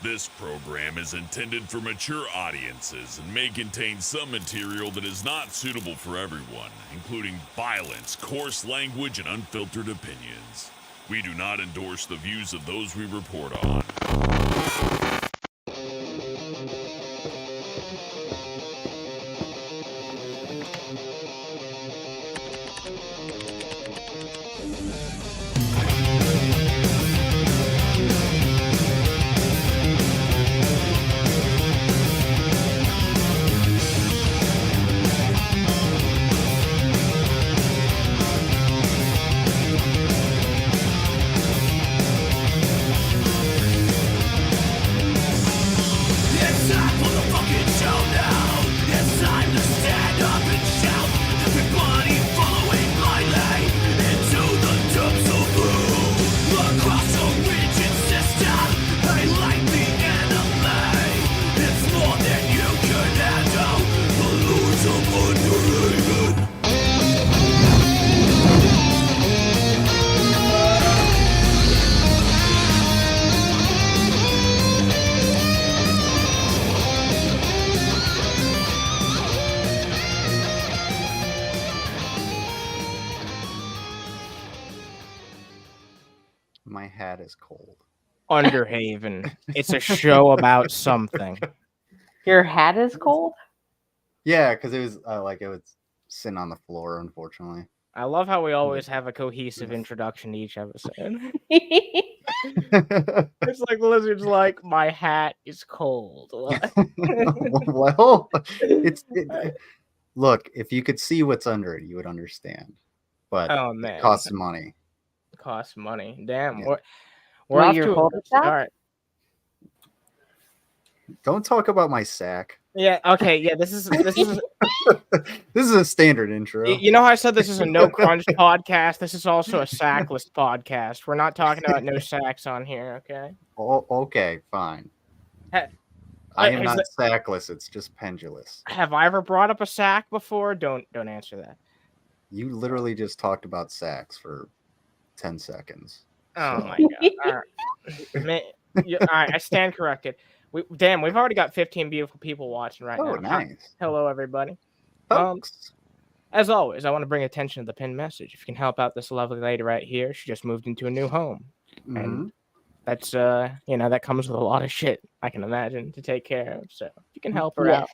This program is intended for mature audiences and may contain some material that is not suitable for everyone, including violence, coarse language, and unfiltered opinions. We do not endorse the views of those we report on. My hat is cold. Underhaven. It's a show about something. Your hat is cold? Yeah, because it was it was sitting on the floor, unfortunately. I love how we always have a cohesive introduction to each episode. Well, It's like Lizard's like, my hat is cold. look, if you could see what's under it, you would understand. But Oh man, it costs money. Costs money. Damn. Yeah. We're Well, off your to a whole good sack? start. Don't talk about my sack. Yeah. Okay. Yeah. This is. This is a standard intro. You know how I said this is a no crunch podcast. This is also a sackless podcast. We're not talking about no sacks on here. Okay. Oh, okay, fine. I am not sackless. It's just pendulous. Have I ever brought up a sack before? Don't answer that. You literally just talked about sacks for 10 seconds. Oh so. my god! All right, man, all right. I stand corrected. We've already got 15 beautiful people watching right now. Oh, nice. Hello, everybody. Folks. As always, I want to bring attention to the pinned message. If you can help out this lovely lady right here, she just moved into a new home, and that's that comes with a lot of shit, I can imagine, to take care of. So if you can help her out,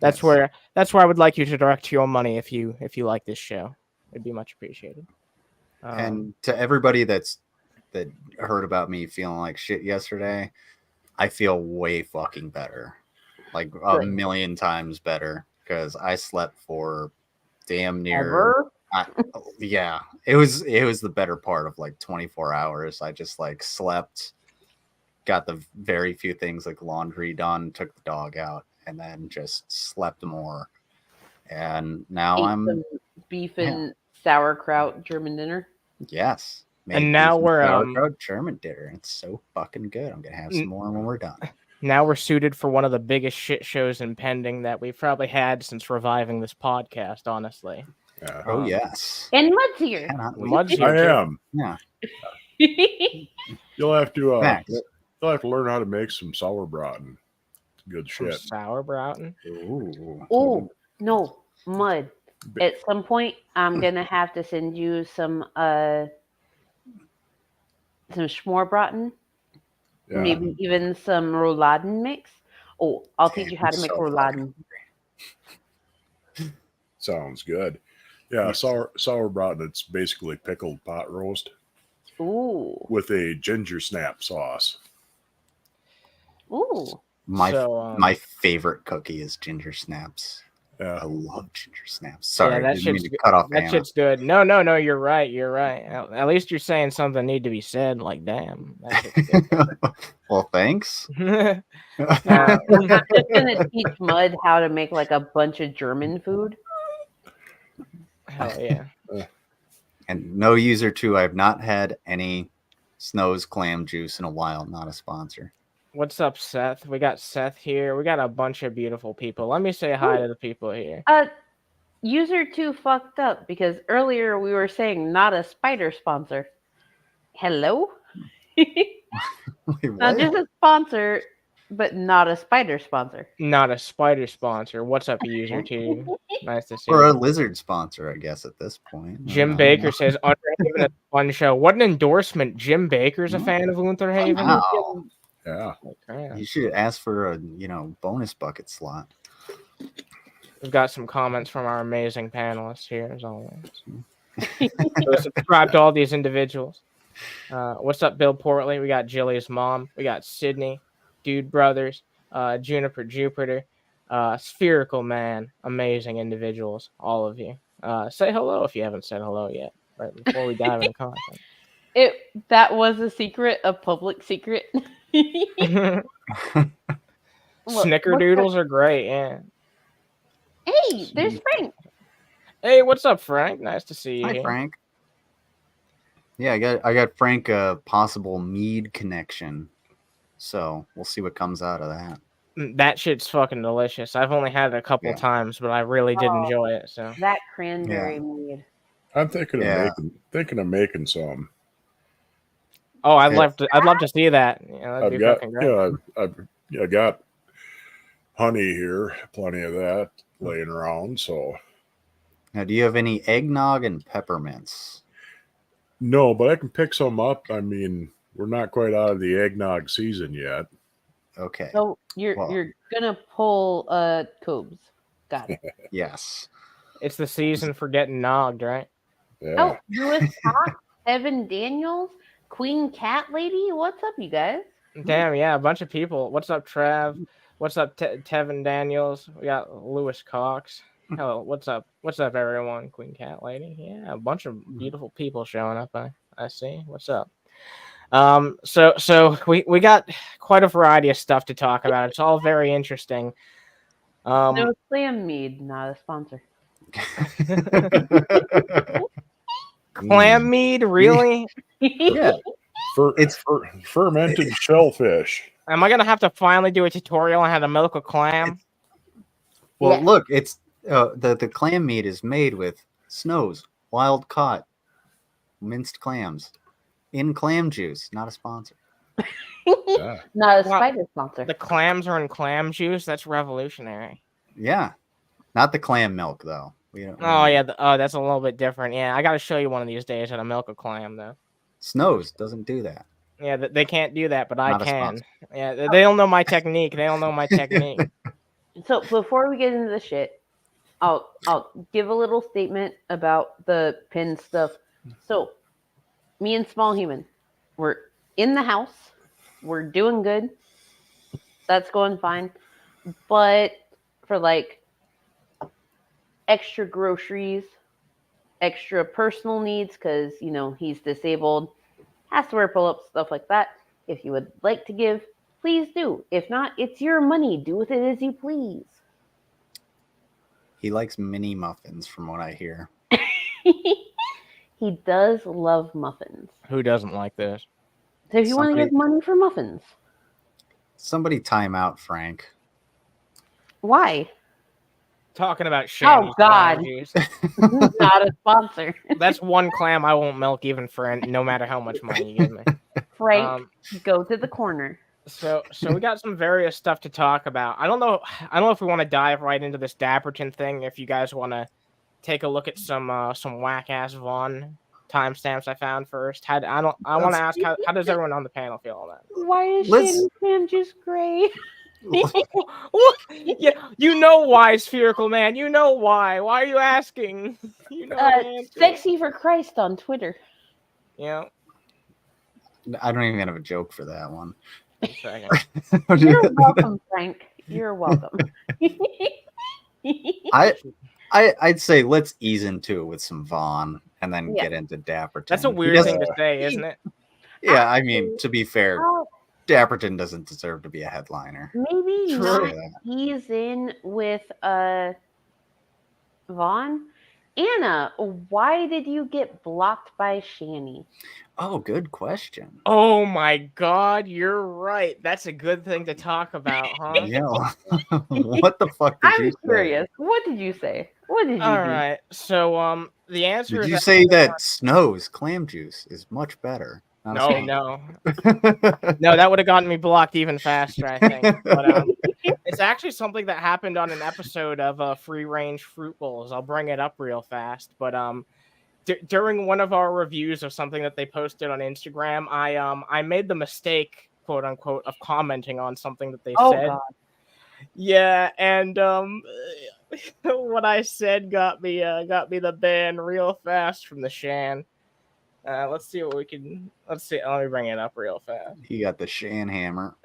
that's where I would like you to direct your money if you like this show. It'd be much appreciated. And to everybody that heard about me feeling like shit yesterday, I feel way fucking better, like a million times better, because I slept for damn near. Yeah, it was the better part of like 24 hours. I just like slept, got the very few things like laundry done, took the dog out, and then just slept more. And now I'm some beef and sauerkraut German dinner. Yes. And now we're sauerkraut German dinner. It's so fucking good. I'm gonna have some more when we're done. Now we're suited for one of the biggest shit shows impending that we've probably had since reviving this podcast, honestly. Oh yes. And Mud's here. Mud's here. I am. Yeah. You'll have to learn how to make some sauerbraten. Good shit. Sauerbraten. Oh no, Mud. At some point, I'm gonna have to send you some schmorbraten, maybe even some rouladen mix. Oh, I'll teach you how to make rouladen. Sounds good. Yeah, sauerbraten. It's basically pickled pot roast. Ooh. With a ginger snap sauce. Ooh. My favorite cookie is ginger snaps. Yeah. I love ginger snaps. Sorry, that didn't mean to cut off. That shit's good. No, you're right. You're right. At least you're saying something need to be said. Like, damn. Well, thanks. I'm just gonna teach Mud how to make like a bunch of German food. Hell yeah. And no user two. I have not had any Snow's clam juice in a while. Not a sponsor. What's up, Seth? We got Seth here. We got a bunch of beautiful people. Let me say hi to the people here. User 2 fucked up because earlier we were saying not a spider sponsor. Hello? Wait, Not what? just a sponsor, but not a spider sponsor. Not a spider sponsor. What's up, user two? Nice to see Or a you. lizard sponsor, I guess, at this point. Jim Baker says Underhaven is a fun show. What an endorsement! Jim Baker's a fan of Underhaven. Wow. Yeah. You should ask for a bonus bucket slot. We've got some comments from our amazing panelists here, as always. So subscribe to all these individuals. What's up, Bill Portley? We got Jilly's mom. We got Sydney, Dude Brothers, Juniper Jupiter, Spherical Man. Amazing individuals, all of you. Say hello if you haven't said hello yet, right before we dive into content. That was a secret, a public secret. Snickerdoodles are great, yeah. Hey, there's Frank. Hey, what's up, Frank? Nice to see you. Hi, here. Frank. Yeah, I got Frank a possible mead connection. So we'll see what comes out of that. That shit's fucking delicious. I've only had it a couple times, but I really did enjoy it. So that cranberry mead. I'm thinking of making some. Oh, I'd love to see that. Yeah, that'd be fucking great. I got honey here, plenty of that laying around. So now, do you have any eggnog and peppermints? No, but I can pick some up. I mean, we're not quite out of the eggnog season yet. Okay. So you're gonna pull Cobes. Got it. Yes. It's the season for getting nogged, right? Yeah. Oh, Lewis Fox, Evan Daniels, Queen Cat Lady. What's up, you guys? Damn, yeah, a bunch of people. What's up, Trav? What's up, Tevin Daniels? We got Lewis Cox. Hello, what's up? What's up, everyone? Queen Cat Lady. Yeah, a bunch of beautiful people showing up. I see. What's up? So we got quite a variety of stuff to talk about. It's all very interesting. No clam mead, not a sponsor. Clam mead, really? Yeah. It's fermented shellfish. Am I gonna have to finally do a tutorial on how to milk a clam? Well, look, it's the clam meat is made with Snow's wild caught minced clams in clam juice. Not a sponsor. Yeah. Not a spider sponsor. The clams are in clam juice. That's revolutionary. Yeah, not the clam milk though. Oh yeah, that's a little bit different. Yeah, I got to show you one of these days how to milk a clam though. Snow's doesn't do that. Yeah, they can't do that, but Not I a can. sponsor. Yeah, they don't know my technique. They don't know my technique. So before we get into the shit, I'll give a little statement about the pin stuff. So me and Small Human, we're in the house. We're doing good. That's going fine. But for like extra groceries, extra personal needs, because he's disabled, has to wear pull-ups, stuff like that. If you would like to give, please do. If not, it's your money. Do with it as you please. He likes mini muffins, from what I hear. He does love muffins. Who doesn't like this? So if you want to give money for muffins, somebody time out, Frank. Why? Talking about Shanny. Oh God, not a sponsor. That's one clam I won't milk even for no matter how much money you give me. Frank, go to the corner. So we got some various stuff to talk about. I don't know if we want to dive right into this Dapperton thing. If you guys want to take a look at some whack ass Vaughn timestamps I found first. I want to ask how does everyone on the panel feel on that? Why is Shanny Sam just gray? Yeah, you know why, Spherical Man. You know why. Why are you asking? You know Sexy for Christ on Twitter. Yeah. I don't even have a joke for that one. You're welcome, Frank. You're welcome. I'd say let's ease into it with some Vaughn and then get into Dapperton. That's a weird thing to say, isn't it? Yeah, I mean, to be fair, Dapperton doesn't deserve to be a headliner. Maybe not ease in with Vaughn. Anna, why did you get blocked by Shanny? Oh, good question. Oh my God, you're right. That's a good thing to talk about, huh? Yeah. What the fuck did you say? I'm curious. What did you say? What did you do? All right. So the answer did is you say that Snow's clam juice is much better? Not a No, spank. no, that would have gotten me blocked even faster, I think. But it's actually something that happened on an episode of Free Range Fruit Bowls. I'll bring it up real fast. But during one of our reviews of something that they posted on Instagram, I made the mistake, quote unquote, of commenting on something that they said. God. Yeah, and what I said got me the ban real fast from the Shan. Let's see what we can. Let's see. Let me bring it up real fast. You got the Shan hammer.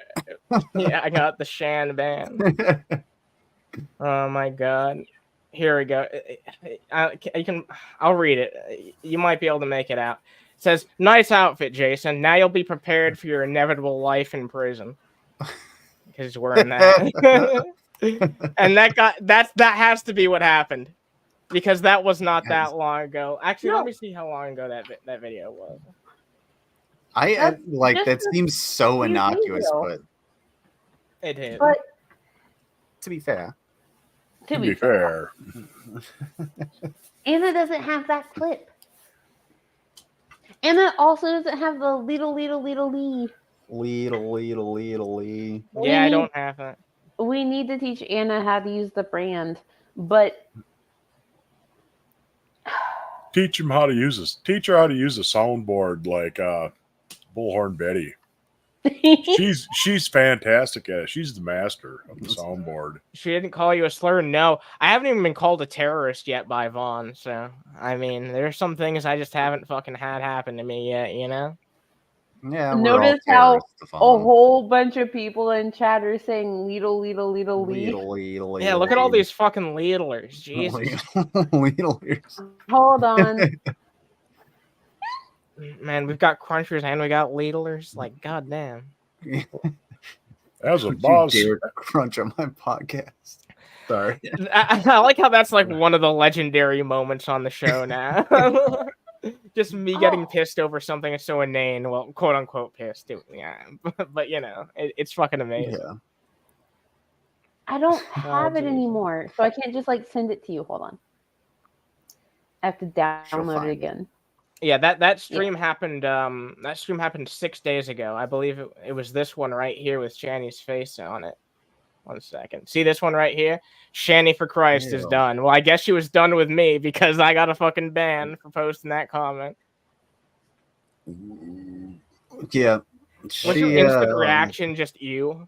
Yeah, I got the Shan ban. Oh my god. Here we go. You can. I'll read it. You might be able to make it out. It says, "Nice outfit, Jason. Now you'll be prepared for your inevitable life in prison." Because he's wearing that. And that has to be what happened. Because that was not that long ago. Actually, No. let me see how long ago that video was. I like just that a seems so few innocuous, video. but It is. But to be fair, to To be be fair, Anna doesn't have that clip. Anna also doesn't have the little lee. Lee. Yeah, I don't have that. We need to teach Anna how to use the brand, but teach him how to use this. Teach her how to use a soundboard like Bullhorn Betty. She's fantastic at it. She's the master of the soundboard. She didn't call you a slur? No. I haven't even been called a terrorist yet by Vaughn, so I mean there's some things I just haven't fucking had happen to me yet, you know? Yeah, notice how a whole bunch of people in chat are saying little lee. Yeah, look at all these fucking Lidlers. Jesus. Hold on. Man, we've got crunchers and we got Lidlers. Like, goddamn. As a Don't boss, you dare crunch on my podcast. Sorry. I like how that's like one of the legendary moments on the show now. Just me getting pissed over something so inane. Well, quote unquote pissed. Yeah, but you know, it's fucking amazing. Yeah. I don't have it geez. anymore, so I can't just like send it to you. Hold on. I have to download it again. Yeah, that stream happened. That stream happened 6 days ago. I believe it was this one right here with Shanny's face on it. 1 second. See this one right here? Shanny for Christ is done. Well, I guess she was done with me because I got a fucking ban for posting that comment. Yeah. Was your instant reaction just you?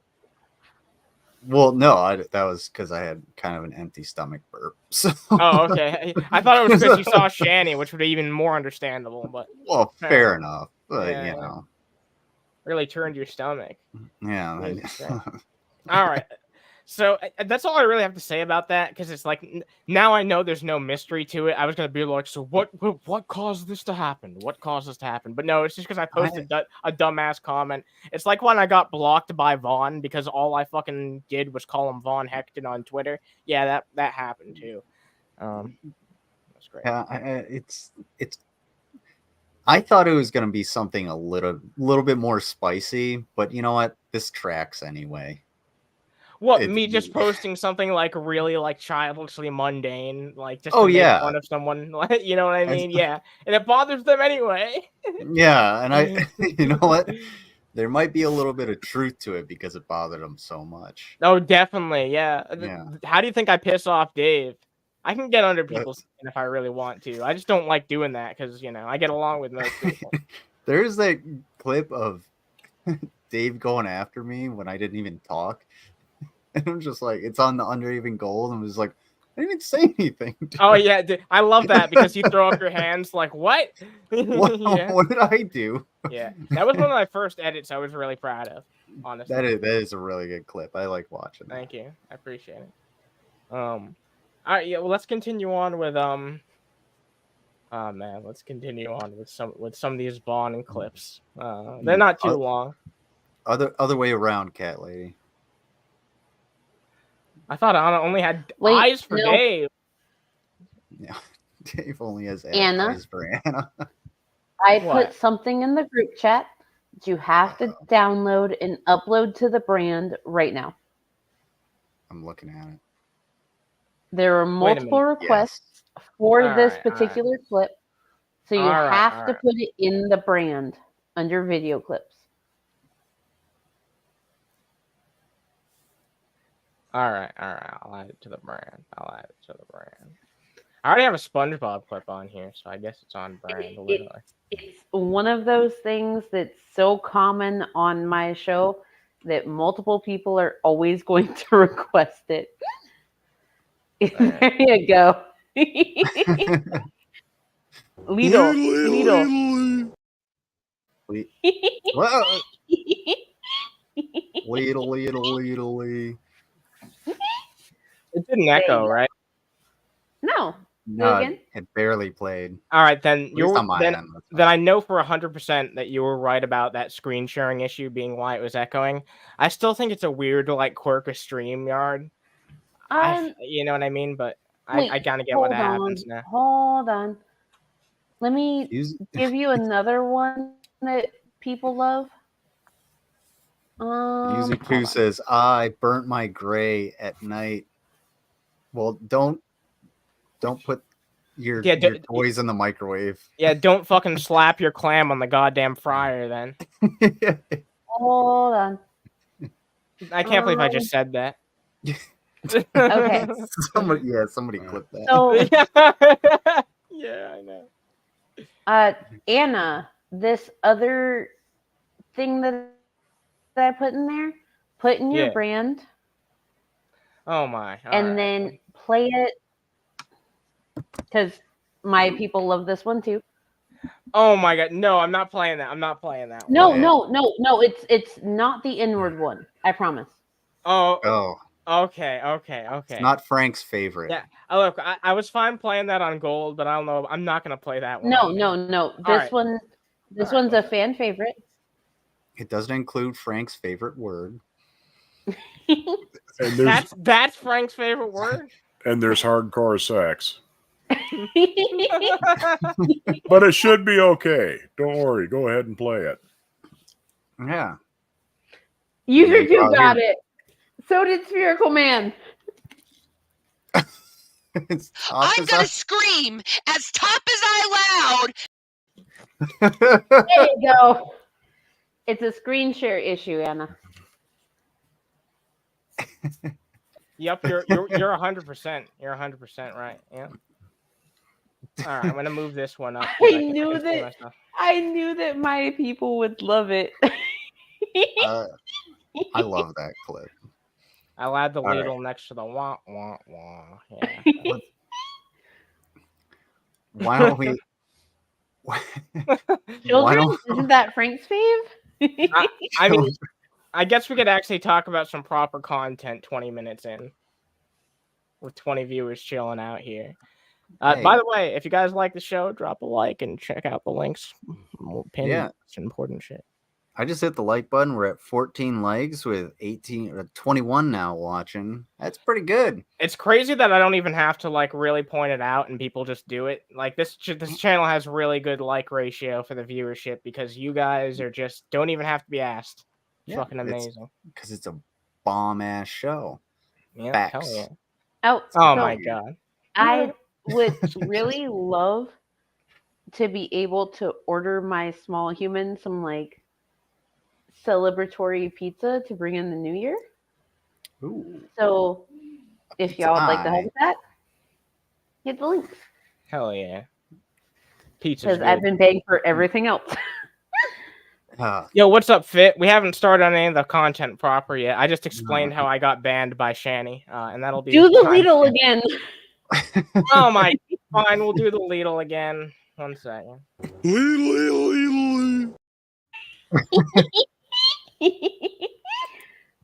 Well, no, that was because I had kind of an empty stomach burp. So. Oh, okay. I thought it was because you saw Shanny, which would be even more understandable. But well, fair enough. But you know, really turned your stomach. Yeah. All right. So that's all I really have to say about that, because it's like now I know there's no mystery to it. I was gonna be like, so what caused this to happen? What caused this to happen? But no, it's just because I posted a dumbass comment. It's like when I got blocked by Vaughn because all I fucking did was call him Vaughn Helton on Twitter. Yeah, that happened too. That's great. Yeah, it's. I thought it was gonna be something a little bit more spicy, but you know what? This tracks anyway. What, me just posting something like really like childishly mundane, like just to make fun of someone, you know what I mean? Yeah, and it bothers them anyway. Yeah, and I, you know what? There might be a little bit of truth to it because it bothered them so much. Oh, definitely, yeah. How do you think I piss off Dave? I can get under people's skin if I really want to. I just don't like doing that because, you know, I get along with most people. There's that clip of Dave going after me when I didn't even talk. And I'm just like, it's on the Underhaven Gold, and was like, I didn't even say anything. Dude. Oh yeah, I love that because you throw up your hands like, what? What did I do? Yeah, that was one of my first edits. I was really proud of, honestly. That is a really good clip. I like watching. Thank you, I appreciate it. All right, yeah. Well, let's continue on with Oh man, let's continue on with some of these Vaughn clips. They're not too long. Other way around, cat lady. I thought Anna only had eyes for Dave. Yeah, Dave only has eyes for Anna. I put something in the group chat that you have to download and upload to the brand right now. I'm looking at it. There are multiple requests for this particular clip, so you have to put it in the brand. under video clips. All right. I'll add it to the brand. I already have a SpongeBob clip on here, so I guess it's on brand. Literally. It's one of those things that's so common on my show that multiple people are always going to request it. There you go. Lidl. Whoa. Lee. It didn't echo, right? No. No, again? it barely played. All right, then You're on my end. then I know for 100% that you were right about that screen sharing issue being why it was echoing. I still think it's a weird like quirk of StreamYard. You know what I mean? But I kind of get what happens now. Hold on. Let me give you another one that people love. Yuzuku says, I burnt my gray at night. Well, don't put your toys in the microwave. Yeah, don't fucking slap your clam on the goddamn fryer then. Hold on. I can't believe I just said that. Okay. Somebody clip that. So yeah, I know. Anna, this other thing that I put in there, put in your brand. Oh my. And then play it because my people love this one too. Oh my god. No, I'm not playing that. No. It's not the inward one. I promise. Oh. Okay. It's not Frank's favorite. Yeah. Look, I was fine playing that on gold, but I don't know. I'm not gonna play that one. No. This one's a fan favorite. It doesn't include Frank's favorite word. That's Frank's favorite word. And there's hardcore sex. But it should be okay. Don't worry. Go ahead and play it. Yeah. You got it. So did Spherical Man. I'm gonna scream as top as I loud. There you go. It's a screen share issue, Anna. Yep, you're 100%. You're 100% right. Yeah. All right, I'm gonna move this one up. I knew that my people would love it. I love that clip. I'll add the ladle next to the wah wah wah. Yeah. Why don't we? Children, isn't that Frank's fave? I mean, I guess we could actually talk about some proper content 20 minutes in, with 20 viewers chilling out here. By the way, if you guys like the show, drop a like and check out the links. It's important shit. I just hit the like button. We're at 14 likes with 21 now watching. That's pretty good. It's crazy that I don't even have to like really point it out and people just do it. Like this channel has really good like ratio for the viewership because you guys are just don't even have to be asked. It's fucking amazing. Because it's a bomb ass show. Yeah, Facts. hell yeah. Oh my god. I would really love to be able to order my small human some like celebratory pizza to bring in the new year. Ooh. So if y'all would like to help with that, hit the links. Hell yeah. Pizza. Because I've been paying for everything else. Yo, what's up, Fit? We haven't started on any of the content proper yet. I just explained how I got banned by Shanny, and that'll be do the Lidl again. Oh my, fine, we'll do the Lidl again. 1 second.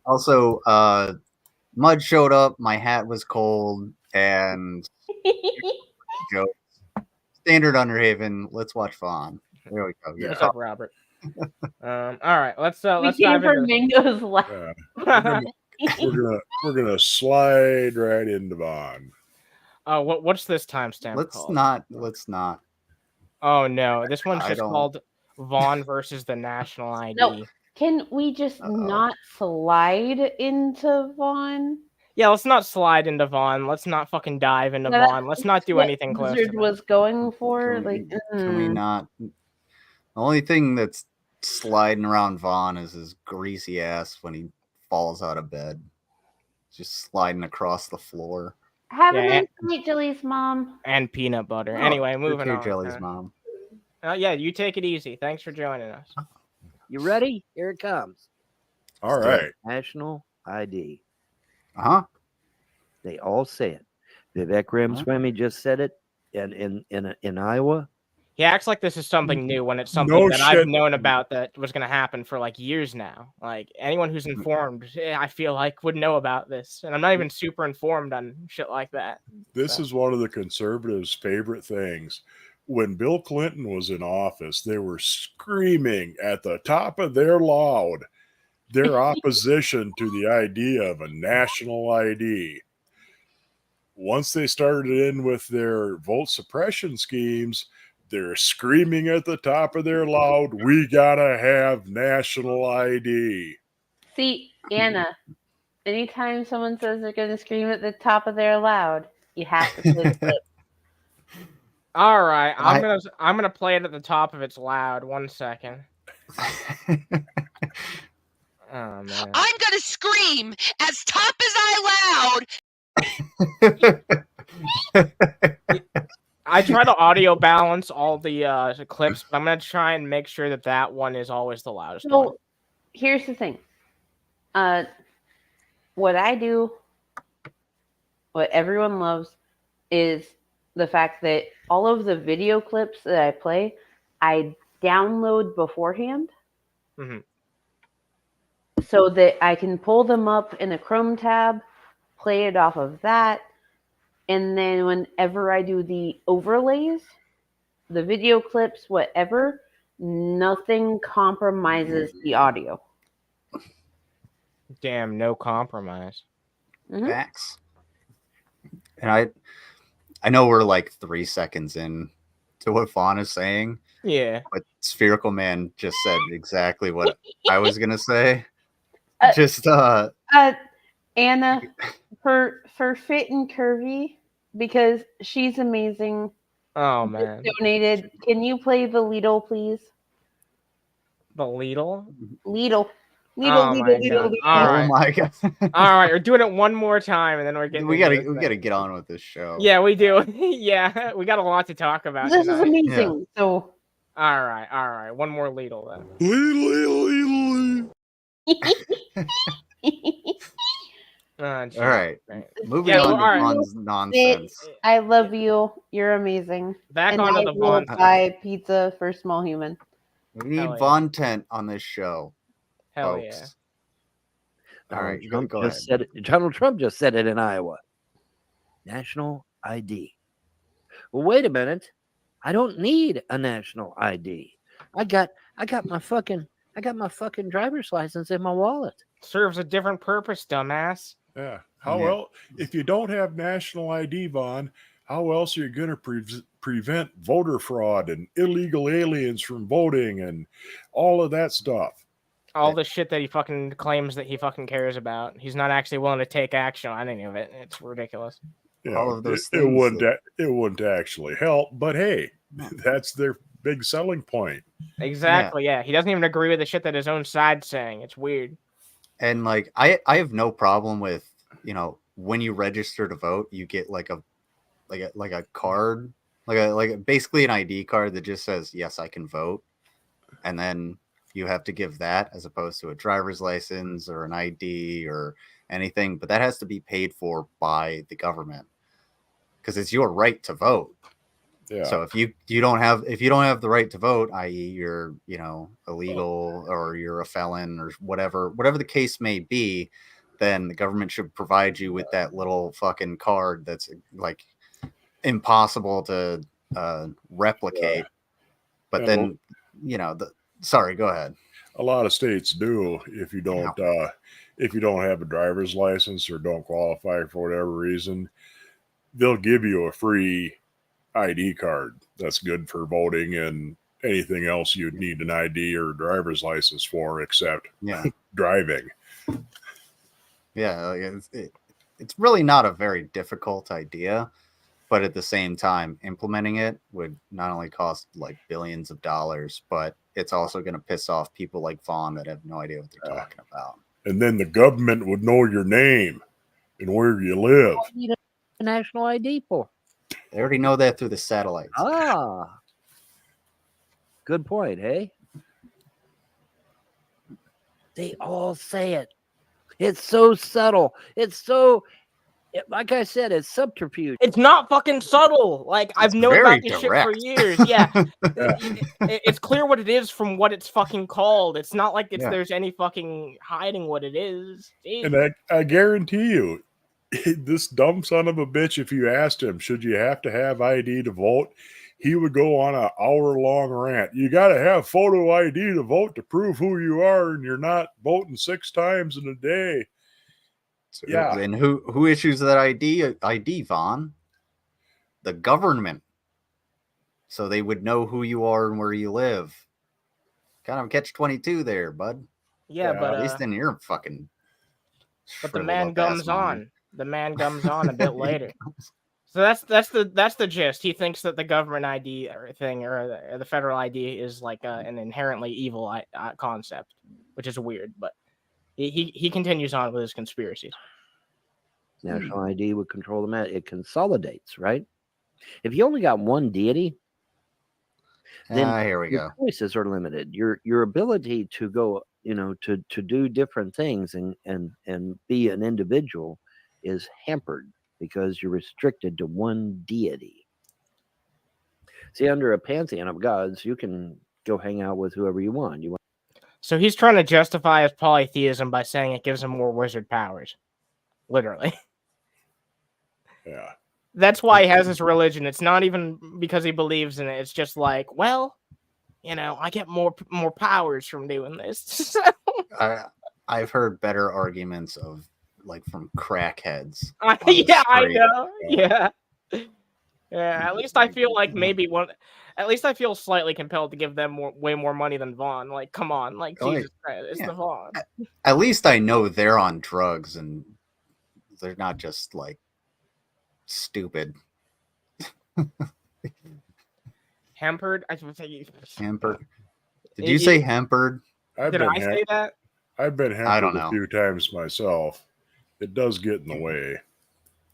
Also, Mud showed up. My hat was cold, and jokes. Standard Underhaven. Let's watch Vaughn. There we go. What's up, Robert? All right, let's we came for Mango's life. We're gonna slide right into Vaughn. What's this timestamp? Let's not. Oh no, this one's just called Vaughn versus the National ID. No, can we just not slide into Vaughn? Yeah, let's not slide into Vaughn. Let's not fucking dive into Vaughn. Let's not do anything close. Wizard was going for Can we not? The only thing that's sliding around Vaughn as his greasy ass when he falls out of bed. Just sliding across the floor. Have Yeah, a nice night, Jilly's mom. And peanut butter. Oh, Anyway, you moving too, on. Jelly's mom. Yeah, you take it easy. Thanks for joining us. You ready? Here it comes. All right. National ID. Uh-huh. They all say it. Vivek Ramaswamy just said it in Iowa. He acts like this is something new when it's something No that shit. I've known about that was going to happen for like years now. Like anyone who's informed, I feel like would know about this, and I'm not even super informed on shit like that. This So. is one of the conservatives' favorite things. When Bill Clinton was in office, they were screaming at the top of their loud their opposition to the idea of a national ID. Once they started in with their vote suppression schemes, they're screaming at the top of their loud, we gotta have national ID. See, Anna, anytime someone says they're going to scream at the top of their loud, you have to play the clip. All right, I'm gonna play it at the top of its loud. 1 second. Oh man. I'm gonna scream as top as I loud. I try to audio balance all the clips, but I'm gonna try and make sure that that one is always the loudest one. So, here's the thing. What I do, what everyone loves, is the fact that all of the video clips that I play, I download beforehand. Mm-hmm. So that I can pull them up in a Chrome tab, play it off of that, and then whenever I do the overlays, the video clips, whatever, nothing compromises the audio. Damn, no compromise. Mhm. Facts. And I know we're like 3 seconds in to what Vaughn is saying. Yeah. But Spherical Man just said exactly what I was gonna say. Anna, for Fit and Curvy, because she's amazing. Oh man. Donated. Can you play the Lidl, please? The Lidl? Lidl. Oh my God. All right. Oh my God. All right, we're doing it one more time, and then we're getting. We gotta get on with this show. Yeah, we do. Yeah, we got a lot to talk about. This tonight. is amazing. Yeah. So. All right. One more Lidl then. All right. Moving on to Vaughn's nonsense. I love you. You're amazing. Back and onto the Vaughn. Buy pizza for small human. We need Vaughn tent on this show. Hell folks. Yeah. All right, Donald go ahead. Donald Trump just said it in Iowa. National ID. Well, wait a minute. I don't need a national ID. I got my fucking driver's license in my wallet. Serves a different purpose, dumbass. Yeah. If you don't have national ID, Vaughn, how else are you going to prevent voter fraud and illegal aliens from voting and all of that stuff? All the shit that he fucking claims that he fucking cares about. He's not actually willing to take action on any of it. It's ridiculous. Yeah, all of those it things. wouldn't actually help, but hey, that's their big selling point. Exactly. Yeah. He doesn't even agree with the shit that his own side's saying. It's weird. And like I have no problem with, when you register to vote, you get like a card, like basically an ID card that just says yes, I can vote, and then you have to give that as opposed to a driver's license or an ID or anything, but that has to be paid for by the government because it's your right to vote. Yeah. So if you don't have the right to vote, i.e. you're illegal or you're a felon or whatever the case may be, then the government should provide you with that little fucking card that's like impossible to replicate. But then sorry, go ahead. A lot of states do. If you don't have a driver's license or don't qualify for whatever reason, they'll give you a free ID card that's good for voting and anything else you'd need an ID or a driver's license for except driving. Yeah, it's really not a very difficult idea, but at the same time, implementing it would not only cost like billions of dollars, but it's also going to piss off people like Vaughn that have no idea what they're talking about. And then the government would know your name and where you live. What do you need a national ID for? They already know that through the satellites. Ah, good point, hey? They all say it. It's so subtle. It's so, like I said, it's subterfuge. It's not fucking subtle. Like, I've It's known very about this shit for direct. years. Yeah. It's clear what it is from what it's fucking called. It's not like there's any fucking hiding what it is. Jeez. And I guarantee you, this dumb son of a bitch, if you asked him, should you have to have ID to vote? He would go on an hour-long rant. You got to have photo ID to vote to prove who you are, and you're not voting 6 times in a day. So, Yeah. And who issues that ID, Vaughn? The government. So they would know who you are and where you live. Kind of catch-22 there, bud. Yeah, but At least then you're fucking. But the shriveled man up gums ass mind. on. The man gums on a bit later. So that's the gist. He thinks that the government ID thing or the federal ID is like an inherently evil concept, which is weird. But he continues on with his conspiracies. National ID would control the matter. It consolidates, right? If you only got one deity, then Here we go. your choices are limited. Your ability to go, to do different things and be an individual is hampered because you're restricted to one deity. See, under a pantheon of gods, you can go hang out with whoever you want. So he's trying to justify his polytheism by saying it gives him more wizard powers. Literally. Yeah. That's why he has his religion. It's not even because he believes in it. It's just like, well, I get more powers from doing this. I've heard better arguments of like from crackheads. Yeah, I know. Yeah. Yeah, at least I feel like at least I feel slightly compelled to give them way more money than Vaughn. Like, come on, like Jesus Christ, it's the Vaughn. At least I know they're on drugs and they're not just like stupid. Hampered? I would say Hampered. Did you say hampered? Did I say that? I've been I don't hampered know. a few times myself. It does get in the way.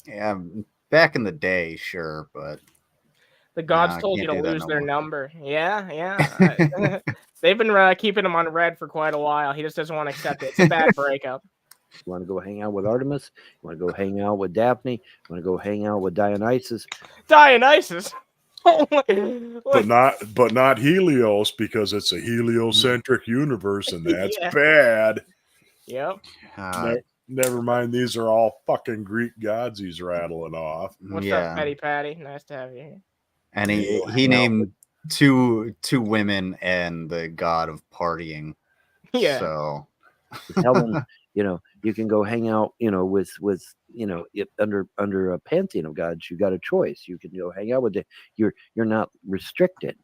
Yeah, back in the day, sure, but the gods I told you can't to do that lose no their more. number. Yeah. They've been keeping him on red for quite a while. He just doesn't want to accept it. It's a bad breakup. You want to go hang out with Artemis? You want to go hang out with Daphne? You want to go hang out with Dionysus? Dionysus. But not Helios, because it's a heliocentric universe, and that's bad. Yep. Never mind, these are all fucking Greek gods he's rattling off. What's up, Petty Patty? Nice to have you here. And he named two women and the god of partying. Yeah. So Helton, you can go hang out, with under a pantheon of gods. You got a choice. You can go hang out with it. You're not restricted.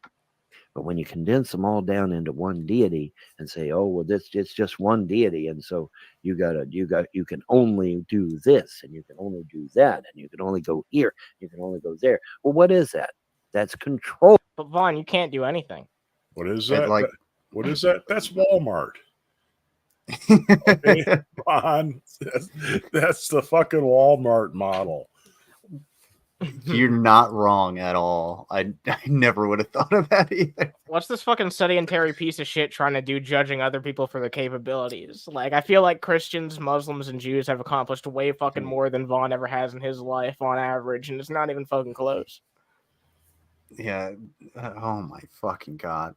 But when you condense them all down into one deity and say, oh, well, it's just one deity, and so you can only do this, and you can only do that, and you can only go here, you can only go there. Well, what is that? That's control. But Vaughn, you can't do anything. What is that? What is that? That's Walmart. Okay, Vaughn, that's the fucking Walmart model. You're not wrong at all. I never would have thought of that either. What's this fucking sedentary piece of shit trying to do judging other people for their capabilities? Like, I feel like Christians, Muslims, and Jews have accomplished way fucking more than Vaughn ever has in his life on average, and it's not even fucking close. Yeah. Oh my fucking god.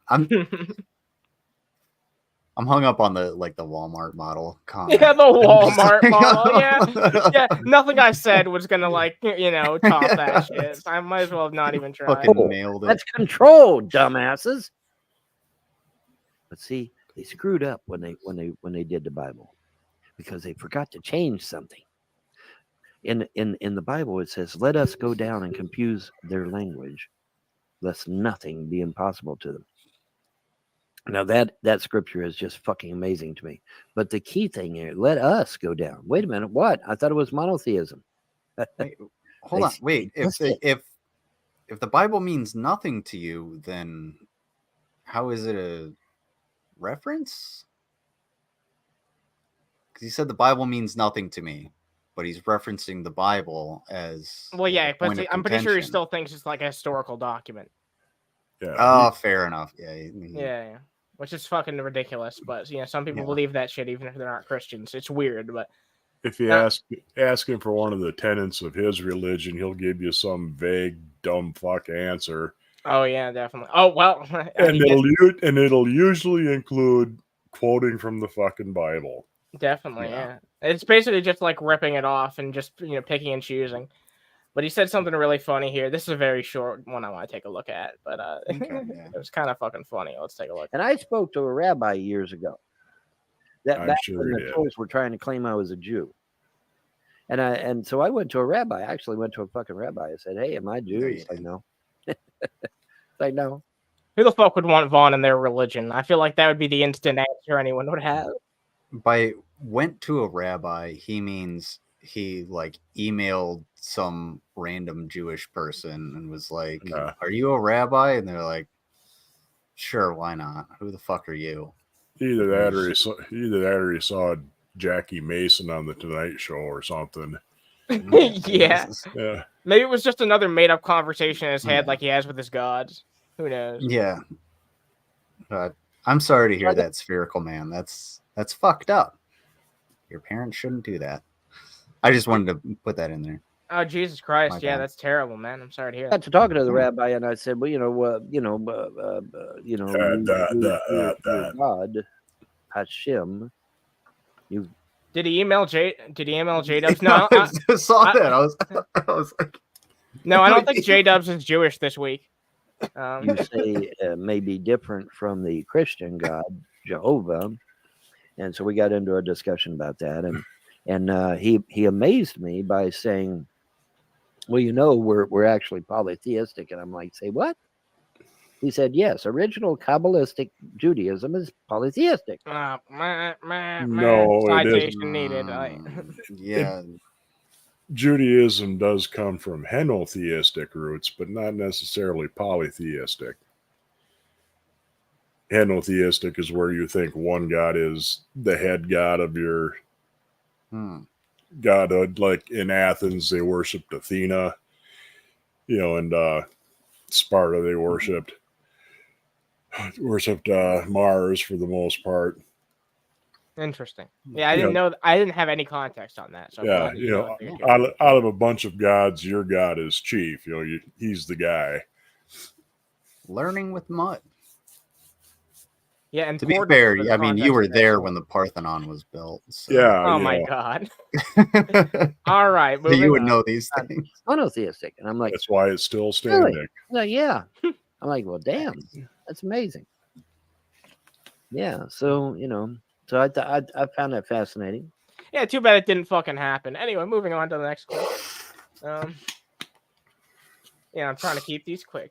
I'm hung up on the Walmart model comment. Yeah, the Walmart model. Yeah. Nothing I said was gonna top that shit. I might as well have not even tried. Fucking nailed it. That's control, dumbasses. But see, they screwed up when they did the Bible because they forgot to change something. In the Bible, it says, "Let us go down and confuse their language, lest nothing be impossible to them." Now that scripture is just fucking amazing to me. But the key thing here, let us go down. Wait a minute, what? I thought it was monotheism. Hold on, wait. If the Bible means nothing to you, then how is it reference? Because he said the Bible means nothing to me, but he's referencing the Bible as Well, yeah, a point of I'm pretty sure he contention. still thinks it's like a historical document. Yeah. Oh, fair enough. Yeah. Yeah. Which is fucking ridiculous, but some people Yeah. believe that shit even if they're not Christians. It's weird, but If you ask him for one of the tenets of his religion, he'll give you some vague, dumb fuck answer. oh yeah, definitely. Oh well, And it'll usually include quoting from the fucking Bible. definitely, yeah. It's basically just like ripping it off and just picking and choosing. But he said something really funny here. This is a very short one I want to take a look at, but Okay, yeah. it was kind of fucking funny. Let's take a look. And I spoke to a rabbi years ago. I'm Back sure when he the did. Tories were trying to claim I was a Jew. And so I went to a rabbi. I actually went to a fucking rabbi. I said, "Hey, am I Jew?" He's like, "No." Like, no. Who the fuck would want Vaughn in their religion? I feel like that would be the instant answer anyone would have. By went to a rabbi, he means he like emailed some random Jewish person and was like, Nah. "Are you a rabbi?" And they're like, "Sure, why not? Who the fuck are you?" Either that or he saw Jackie Mason on the Tonight Show or something. Yeah. Yeah. Maybe it was just another made up conversation in his head Yeah. like he has with his gods. Who knows? Yeah. But I'm sorry to hear that, Spherical Man. That's fucked up. Your parents shouldn't do that. I just wanted to put that in there. Oh Jesus Christ! My Yeah, bad. that's terrible, man. I'm sorry to hear I that. got to talking to the rabbi, and I said, "Well, your God, Hashem." Did he email J-Dubs? No, I just saw that. I was like, no, I don't think J-Dubs is Jewish this week. You say may be different from the Christian God, Jehovah, and so we got into a discussion about that, and he amazed me by saying, "Well, we're actually polytheistic," and I'm like, "Say what?" He said, "Yes, original Kabbalistic Judaism is polytheistic." No, it citation needed. yeah. Judaism does come from henotheistic roots, but not necessarily polytheistic. Henotheistic is where you think one god is the head god of your godhood. Like in Athens, they worshipped Athena, and Sparta, they worshipped Mars for the most part. Interesting. Yeah, I didn't know. I didn't have any context on that. So out of a bunch of gods, your god is chief. He's the guy. Learning with mud. Yeah, and to be fair, I mean, you were there when the Parthenon was built. So. Yeah. Oh my God. All right. You would know these things. Monotheistic, and I'm like, that's why it's still standing. Really? Like, yeah. I'm like, well, damn, that's amazing. Yeah. So So I found that fascinating. Yeah, too bad it didn't fucking happen. Anyway, moving on to the next clip. I'm trying to keep these quick.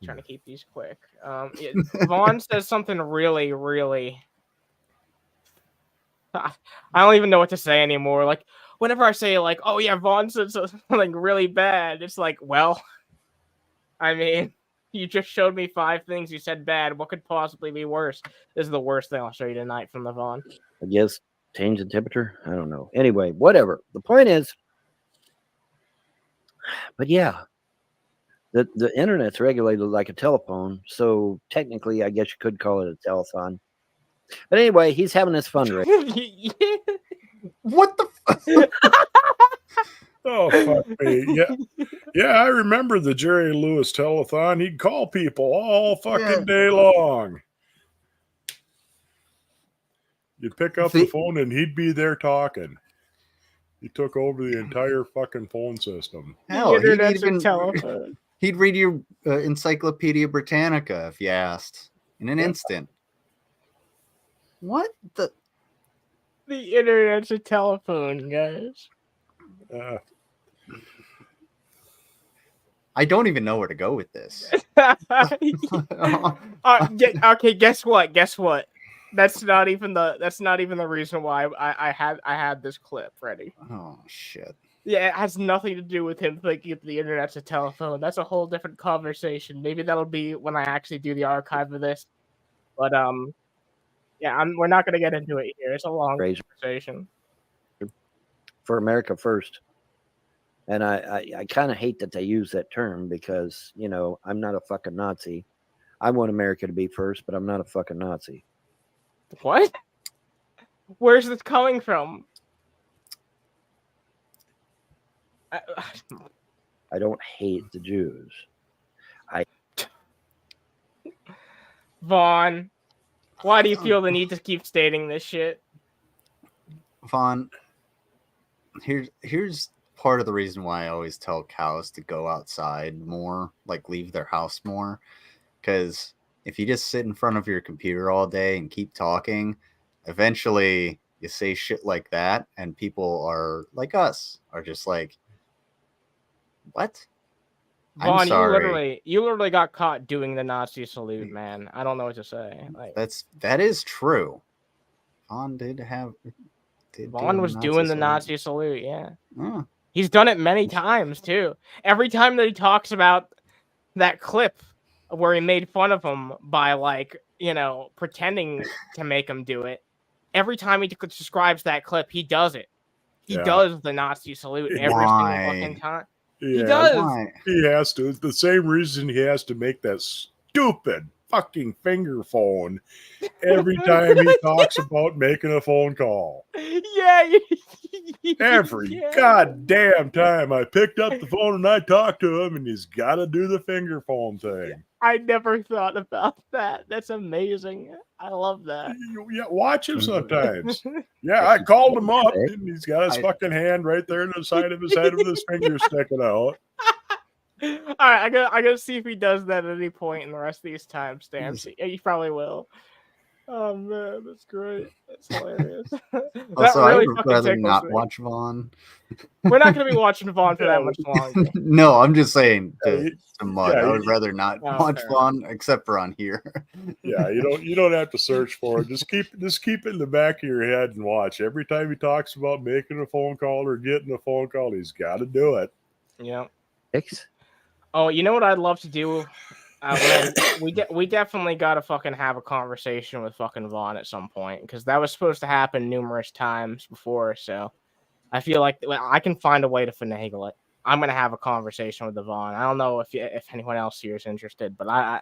Vaughn says something really, really... I don't even know what to say anymore. Like, whenever I say, like, oh yeah, Vaughn said something really bad, it's like, well, I mean, you just showed me 5 things you said bad. What could possibly be worse? This is the worst thing I'll show you tonight from the Vaughn. I guess change the temperature. I don't know. Anyway, whatever. The point is, but yeah, the internet's regulated like a telephone, so technically, I guess you could call it a telethon. But anyway, he's having his fundraiser. What the? Oh, fuck me. Yeah, I remember the Jerry Lewis telethon. He'd call people all fucking day long. You'd pick up the phone and he'd be there talking. He took over the entire fucking phone system. Hell, he'd read your Encyclopedia Britannica if you asked in an instant. What the? The internet's a telephone, guys. I don't even know where to go with this. Okay, guess what? That's not even the reason why I had this clip ready. Oh shit. Yeah, it has nothing to do with him thinking the internet's a telephone. That's a whole different conversation. Maybe that'll be when I actually do the archive of this. But Yeah, we're not going to get into it here. It's a long Razor. conversation. For America first. And I kind of hate that they use that term because, you know, I'm not a fucking Nazi. I want America to be first, but I'm not a fucking Nazi. What? Where's this coming from? I don't hate the Jews. Vaughn, why do you feel the need to keep stating this shit? Vaughn, here's part of the reason why I always tell cows to go outside more, like leave their house more. Because if you just sit in front of your computer all day and keep talking, eventually you say shit like that, and people are like us, are just like, what? Vaughn, I'm sorry. you literally got caught doing the Nazi salute, man. I don't know what to say. Like, that is true. Vaughn Vaughn was doing the Nazi salute, yeah. Oh. He's done it many times too. Every time that he talks about that clip where he made fun of him by, like, you know, pretending to make him do it, every time he describes that clip, he does it. He does the Nazi salute every single fucking time. Yeah, he does. Why? He has to. It's the same reason he has to make that stupid fucking finger phone every time he talks about making a phone call. Yeah. Every goddamn time I picked up the phone and I talked to him, and he's got to do the finger phone thing. I never thought about that. That's amazing. I love that. Yeah, watch him sometimes. Yeah, I called him up, and he's got his fucking hand right there in the side of his head with his finger sticking out. All right, I gotta see if he does that at any point in the rest of these timestamps. He probably will. Oh man, that's great. That's hilarious. Also, I would rather not watch Vaughn. We're not gonna be watching Vaughn for that much longer. No, I'm just saying to Mud. Yeah, I would rather not watch Vaughn except for on here. Yeah, you don't have to search for it. Just keep it in the back of your head and watch. Every time he talks about making a phone call or getting a phone call, he's got to do it. Yeah. X. Oh, you know what I'd love to do? We definitely got to fucking have a conversation with fucking Vaughn at some point, because that was supposed to happen numerous times before. So I feel like I can find a way to finagle it. I'm gonna have a conversation with the Vaughn. I don't know if anyone else here is interested, but I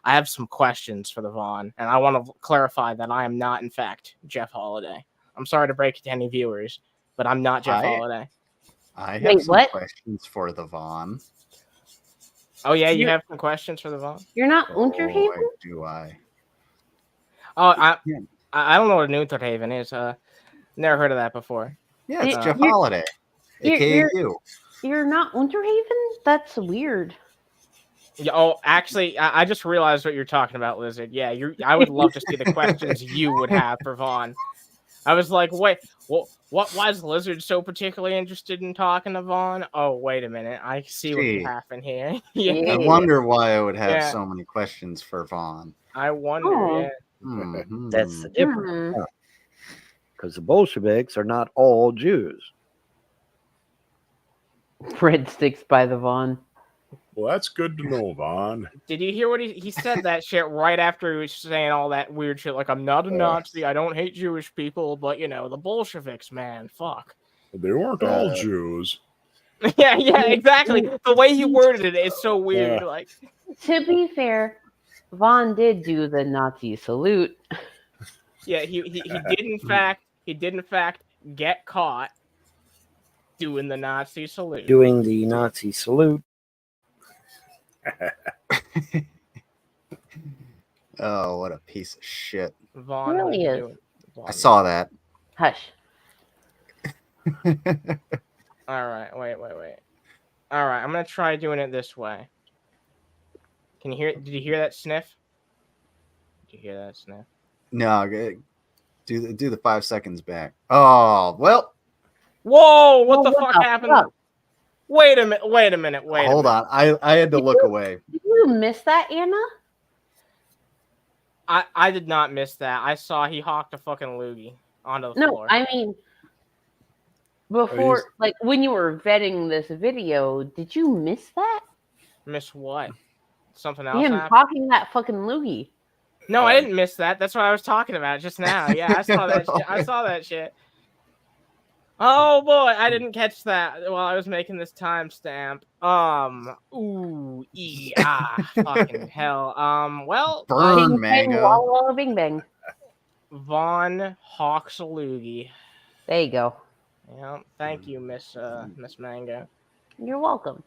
have some questions for the Vaughn, and I want to clarify that I am not, in fact, Jeff Holiday. I'm sorry to break it to any viewers, but I'm not Jeff Holiday. I have some questions for the Vaughn. Oh yeah, you have some questions for the Vaughn? You're not Underhaven? Do I? Oh, I don't know what an Underhaven is. Never heard of that before. Yeah, it's Jeff Holiday, aka you. You're not Underhaven? That's weird. Yeah, oh, actually, I just realized what you're talking about, Lizard. Yeah, I would love to see the questions you would have for Vaughn. I was like, wait, why is Lizard so particularly interested in talking to Vaughn? Oh, wait a minute. I see what happened here. I wonder why I would have so many questions for Vaughn. I wonder, Mm-hmm. That's the difference. Because the Bolsheviks are not all Jews. Fred sticks by the Vaughn. Well, that's good to know, Vaughn. Did you hear what he said that shit right after he was saying all that weird shit? Like, I'm not a Nazi. I don't hate Jewish people, but, you know, the Bolsheviks, man, fuck. They weren't all Jews. yeah, exactly. The way he worded it is so weird. Like, to be fair, Vaughn did do the Nazi salute. Yeah, he did in fact get caught doing the Nazi salute. Doing the Nazi salute. Oh, what a piece of shit. Vaughn really is. I saw that. Hush. All right, wait. All right, I'm gonna try doing it this way. Can you hear? Did you hear that sniff? Did you hear that sniff? No, do the 5 seconds back. Oh, well. Whoa! What the fuck happened? Fuck? Wait a minute. Hold on. I had to look away. Did you miss that, Anna? I did not miss that. I saw he hawked a fucking loogie onto the floor. No, I mean, before, like, when you were vetting this video, did you miss that? Miss what? Something else Him happened? hawking that fucking loogie. No, I didn't miss that. That's what I was talking about just now. Yeah, I saw that shit. I saw that shit. Oh boy, I didn't catch that while I was making this timestamp. Fucking hell. Well, Burn, Bing, bang, Mango. walla, walla, bing, bang. Von Hawksalugi. There you go. Yeah, thank you, Miss Mango. You're welcome.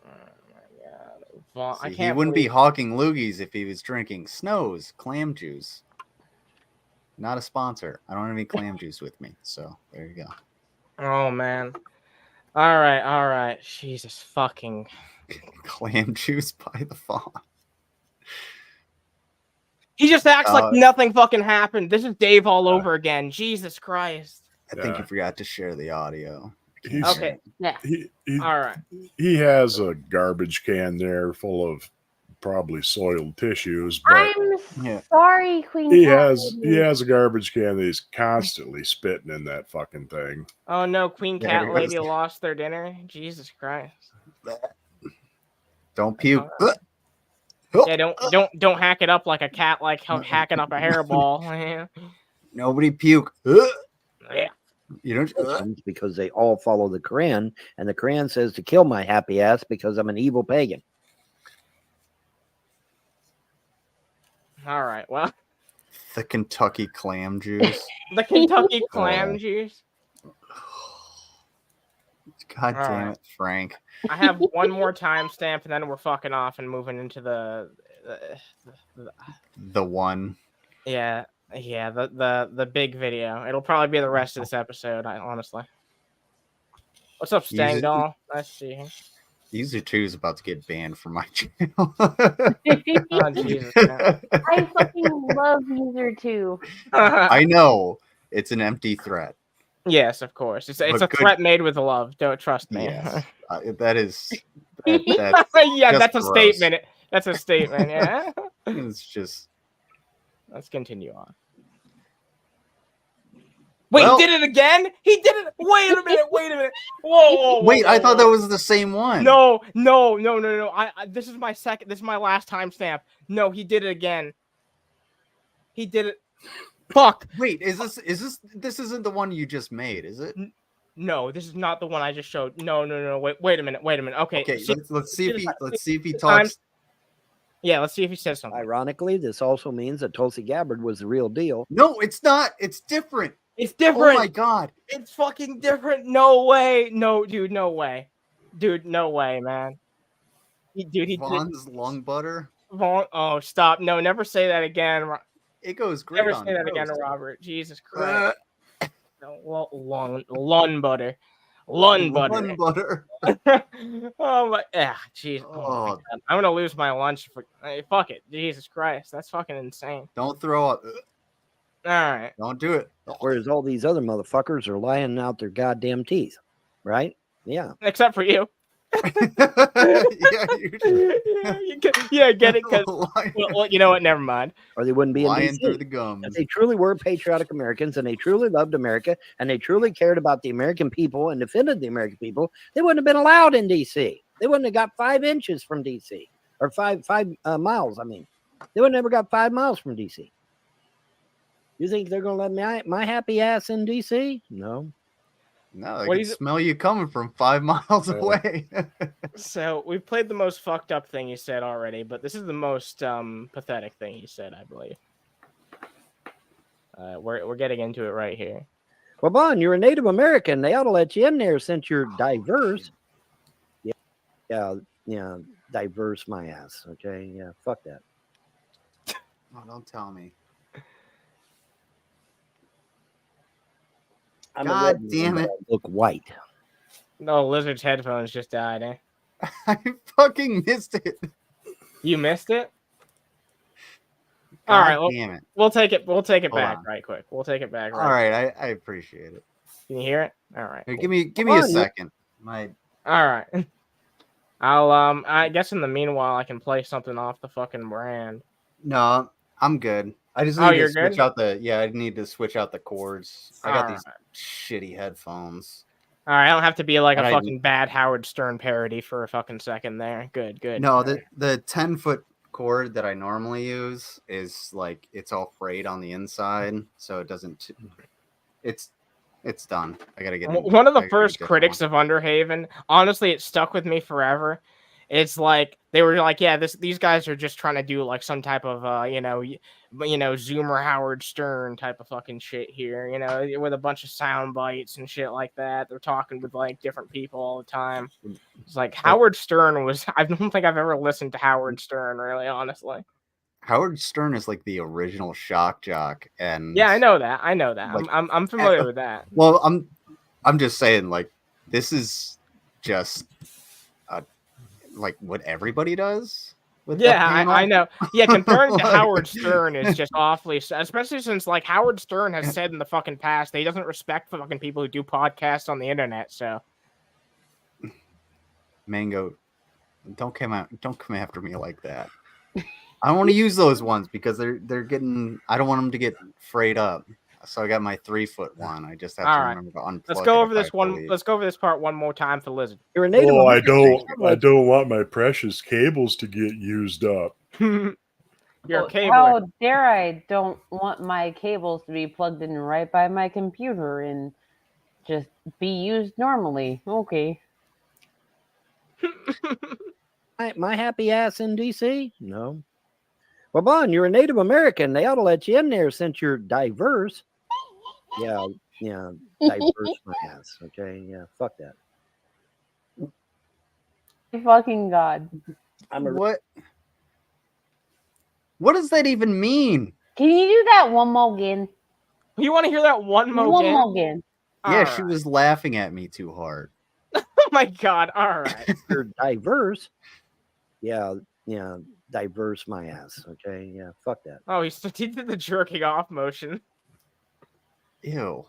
Oh my God, Von, I See, can't. he wouldn't be believe- hawking loogies if he was drinking Snow's clam juice. Not a sponsor. I don't have any clam juice with me, so there you go. Oh man. All right. Jesus fucking. Clam juice by the fawn. He just acts like nothing fucking happened. This is Dave all over again. Jesus Christ. I think you forgot to share the audio. He's- Okay. Yeah. All right. He has a garbage can there full of probably soiled tissues, but I'm sorry, Queen. he Cat has a garbage can that he's constantly spitting in that fucking thing. Oh no, Queen There Cat it Lady goes. lost their dinner. Jesus Christ. Don't puke. Yeah, don't hack it up like a cat, like hacking up a hairball. Yeah. Nobody puke. Yeah. You don't. Muslims because they all follow the Quran, and the Quran says to kill my happy ass because I'm an evil pagan. All right. Well, The Kentucky clam juice. the Kentucky clam juice. God All damn right. it, Frank. I have one more timestamp, and then we're fucking off and moving into the The one. the big video. It'll probably be the rest of this episode. Honestly. What's up, Stang Easy. Doll? Nice to see you. User 2 is about to get banned from my channel. Oh Jesus! Man. I fucking love user 2. I know it's an empty threat. Yes, of course. It's But a good- threat made with love. Don't trust me. Yes, that is. Yeah, just that's a gross. statement. That's a statement. Yeah. It's just. Let's continue on. Wait, Well- he did it again? He did it. Wait a minute. Whoa. Wait, I thought that was the same one. No. This is my second. This is my last timestamp. No, he did it again. He did it. Fuck. Wait, is this? This isn't the one you just made, is it? No, this is not the one I just showed. No. Wait a minute. Okay. Okay, see- let's see if he this talks. Yeah, let's see if he says something. Ironically, this also means that Tulsi Gabbard was the real deal. No, it's not. It's different. It's Oh different. my god. It's fucking different. No way. No, dude. No way. Dude, no way, man. He did. Vaughn's lung butter. Vaughn. Oh, stop. No, never say that again. It goes great. Never on say that again, toast. Robert. Jesus Christ. No, lung butter. Lung butter. Lung butter. Oh my. Yeah, jeez. Oh, my Oh. God. I'm gonna lose my lunch. Hey, fuck it. Jesus Christ. That's fucking insane. Don't throw up. All right. Don't do it. Whereas all these other motherfuckers are lying out their goddamn teeth, right? Yeah. Except for you. Yeah, Get it? Because well, you know what? Never mind. Or they wouldn't be in lying through DC. the gums. If they truly were patriotic Americans and they truly loved America and they truly cared about the American people and defended the American people, they wouldn't have been allowed in DC. They wouldn't have got 5 inches from DC or five miles. I mean, they wouldn't have ever got 5 miles from DC. You think they're going to let my happy ass in DC? No. No, I What can is it- smell you coming from 5 miles away. So we've played the most fucked up thing you said already, but this is the most pathetic thing you said, I believe. We're getting into it right here. Well, Bon, you're a Native American. They ought to let you in there since you're diverse. Yeah, diverse my ass. Okay, yeah, fuck that. Oh, don't tell me. I'm God a red man, damn but it. I look white. No, Lizard's headphones just died, eh? I fucking missed it. You missed it? God All right, well, damn it. we'll take it Hold back on. right quick. We'll take it back All right, I appreciate it. Can you hear it? All right. Here, cool. give me Come a on, you- second. My All right. I'll I guess in the meanwhile I can play something off the fucking brand. no, I'm good. I just Oh, need you're to switch good? out I need to switch out the cords. I got All these shitty headphones. All right, I don't have to be like a And I- fucking bad Howard Stern parody for a fucking second there. Good. No, All the 10-foot cord that I normally use is like it's all frayed on the inside, so it doesn't. It's done. I gotta get One of the I gotta get a first different critics one. of Underhaven, honestly, it stuck with me forever. It's like they were like, yeah, these guys are just trying to do like some type of Zoomer Howard Stern type of fucking shit here, with a bunch of sound bites and shit like that. They're talking with like different people all the time. It's like Howard Stern was. I don't think I've ever listened to Howard Stern, really, honestly. Howard Stern is like the original shock jock, and Yeah, I know that. Like, I'm familiar with that. well, I'm just saying, like, this is just like what everybody does with that Yeah, panel. I know. Yeah, comparing to Like- Howard Stern is just awfully, especially since like Howard Stern has said in the fucking past that he doesn't respect fucking people who do podcasts on the internet. So, Mango, don't come after me like that. I don't want to use those ones because they're getting. I don't want them to get frayed up. So I got my 3-foot one. I just have All to right. remember to unplug. let's go it over if I this one. believe. Let's go over this part one more time for Lizard. You're a native Oh, I American. don't want my precious cables to get used up. You're a cabler. How dare I don't want my cables to be plugged in right by my computer and just be used normally. Okay. My happy ass in DC? No. Well, Bon, you're a Native American. They ought to let you in there since you're diverse. Yeah, diverse my ass. Okay, yeah, fuck that. Fucking God. What does that even mean? Can you do that one more again? You want to hear that one more One again? more again. Yeah, All she right. was laughing at me too hard. Oh my God! All right. You're diverse. Yeah, diverse my ass. Okay, yeah, fuck that. Oh, he did the jerking off motion. Ew.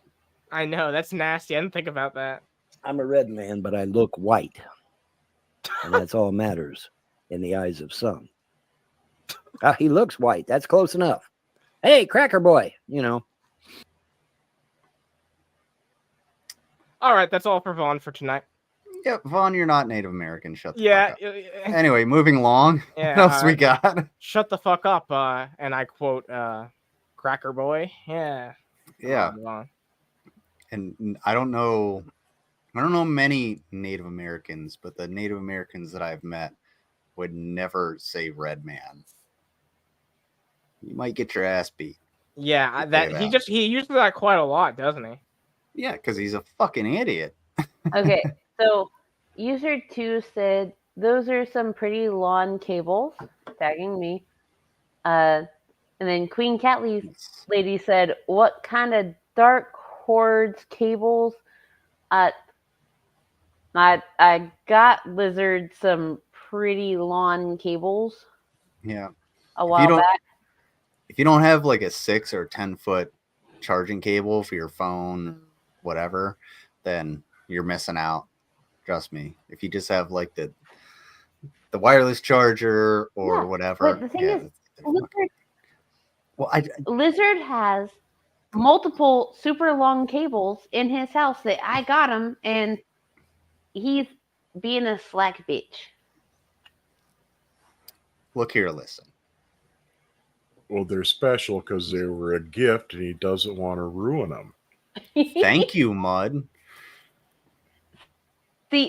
I know that's nasty. I didn't think about that. I'm a red man, but I look white, and that's all matters in the eyes of some. He looks white. That's close enough. Hey, cracker boy. All right, that's all for Vaughn for tonight. Yep, Vaughn, you're not Native American. Shut the Yeah. fuck up. Anyway, moving along. Yeah, What else we alright. got? Shut the fuck up. And I quote, "Cracker boy." Yeah. Yeah, Vaughn. and I don't know many Native Americans, but the Native Americans that I've met would never say red man. You might get your ass beat. Yeah, Say that. he uses that quite a lot, doesn't he? Yeah, because he's a fucking idiot. Okay, so user 2 said those are some pretty lawn cables, tagging me. And then Queen Cat Lady said, "What kind of dark hordes cables?" I got Lizard some pretty lawn cables Yeah. a while back. If you don't have like a 6 or 10-foot charging cable for your phone, whatever, then you're missing out. Trust me. If you just have like the wireless charger or Yeah, whatever. but the thing is, Lizard has multiple super long cables in his house that I got him, and he's being a slack bitch. Look here, listen. Well, they're special because they were a gift, and he doesn't want to ruin them. Thank you, Mud.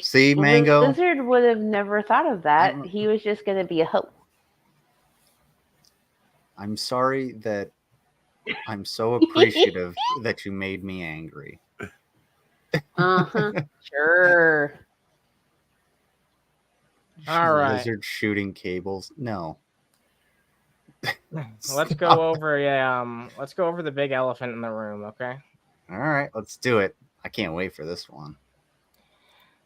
See, Mango? Lizard would have never thought of that. He was just going to be a hoe. I'm sorry that I'm so appreciative that you made me angry. Sure. All right. Lizard shooting cables. No. Let's go over let's go over the big elephant in the room, okay? All right, let's do it. I can't wait for this one.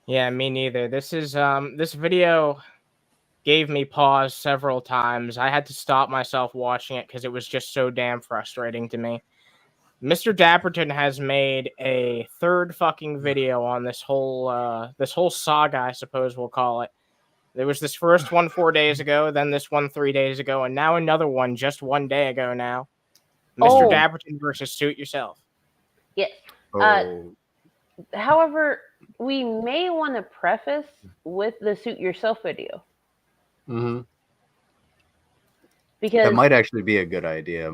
Yeah, me neither. This is this video gave me pause several times. I had to stop myself watching it because it was just so damn frustrating to me. Mr. Dapperton has made a third fucking video on this whole saga, I suppose we'll call it. There was this first one 4 days ago, then this one 3 days ago, and now another one just 1 day ago now. Mr. Dapperton versus Suit Yourself. Yes. Oh, However, we may want to preface with the Suit Yourself video. mm-hmm. because That might actually be a good idea.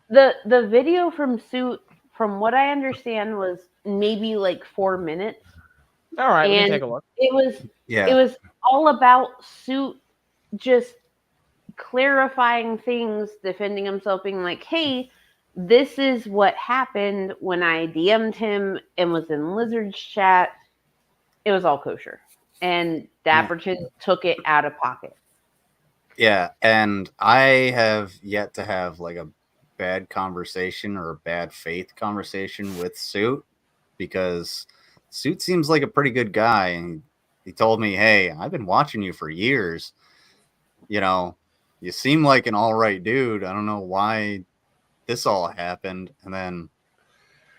the video from Suit, from what I understand, was maybe like 4 minutes. All right, we can And take a look. it was Yeah. all about Suit just clarifying things, defending himself, being like, hey, this is what happened when I DM'd him and was in Lizard's chat. It was all kosher. And Dapperton took it out of pocket. Yeah, and I have yet to have like a bad conversation or a bad faith conversation with Suit, because Suit seems like a pretty good guy, and he told me, hey, I've been watching you for years. You know, you seem like an all right dude. I don't know why this all happened. And then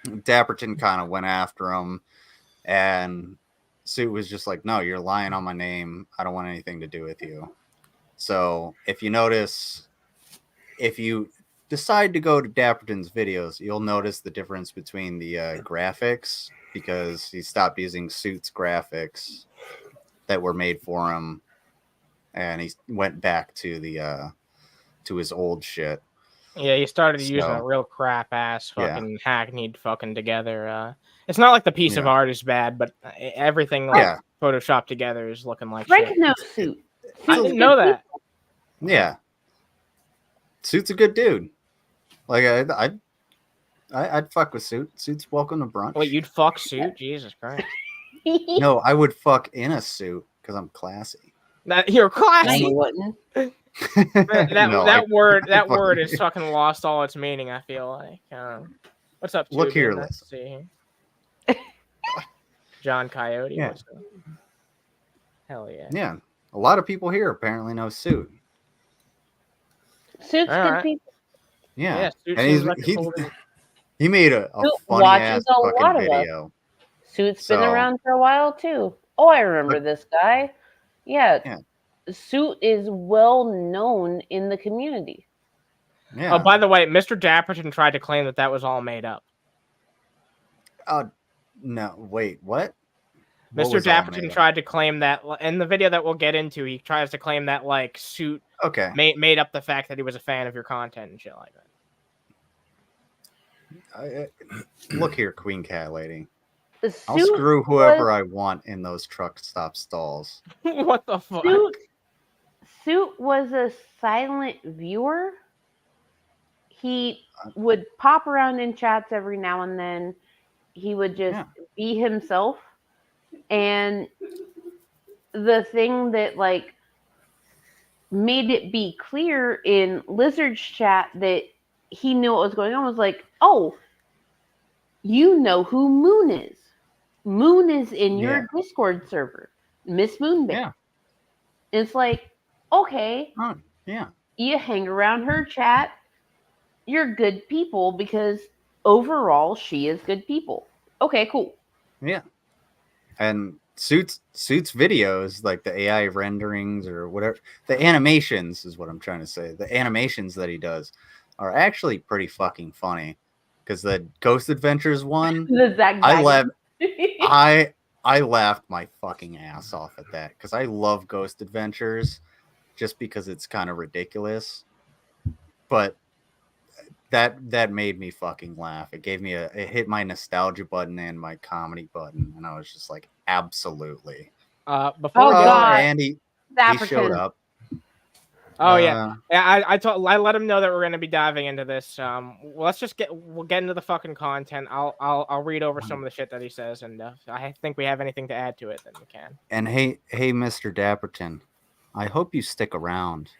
Dapperton kind of went after him, and Suit was just like, no, you're lying on my name. I don't want anything to do with you. So if you notice, if you decide to go to Dapperton's videos, you'll notice the difference between the graphics, because he stopped using Suit's graphics that were made for him, and he went back to the to his old shit. Yeah, you started using a real crap ass fucking hackneyed fucking together. It's not like the piece of art is bad, but everything like photoshopped together is looking like Frank shit. knows Suit. I didn't know that. Yeah, Suit's a good dude. Like I'd fuck with Suit. Suit's welcome to brunch. Wait, you'd fuck Suit? Jesus Christ! No, I would fuck in a suit because I'm classy. You're classy. that word is fucking lost all its meaning. I feel like. What's up? Look here, let's see. John Coyote. Yeah. What's up? Hell yeah. Yeah, a lot of people here apparently know Suit. Suit's good people. Yeah, Suit and seems like a cool dude. he made a funny watches ass a lot fucking of us. video. Suit's been around for a while too. Oh, I remember this guy. Yeah. Suit is well known in the community. Yeah. Oh, by the way, Mr. Dapperton tried to claim that was all made up. No, wait, what? Mr. Dapperton tried to claim that in the video that we'll get into. He tries to claim that like Suit made up the fact that he was a fan of your content and shit like that. Look here, Queen Cat Lady. I'll Suit screw whoever I want in those truck stop stalls. What the fuck? Suit was a silent viewer. He would pop around in chats every now and then. He would just be himself. And the thing that like made it be clear in Lizard's chat that he knew what was going on was like, oh, you know who Moon is. Moon is in your Discord server, Miss Moonbase. Yeah. It's like, okay, you hang around her chat, you're good people because overall she is good people. Okay, cool. Yeah. And Suit's videos, like the AI renderings or whatever, the animations is what I'm trying to say. The animations that he does are actually pretty fucking funny. Because the Ghost Adventures one, I laughed my fucking ass off at that, because I love Ghost Adventures just because it's kind of ridiculous. But that made me fucking laugh. It gave me it hit my nostalgia button and my comedy button, and I was just like, absolutely. And he showed up. Oh yeah. I let him know that we're going to be diving into this. We'll get into the fucking content. I'll read over some of the shit that he says, and if I think we have anything to add to it, then we can. And hey, Mr. Dapperton, I hope you stick around,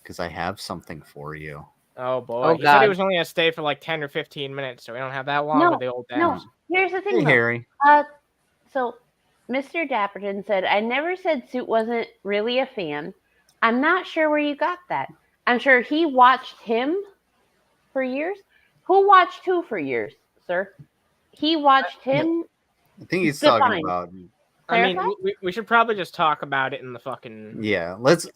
because I have something for you. Oh boy, he said he was only going to stay for like 10 or 15 minutes, so we don't have that long with the old dads. No, here's the thing, hey, Harry. So Mr. Dapperton said, I never said Suit wasn't really a fan. I'm not sure where you got that. I'm sure he watched him for years. Who watched who for years, sir? He watched him. I think he's talking about. I mean, we should probably just talk about it in the fucking. Yeah, let's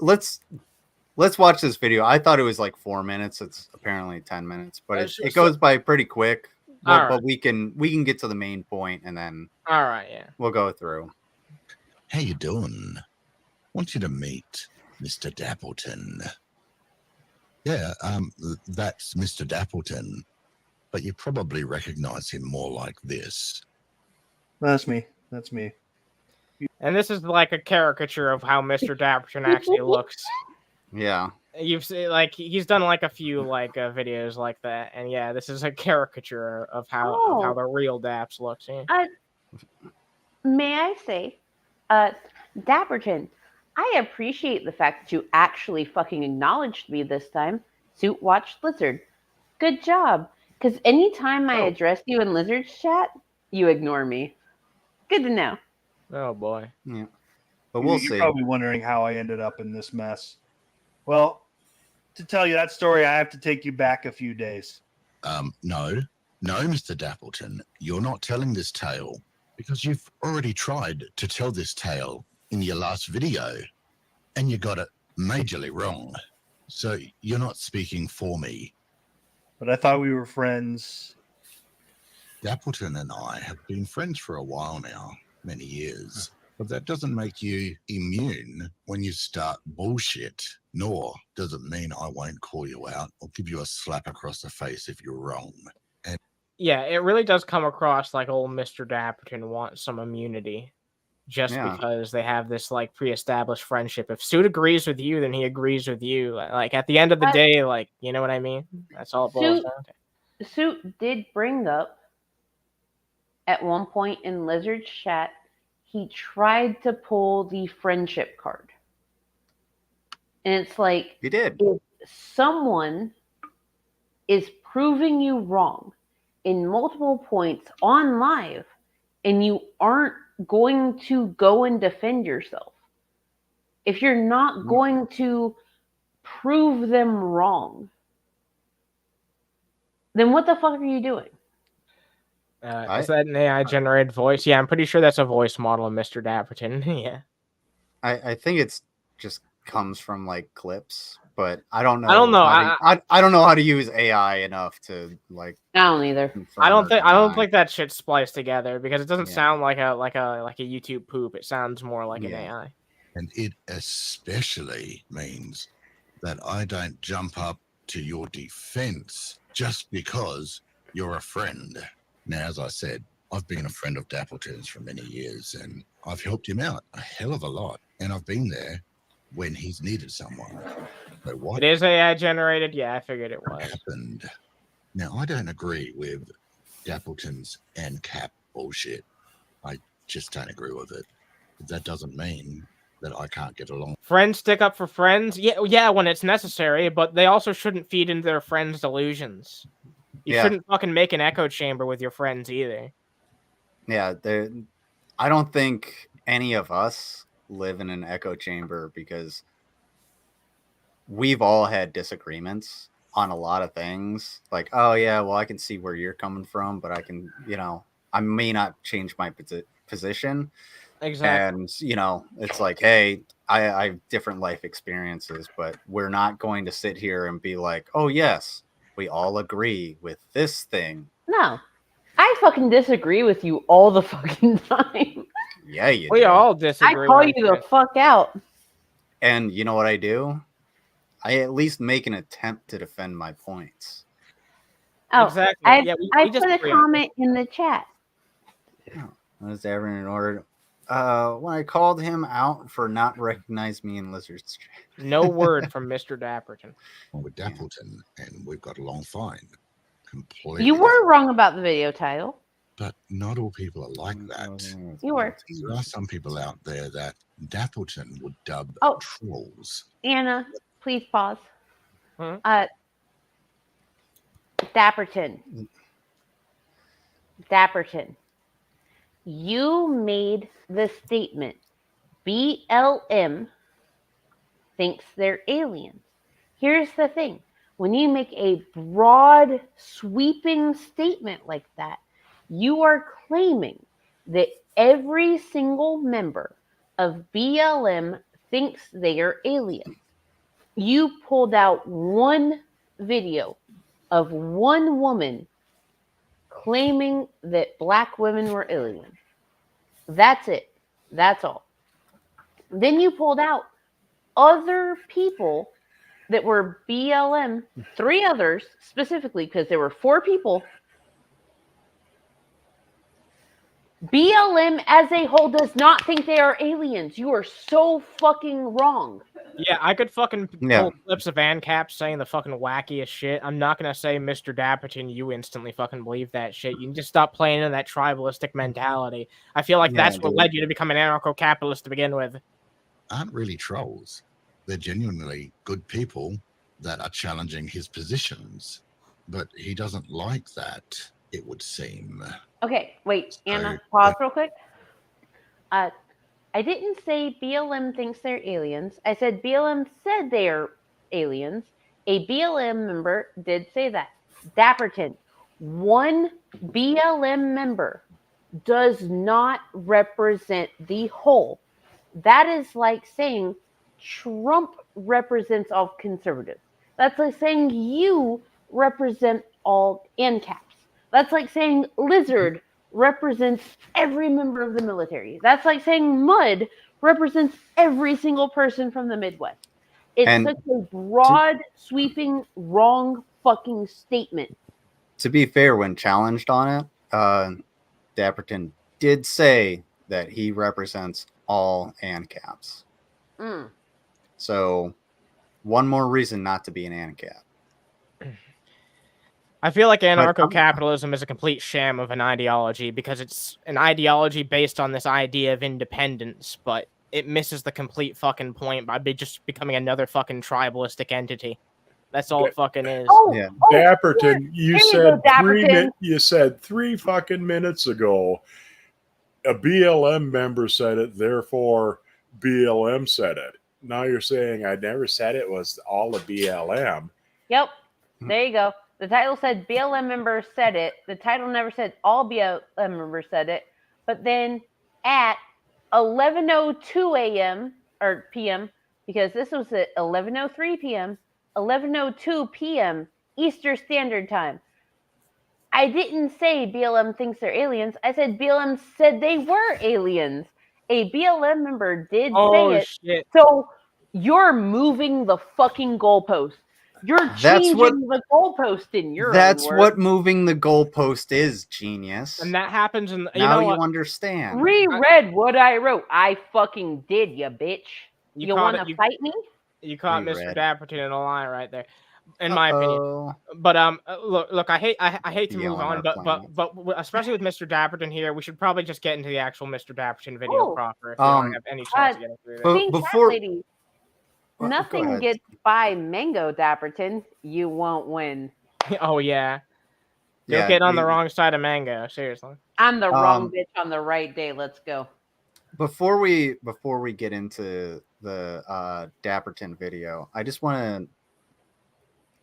watch this video. I thought it was like 4 minutes. It's apparently 10 minutes, but it goes by pretty quick. But we can get to the main point, and then we'll go through. How you doing? Want you to meet Mr. Dapperton. Yeah, that's Mr. Dapperton, but you probably recognize him more like this. That's me. That's me. And this is like a caricature of how Mr. Dapperton actually looks. Yeah. You've seen, like, he's done like a few like videos like that, and yeah, this is a caricature of how the real Daps looks. Yeah. May I say, Dapperton, I appreciate the fact that you actually fucking acknowledged me this time. Suit Watch Lizard. Good job. Because anytime I address you in Lizard's chat, you ignore me. Good to know. Oh boy. Yeah. But we'll You're see. probably wondering how I ended up in this mess. Well, to tell you that story, I have to take you back a few days. No, Mr. Dapperton, you're not telling this tale because you've already tried to tell this tale in your last video and you got it majorly wrong. So you're not speaking for me. But I thought we were friends. Dapperton and I have been friends for a while now, many years. But that doesn't make you immune when you start bullshit, nor does it mean I won't call you out or give you a slap across the face if you're wrong. And yeah, it really does come across like old Mr. Dapperton wants some immunity just because they have this like pre-established friendship. If Suit agrees with you, then he agrees with you. Like at the end of the day, like, you know what I mean? That's all it boils down to. Suit did bring up at one point in Lizard's chat, he tried to pull the friendship card. And it's like, he did. If someone is proving you wrong in multiple points on live and you aren't going to go and defend yourself, if you're not going to prove them wrong, then what the fuck are you doing? Is that an AI generated voice? Yeah, I'm pretty sure that's a voice model of Mr. Dapperton. Yeah. I think it's just comes from like clips, but I don't know. I don't know how to use AI enough to like. I don't either. I don't think that shit's spliced together because it doesn't sound like a YouTube poop. It sounds more like an AI. And it especially means that I don't jump up to your defense just because you're a friend. Now, as I said, I've been a friend of Dapperton's for many years, and I've helped him out a hell of a lot. And I've been there when he's needed someone. But what it is AI generated? Yeah, I figured it was. Happened. Now, I don't agree with Dapperton's NCAP bullshit. I just don't agree with it. But that doesn't mean that I can't get along. Friends stick up for friends? Yeah, when it's necessary, but they also shouldn't feed into their friends' delusions. You shouldn't fucking make an echo chamber with your friends either. Yeah, I don't think any of us live in an echo chamber because we've all had disagreements on a lot of things. Like, oh yeah, well, I can see where you're coming from, but I can, I may not change my position. Exactly. And, it's like, hey, I have different life experiences, but we're not going to sit here and be like, oh yes, we all agree with this thing. No, I fucking disagree with you all the fucking time. Yeah, you we do. all disagree. I call you the fuck out. And you know what I do? I at least make an attempt to defend my points. Oh, exactly. I put a comment in the chat. Was ever in order? When I called him out for not recognizing me in Lizard's chat. No word from Mr. Dapperton. Well, with Dapperton, and we've got along fine. Completely. You were wrong about the video title. But not all people are like that. You were. There are some people out there that Dapperton would dub trolls. Anna, please pause. Huh? Dapperton. You made the statement, BLM thinks they're aliens. Here's the thing. When you make a broad, sweeping statement like that, you are claiming that every single member of BLM thinks they are aliens. You pulled out one video of one woman claiming that black women were aliens. That's it. That's all. Then you pulled out other people that were BLM, 3 others specifically, because there were 4 people. BLM as a whole does not think they are aliens. You are so fucking wrong. Yeah, I could fucking Yeah. pull clips of ANCAP saying the fucking wackiest shit. I'm not gonna say Mr. Dapperton, you instantly fucking believe that shit. You can just stop playing in that tribalistic mentality. I feel like Yeah, that's what dude. led you to become an anarcho-capitalist to begin with. Aren't really trolls. They're genuinely good people that are challenging his positions. But he doesn't like that, it would seem. Okay, wait, Anna, So, pause real quick. I didn't say BLM thinks they're aliens. I said BLM said they are aliens. A BLM member did say that. Dapperton, one BLM member does not represent the whole. That is like saying Trump represents all conservatives. That's like saying you represent all ANCAPs. That's like saying Lizard represents every member of the military. That's like saying Mud represents every single person from the Midwest. It's And such a broad, sweeping, wrong fucking statement. To be fair, when challenged on it, Dapperton did say that he represents all ANCAPs. Mm. So, one more reason not to be an ANCAP. I feel like anarcho-capitalism is a complete sham of an ideology because it's an ideology based on this idea of independence, but it misses the complete fucking point by just becoming another fucking tribalistic entity. That's all it fucking is. Yeah. Dapperton, you Here you said go, Dapperton. you said 3 fucking minutes ago a BLM member said it, therefore BLM said it. Now you're saying I never said it was all of BLM. Yep. There you go. The title said BLM members said it. The title never said all BLM members said it. But then at 11:02 a.m. or p.m., because this was at 11:03 p.m., 11:02 p.m. Eastern Standard Time. I didn't say BLM thinks they're aliens. I said BLM said they were aliens. A BLM member did say it. Shit. So you're moving the fucking goalpost. You're changing the goalpost in your That's own words. what moving the goalpost is, genius. And that happens in... Now you what? understand. Reread what I wrote. I fucking did, you bitch. You You caught want it- to fight me? You caught Mr. Reread. Dapperton in a lie right there, in my opinion. But look, I hate to move on, but especially with Mr. Dapperton here, we should probably just get into the actual Mr. Dapperton video proper if we don't have any chance of getting through this. Pink Cat Lady, Go nothing ahead. gets by Mango Dapperton. You won't win. Oh yeah. Don't Yeah, get on the wrong side of Mango, seriously. I'm the wrong bitch on the right day. Let's go. Before we get into the Dapperton video, I just want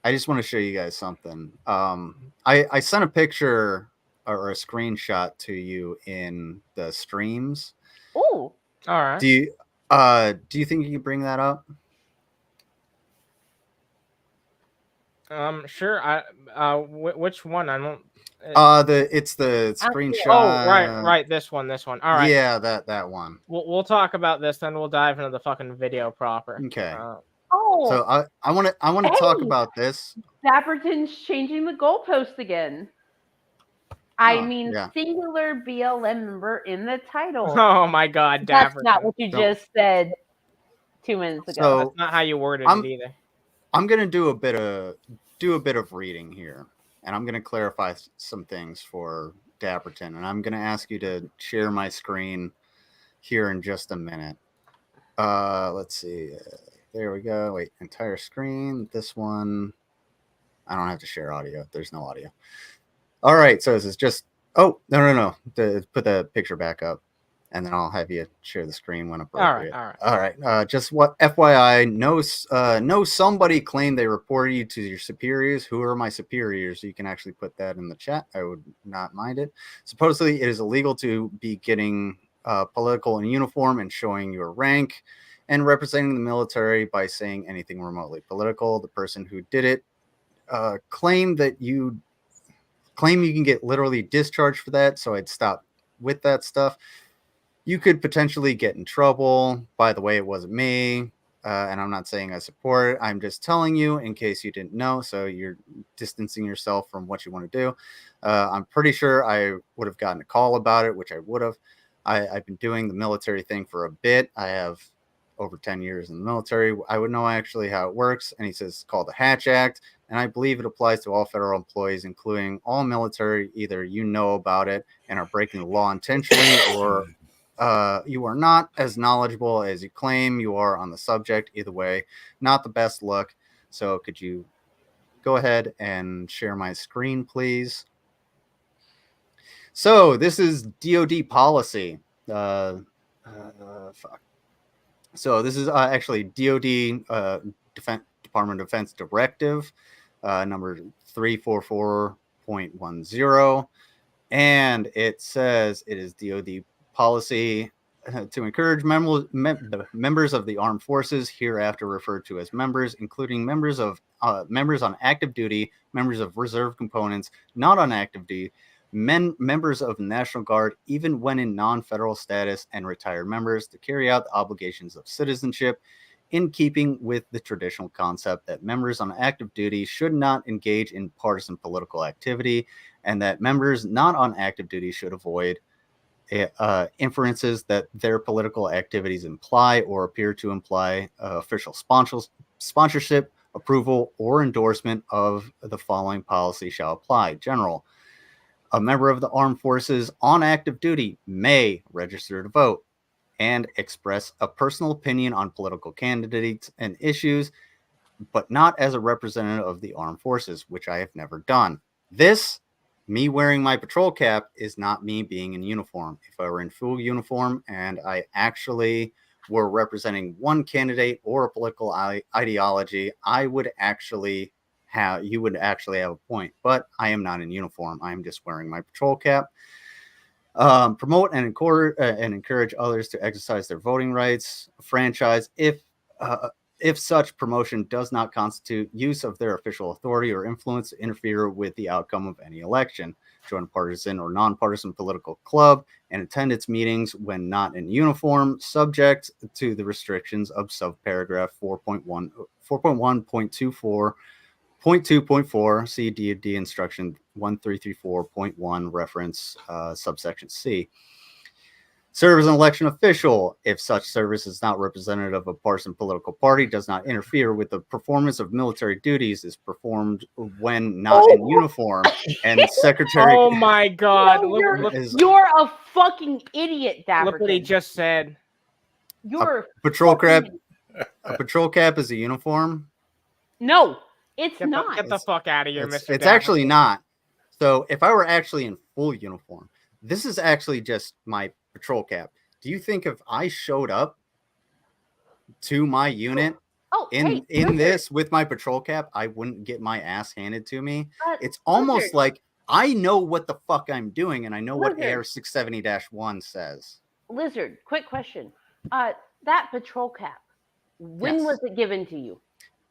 to show you guys something. I sent a picture or a screenshot to you in the streams. Ooh. All right. Do you think you can bring that up? Sure. Which one? I don't. It's the screenshot. Oh, right. This one. All right. Yeah, that one. We'll talk about this, then we'll dive into the fucking video proper. Okay. Oh. So I want to talk about this. Dapperton's changing the goalpost again. Singular BLM member in the title. Oh my God, Dapperton. That's not what you just said 2 minutes ago. So that's not how you worded it either. I'm gonna do a bit of reading here, and I'm gonna clarify some things for Dapperton, and I'm gonna ask you to share my screen here in just a minute. Let's see. There we go. Wait, entire screen. This one. I don't have to share audio. There's no audio. All right. So this is just. Oh no. Put the picture back up, and then I'll have you share the screen when appropriate. All right. Just what FYI. No. Somebody claimed they reported you to your superiors. Who are my superiors? You can actually put that in the chat. I would not mind it. Supposedly, it is illegal to be getting political in uniform and showing your rank and representing the military by saying anything remotely political. The person who did it claim you can get literally discharged for that. So I'd stop with that stuff. You could potentially get in trouble. By the way, it wasn't me. and I'm not saying I support it. I'm just telling you in case you didn't know, so you're distancing yourself from what you want to do. I'm pretty sure I would have gotten a call about it, which I would have. I've been doing the military thing for a bit. I have over 10 years in the military. I would know actually how it works. And he says it's called the Hatch Act. And I believe it applies to all federal employees, including all military. Either you know about it and are breaking the law intentionally, or you are not as knowledgeable as you claim you are on the subject. Either way, not the best look. So could you go ahead and share my screen, please? So this is DoD policy. Fuck. So this is actually DoD Department of Defense Directive number 344.10. And it says it is DoD policy to encourage members of the armed forces, hereafter referred to as members, including members on active duty, members of reserve components, not on active duty, members of the National Guard, even when in non-federal status, and retired members, to carry out the obligations of citizenship, in keeping with the traditional concept that members on active duty should not engage in partisan political activity, and that members not on active duty should avoid inferences that their political activities imply or appear to imply official sponsorship, approval, or endorsement of the following policy shall apply. General. A member of the armed forces on active duty may register to vote and express a personal opinion on political candidates and issues, but not as a representative of the armed forces, which I have never done. This, me wearing my patrol cap, is not me being in uniform. If I were in full uniform and I actually were representing one candidate or a political ideology, I would actually you would actually have a point, but I am not in uniform. I am just wearing my patrol cap. Promote and encourage others to exercise their voting rights. Franchise, if such promotion does not constitute use of their official authority or influence to interfere with the outcome of any election. Join a partisan or nonpartisan political club and attend its meetings when not in uniform, subject to the restrictions of subparagraph 4.1.24. 0.2.4, see DoD instruction 1334.1, reference subsection C. Serve as an election official if such service is not representative of a partisan political party, does not interfere with the performance of military duties, is performed when not in uniform, and secretary. Oh my God! No, you're a fucking idiot, Dapperton. Look what he just said. You're a patrol cap. A patrol cap is a uniform. No. It's not. Get the fuck out of here, Mr. It's actually not. So if I were actually in full uniform, this is actually just my patrol cap. Do you think if I showed up to my unit in this with my patrol cap, I wouldn't get my ass handed to me? It's almost like I know what the fuck I'm doing, and I know what AR 670-1 says. Lizard, quick question. That patrol cap, when was it given to you?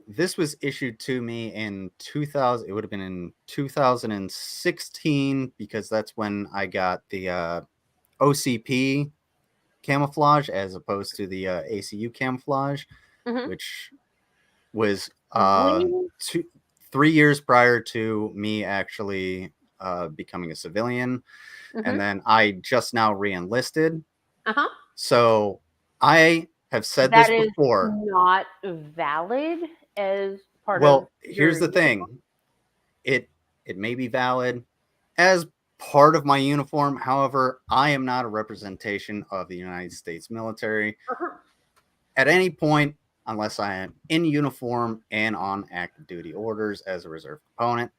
This was issued to me in 2000. It would have been in 2016 because that's when I got the OCP camouflage as opposed to the ACU camouflage, which was 3 years prior to me actually becoming a civilian. And then I just now re-enlisted. So I have said this before. That is not valid as part of. Well, here's the thing. It may be valid as part of my uniform. However, I am not a representation of the United States military at any point unless I am in uniform and on active duty orders as a reserve component.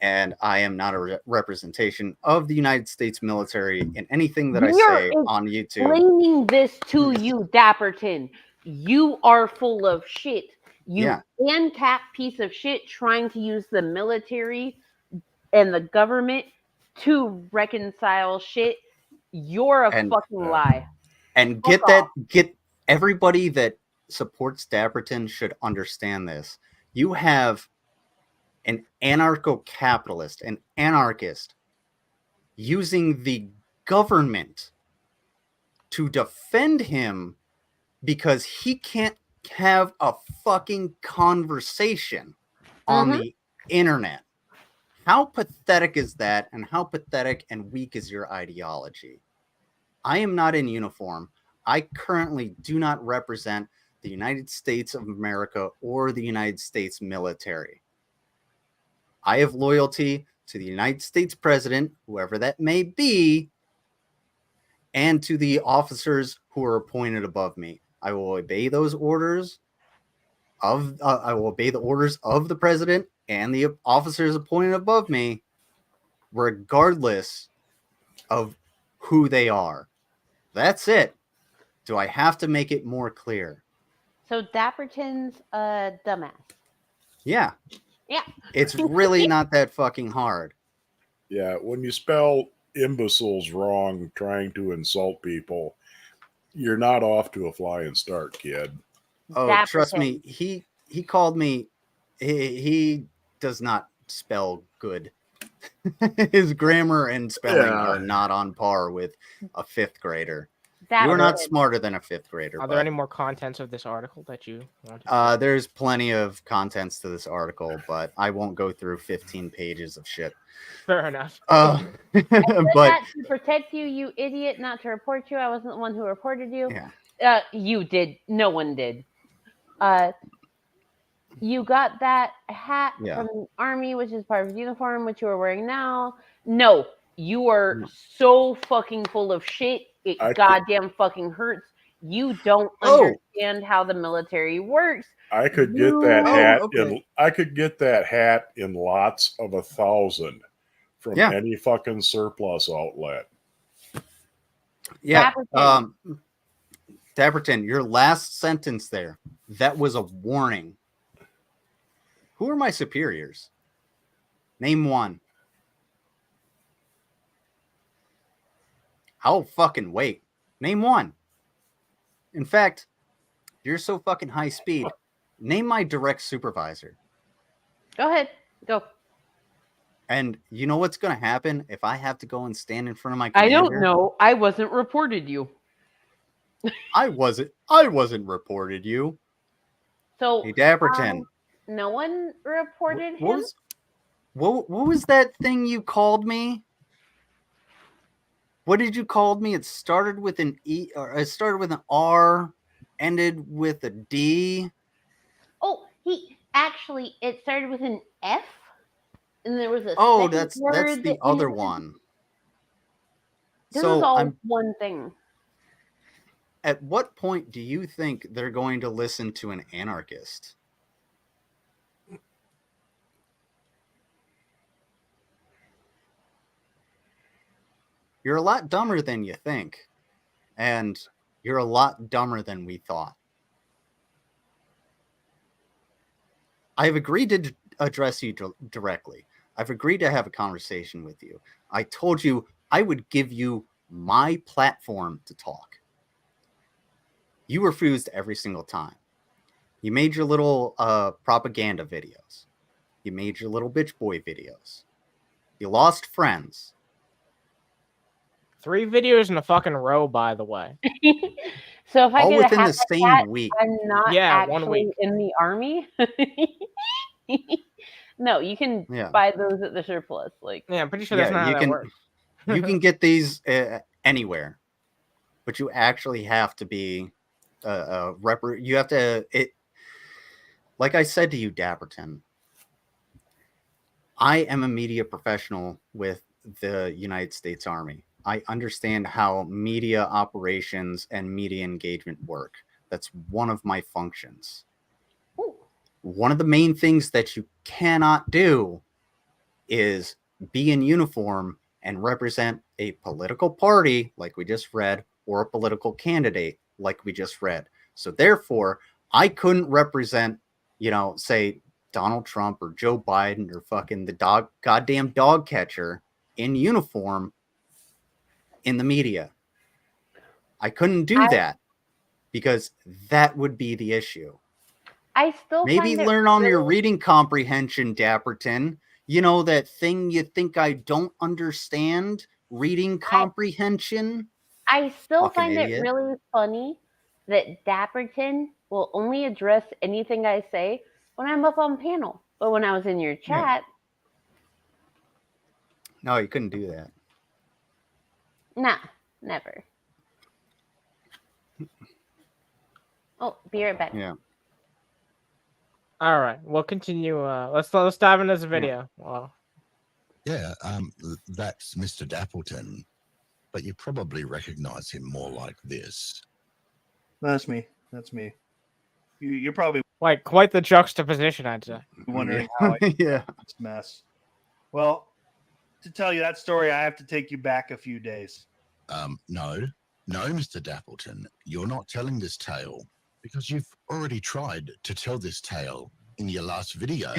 And I am not a representation of the United States military in anything that I say on YouTube. Explaining this to you, Dapperton. You are full of shit. You ANCAP piece of shit trying to use the military and the government to reconcile shit. You're a fucking lie. And get everybody that supports Dapperton should understand this. You have an anarcho-capitalist, an anarchist, using the government to defend him because he can't have a fucking conversation on Mhm. the internet. How pathetic is that? And how pathetic and weak is your ideology? I am not in uniform. I currently do not represent the United States of America or the United States military. I have loyalty to the United States president, whoever that may be, and to the officers who are appointed above me. I will obey those orders I will obey the orders of the president and the officers appointed above me, regardless of who they are. That's it. Do I have to make it more clear? So Dapperton's a dumbass. Yeah. Yeah. It's really not that fucking hard. Yeah, when you spell imbeciles wrong trying to insult people, you're not off to a flying start, kid. Oh, trust me, he called me. He does not spell good. His grammar and spelling are not on par with a fifth grader. You are not smarter than a fifth grader. Are there any more contents of this article that you want to There's plenty of contents to this article, but I won't go through 15 pages of shit. Fair enough. I said But that to protect you, you idiot, not to report you. I wasn't the one who reported you. Yeah. You did. No one did. You got that hat from the army, which is part of the uniform, which you are wearing now. No, you are so fucking full of shit. It goddamn fucking hurts. You don't understand how the military works. I could get that hat I could get that hat in lots of 1,000 from any fucking surplus outlet. Yeah. Dapperton, your last sentence there, that was a warning. Who are my superiors? Name one. I'll fucking wait. Name one. In fact, you're so fucking high speed. Name my direct supervisor. Go ahead. Go. And you know what's going to happen if I have to go and stand in front of my commander? I don't know. I wasn't reported you. I wasn't reported you. So hey, Dapperton. No one reported him? What was that thing you called me? What did you call me? It started with an E, or it started with an R, ended with a D. Oh, it started with an F, and there was a that's the other one. This is all one thing. At what point do you think they're going to listen to an anarchist? You're a lot dumber than you think. And you're a lot dumber than we thought. I've agreed to address you directly. I've agreed to have a conversation with you. I told you I would give you my platform to talk. You refused every single time. You made your little propaganda videos. You made your little bitch boy videos. You lost friends. 3 videos in a fucking row, by the way. So if I all get within a the same hat, week. I'm not 1 week. in the army. No, you can buy those at the surplus. I'm pretty sure that's not how that works. You can get these anywhere, but you actually have to be you have to like I said to you, Dapperton, I am a media professional with the United States Army. I understand how media operations and media engagement work. That's one of my functions. Ooh. One of the main things that you cannot do is be in uniform and represent a political party like we just read, or a political candidate like we just read. So therefore, I couldn't represent, say Donald Trump or Joe Biden or fucking the goddamn dog catcher in uniform in the media. I couldn't do that because that would be the issue. I still maybe learn on your reading comprehension, Dapperton. You know that thing you think I don't understand? Reading comprehension? I still Fucking find idiot. it really funny that Dapperton will only address anything I say when I'm up on panel. But when I was in your chat, No, you couldn't do that. nah, never. Oh, be right back. Yeah. All right, we'll continue. Let's dive into this video. Wow. Yeah, that's Mr. Dapperton, but you probably recognize him more like this. That's me. That's me. You're probably Quite the juxtaposition, I'd say. wondering how I Yeah. this mess. Well, to tell you that story, I have to take you back a few days. No, Mr. Dapperton, you're not telling this tale because you've already tried to tell this tale in your last video.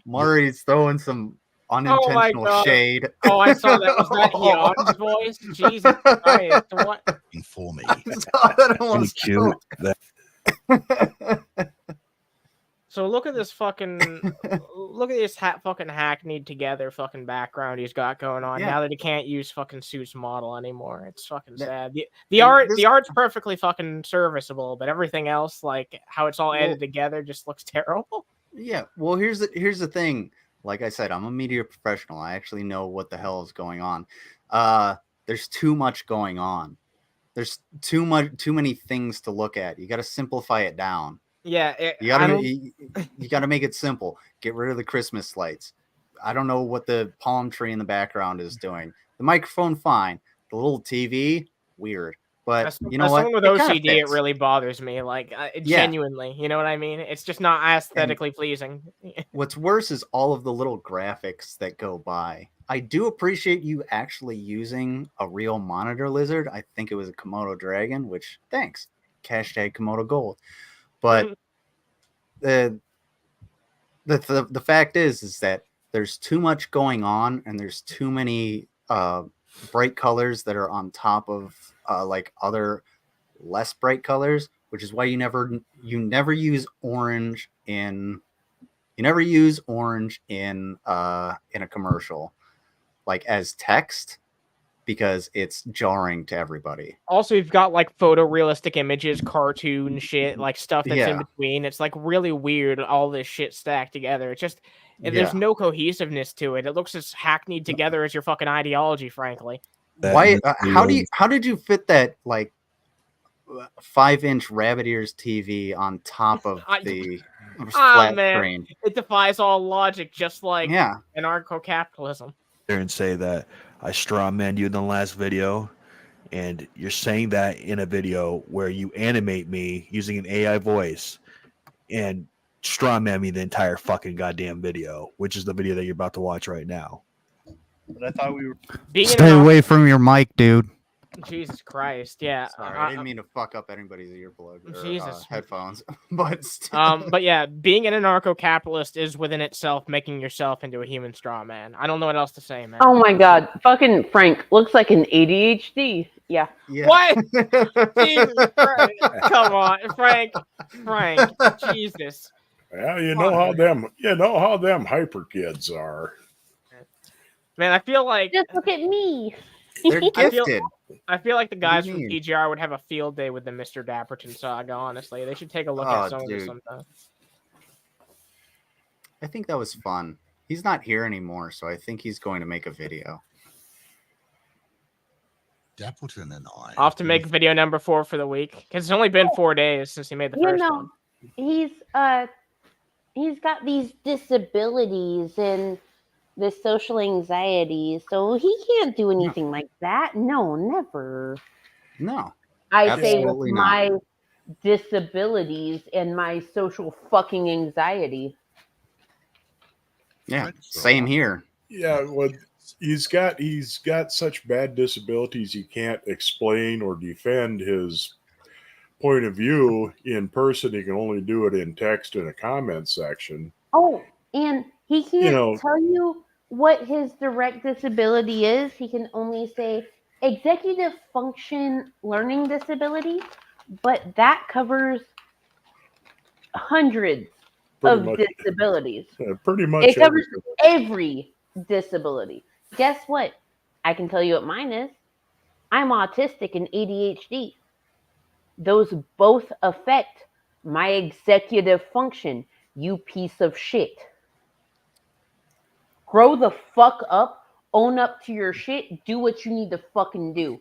Maury's throwing some unintentional shade. Oh, I saw that. Was that Yon's voice? Jesus Christ! What? For me. So look at this fucking fucking hackneyed together fucking background he's got going on now that he can't use fucking Suit's model anymore. It's fucking sad. The art's perfectly fucking serviceable, but everything else, like how it's all edited together, just looks terrible. Yeah. Well, here's the thing. Like I said, I'm a media professional. I actually know what the hell is going on. There's too much going on. There's too many things to look at. You got to simplify it down. Yeah, you gotta make it simple. Get rid of the Christmas lights. I don't know what the palm tree in the background is doing. The microphone, fine. The little TV, weird. But you know what? With OCD, it really bothers me. Like genuinely, you know what I mean? It's just not aesthetically pleasing. What's worse is all of the little graphics that go by. I do appreciate you actually using a real monitor lizard. I think it was a Komodo dragon, which thanks. Hashtag Komodo Gold. But the fact is that there's too much going on, and there's too many bright colors that are on top of like other less bright colors, which is why you never use orange in a commercial, like as text, because it's jarring to everybody. Also, you've got like photorealistic images, cartoon shit, like stuff that's in between. It's like really weird, all this shit stacked together. It's just there's no cohesiveness to it. It looks as hackneyed together as your fucking ideology, frankly. Why? How did you fit that like 5-inch rabbit ears TV on top of the flat screen? It defies all logic, just like anarcho-capitalism. And say that I strawmanned you in the last video, and you're saying that in a video where you animate me using an AI voice and strawman me the entire fucking goddamn video, which is the video that you're about to watch right now. But I thought we were stay away from your mic, dude. Jesus Christ, yeah. Sorry, I didn't mean to fuck up anybody's earplug or headphones, but but yeah, being an anarcho-capitalist is within itself making yourself into a human straw man. I don't know what else to say, man. Oh my god, fucking Frank looks like an ADHD. Yeah. What? Jesus Christ. Come on, Frank, Jesus. Well, you know how them hyper kids are. Man, I feel like just look at me. They're gifted. I feel like the guys from PGR would have a field day with the Mr. Dapperton Saga, honestly. They should take a look at some of this sometime. I think that was fun. He's not here anymore, so I think he's going to make a video. Dapperton and I I'll have to make video number 4 for the week, because it's only been 4 days since he made the first one. He's got these disabilities and the social anxiety, so he can't do anything like that. No, never. No. I say with my disabilities and my social fucking anxiety. Yeah, same here. Yeah, well, he's got such bad disabilities he can't explain or defend his point of view in person. He can only do it in text in a comment section. Oh, and he can't tell you what his direct disability is. He can only say executive function learning disability, but that covers hundreds of disabilities. Pretty much. It covers every disability. Guess what? I can tell you what mine is. I'm autistic and ADHD. Those both affect my executive function, you piece of shit. Grow the fuck up, own up to your shit, do what you need to fucking do.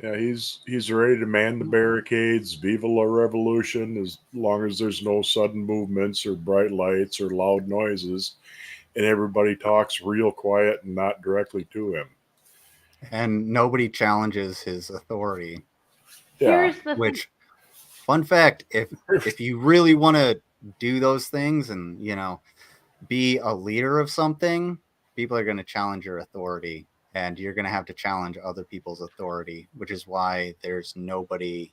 Yeah, he's ready to man the barricades, viva la revolution, as long as there's no sudden movements or bright lights or loud noises, and everybody talks real quiet and not directly to him. And nobody challenges his authority. Yeah. Here's the thing. Which, fun fact, if you really want to do those things and, you know, be a leader of something, people are going to challenge your authority, and you're going to have to challenge other people's authority, which is why there's nobody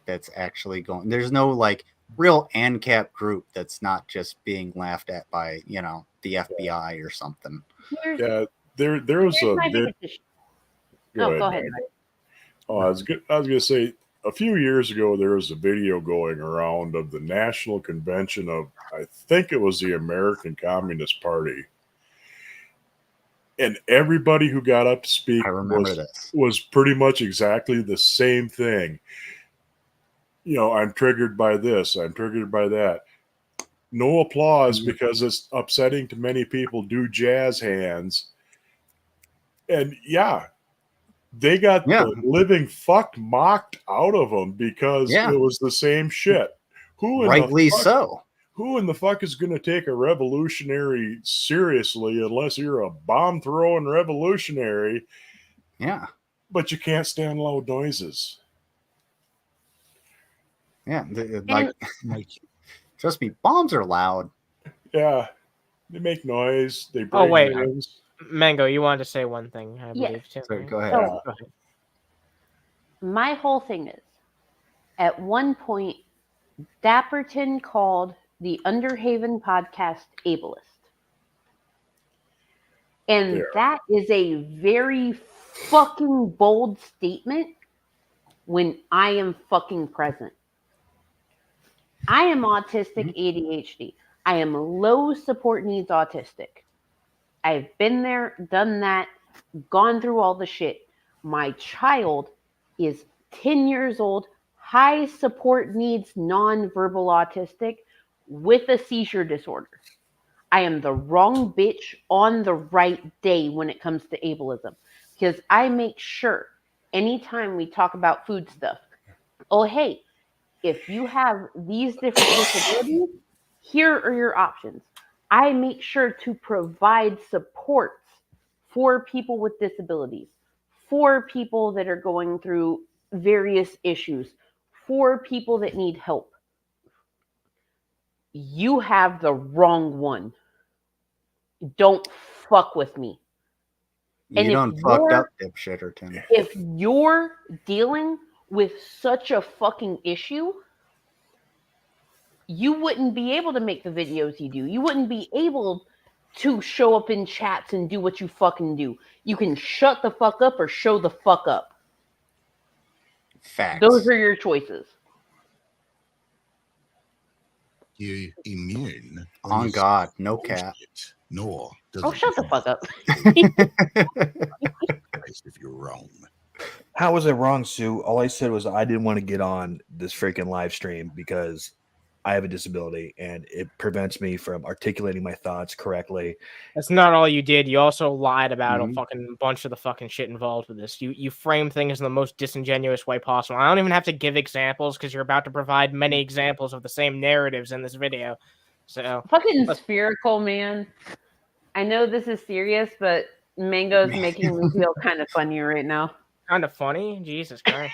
that's actually going. There's no like real ANCAP group that's not just being laughed at by, you know, the FBI or something. Yeah, there was Here's a my vid. biggest issue. Go ahead. Oh, I was gonna say a few years ago there was a video going around of the national convention of, I think it was the American Communist Party, and everybody who got up to speak I remember this. was pretty much exactly the same thing. You know, I'm triggered by this, I'm triggered by that. No applause because it's upsetting to many people. Do jazz hands. And yeah, they got the living fuck mocked out of them because it was the same shit. Rightly so. Who in the fuck is going to take a revolutionary seriously unless you're a bomb throwing revolutionary? Yeah. But you can't stand loud noises. Yeah. Like, trust me, bombs are loud. Yeah. They make noise. They break Oh, wait. things. Mango, you wanted to say one thing, I believe, too. Sorry, right? go ahead. So, my whole thing is, at one point, Dapperton called the Underhaven podcast ableist. And that is a very fucking bold statement when I am fucking present. I am autistic ADHD. I am low support needs autistic. I've been there, done that, gone through all the shit. My child is 10 years old, high support needs, nonverbal autistic with a seizure disorder. I am the wrong bitch on the right day when it comes to ableism, because I make sure anytime we talk about food stuff, oh, hey, if you have these different disabilities, here are your options. I make sure to provide supports for people with disabilities, for people that are going through various issues, for people that need help. You have the wrong one. Don't fuck with me. You done fucked up, dipshitterton. If you're dealing with such a fucking issue, you wouldn't be able to make the videos you do. You wouldn't be able to show up in chats and do what you fucking do. You can shut the fuck up or show the fuck up. Facts. Those are your choices. You immune on God, no cap. Nor does Oh, shut the fuck up. if you're wrong. How was I wrong, Sue? All I said was I didn't want to get on this freaking live stream because I have a disability and it prevents me from articulating my thoughts correctly. That's not all you did. You also lied about a fucking bunch of the fucking shit involved with this. You frame things in the most disingenuous way possible. I don't even have to give examples because you're about to provide many examples of the same narratives in this video. So fucking spherical, man. I know this is serious, but Mango's making me feel kind of funny right now. Kind of funny? Jesus Christ.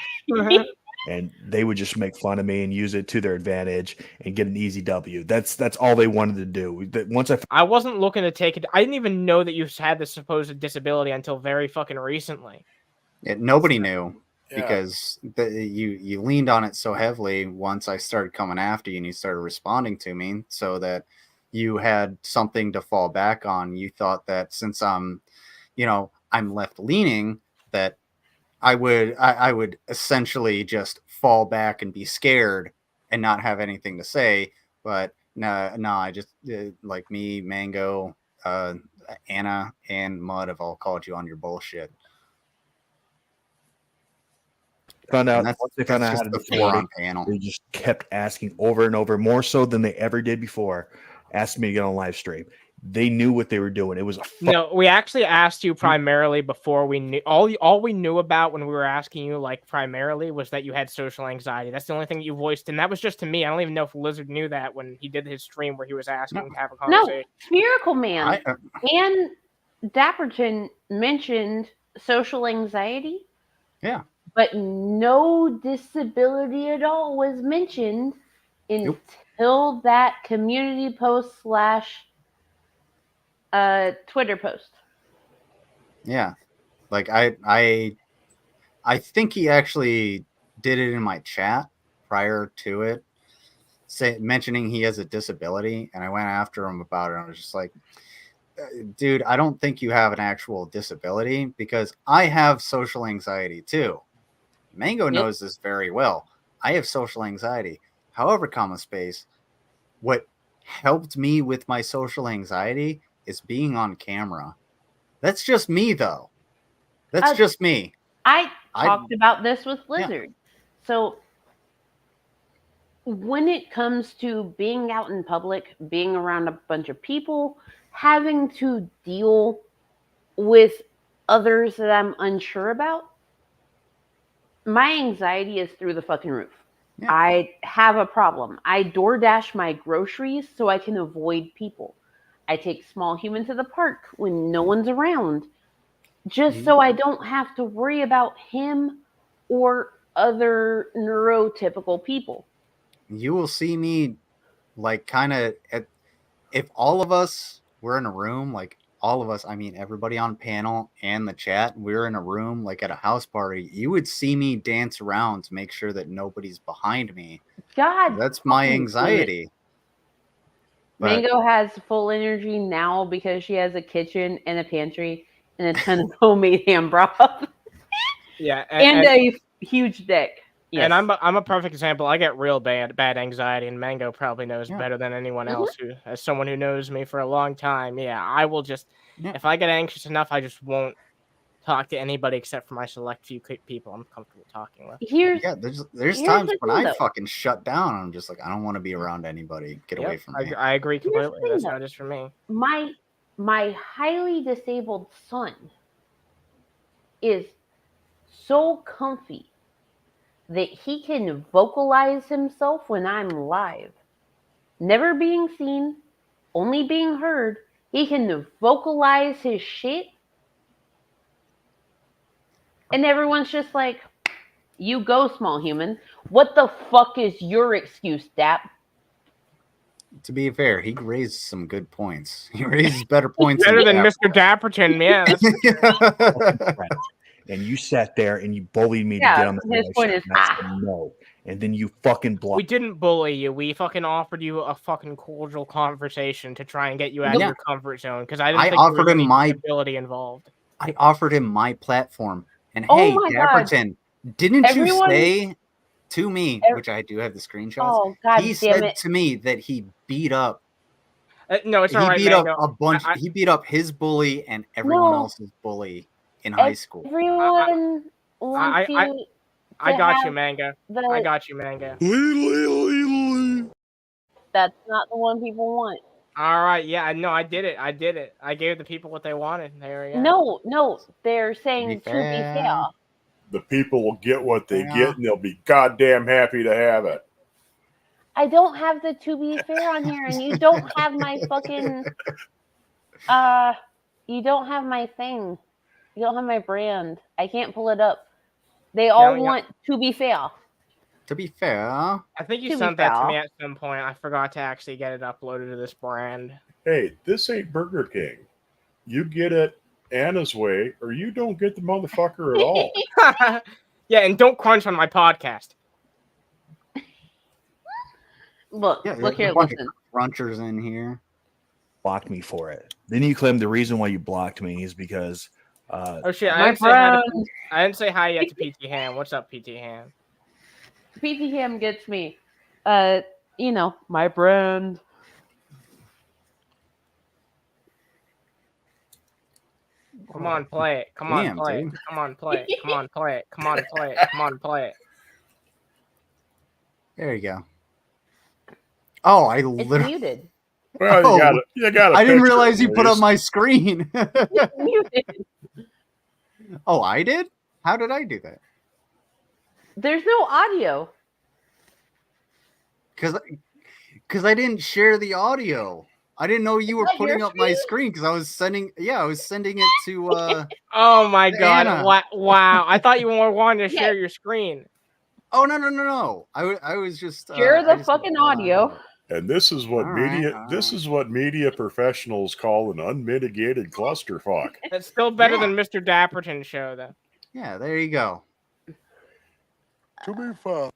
And they would just make fun of me and use it to their advantage and get an easy W. That's all they wanted to do. Once I wasn't looking to take it. I didn't even know that you had this supposed disability until very fucking recently. Nobody knew because you leaned on it so heavily once I started coming after you and you started responding to me, so that you had something to fall back on. You thought that since I'm left leaning, that I would essentially just fall back and be scared and not have anything to say. But no, I just like me, Mango, Anna, and Mud have all called you on your bullshit. found out And that's, once they found out that's how just to the four disability, on panel. they just kept asking over and over, more so than they ever did before, asked me to get on live stream. They knew what they were doing. It was a No, we actually asked you primarily before we knew all we knew about when we were asking you, like, primarily was that you had social anxiety. That's the only thing that you voiced, and that was just to me. I don't even know if Lizard knew that when he did his stream where he was asking to have a No, conversation. Miracle Man and Dapperton mentioned social anxiety. Yeah. But no disability at all was mentioned until that community post / Twitter post. Yeah. Like I think he actually did it in my chat prior to it, mentioning he has a disability, and I went after him about it. I was just like, dude, I don't think you have an actual disability, because I have social anxiety too. Mango knows this very well. I have social anxiety. However, what helped me with my social anxiety is being on camera. That's just me, though. That's just me. I talked about this with Lizard. Yeah. So when it comes to being out in public, being around a bunch of people, having to deal with others that I'm unsure about, my anxiety is through the fucking roof. Yeah. I have a problem. I DoorDash my groceries so I can avoid people. I take Small Human to the park when no one's around, just so I don't have to worry about him or other neurotypical people. You will see me, like, kind of, if all of us were in a room, like, all of us, I mean, everybody on panel and the chat, we're in a room, like at a house party, you would see me dance around to make sure that nobody's behind me. God, that's my anxiety. Mango has full energy now because she has a kitchen and a pantry and a ton of homemade ham broth. Yeah, and a huge dick. Yes. And I'm a perfect example. I get real bad anxiety, and Mango probably knows better than anyone else. Who, as someone who knows me for a long time, I will just if I get anxious enough, I just won't talk to anybody except for my select few people I'm comfortable talking with. There's times when I fucking shut down. I'm just like, I don't want to be around anybody. Get away from me. I agree completely. That's not just for me. My highly disabled son is so comfy that he can vocalize himself when I'm live. Never being seen, only being heard. He can vocalize his shit. And everyone's just like, you go, Small Human. What the fuck is your excuse, Dap? To be fair, he raised some good points. He raises better points. Better than Mr. Dapperton, yeah. And you sat there and you bullied me to get on the his point is no. And then you fucking blocked. We didn't bully you. We fucking offered you a fucking cordial conversation to try and get you out of your comfort zone, because I didn't think offered there was him my ability involved. I offered him my platform. And hey, Dapperton, didn't you say to me, which I do have the screenshots, oh, God he said to me that he beat up no, it's all right, beat Mango. up a bunch. He beat up his bully and everyone else's bully in high school. Everyone wants you. I got you, Mango. I got you, Mango. That's not the one people want. All right, yeah, no, I did it. I gave the people what they wanted. There we go. No, they're saying to be fair. The people will get what they get, and they'll be goddamn happy to have it. I don't have the to be fair on here, and you don't have my fucking you don't have my thing. You don't have my brand. I can't pull it up. They all want to be fair. To be fair, I think you sent that to me at some point. I forgot to actually get it uploaded to this brand. Hey, this ain't Burger King. You get it Anna's way, or you don't get the motherfucker at all. Yeah, and don't crunch on my podcast. Look here, listen. Crunchers in here. Blocked me for it. Then you claim the reason why you blocked me is because oh shit, I didn't say hi yet to PT Ham. What's up, PT Ham? PT Ham gets me. My brand. Come on, play it. Come on, Damn, play dude. it. Come on, play it. Come on, play it. Come on, play it. Come on, play it. There you go. Oh, I It's literally. muted. Well, Oh, you got. I didn't picture realize at you put up least. my screen. It's muted. Oh, I did? How did I do that? There's no audio. Because I didn't share the audio. I didn't know you were that your putting up my screen because I was sending it to Oh my god! Anna. Wow! I thought you were wanting to share your screen. Oh no. I was just Share I the just- fucking audio. And this is what All right, media. all This right. is what media professionals call an unmitigated clusterfuck. It's still better Yeah. than Mr. Dapperton show, though. Yeah, there you go. To be fair.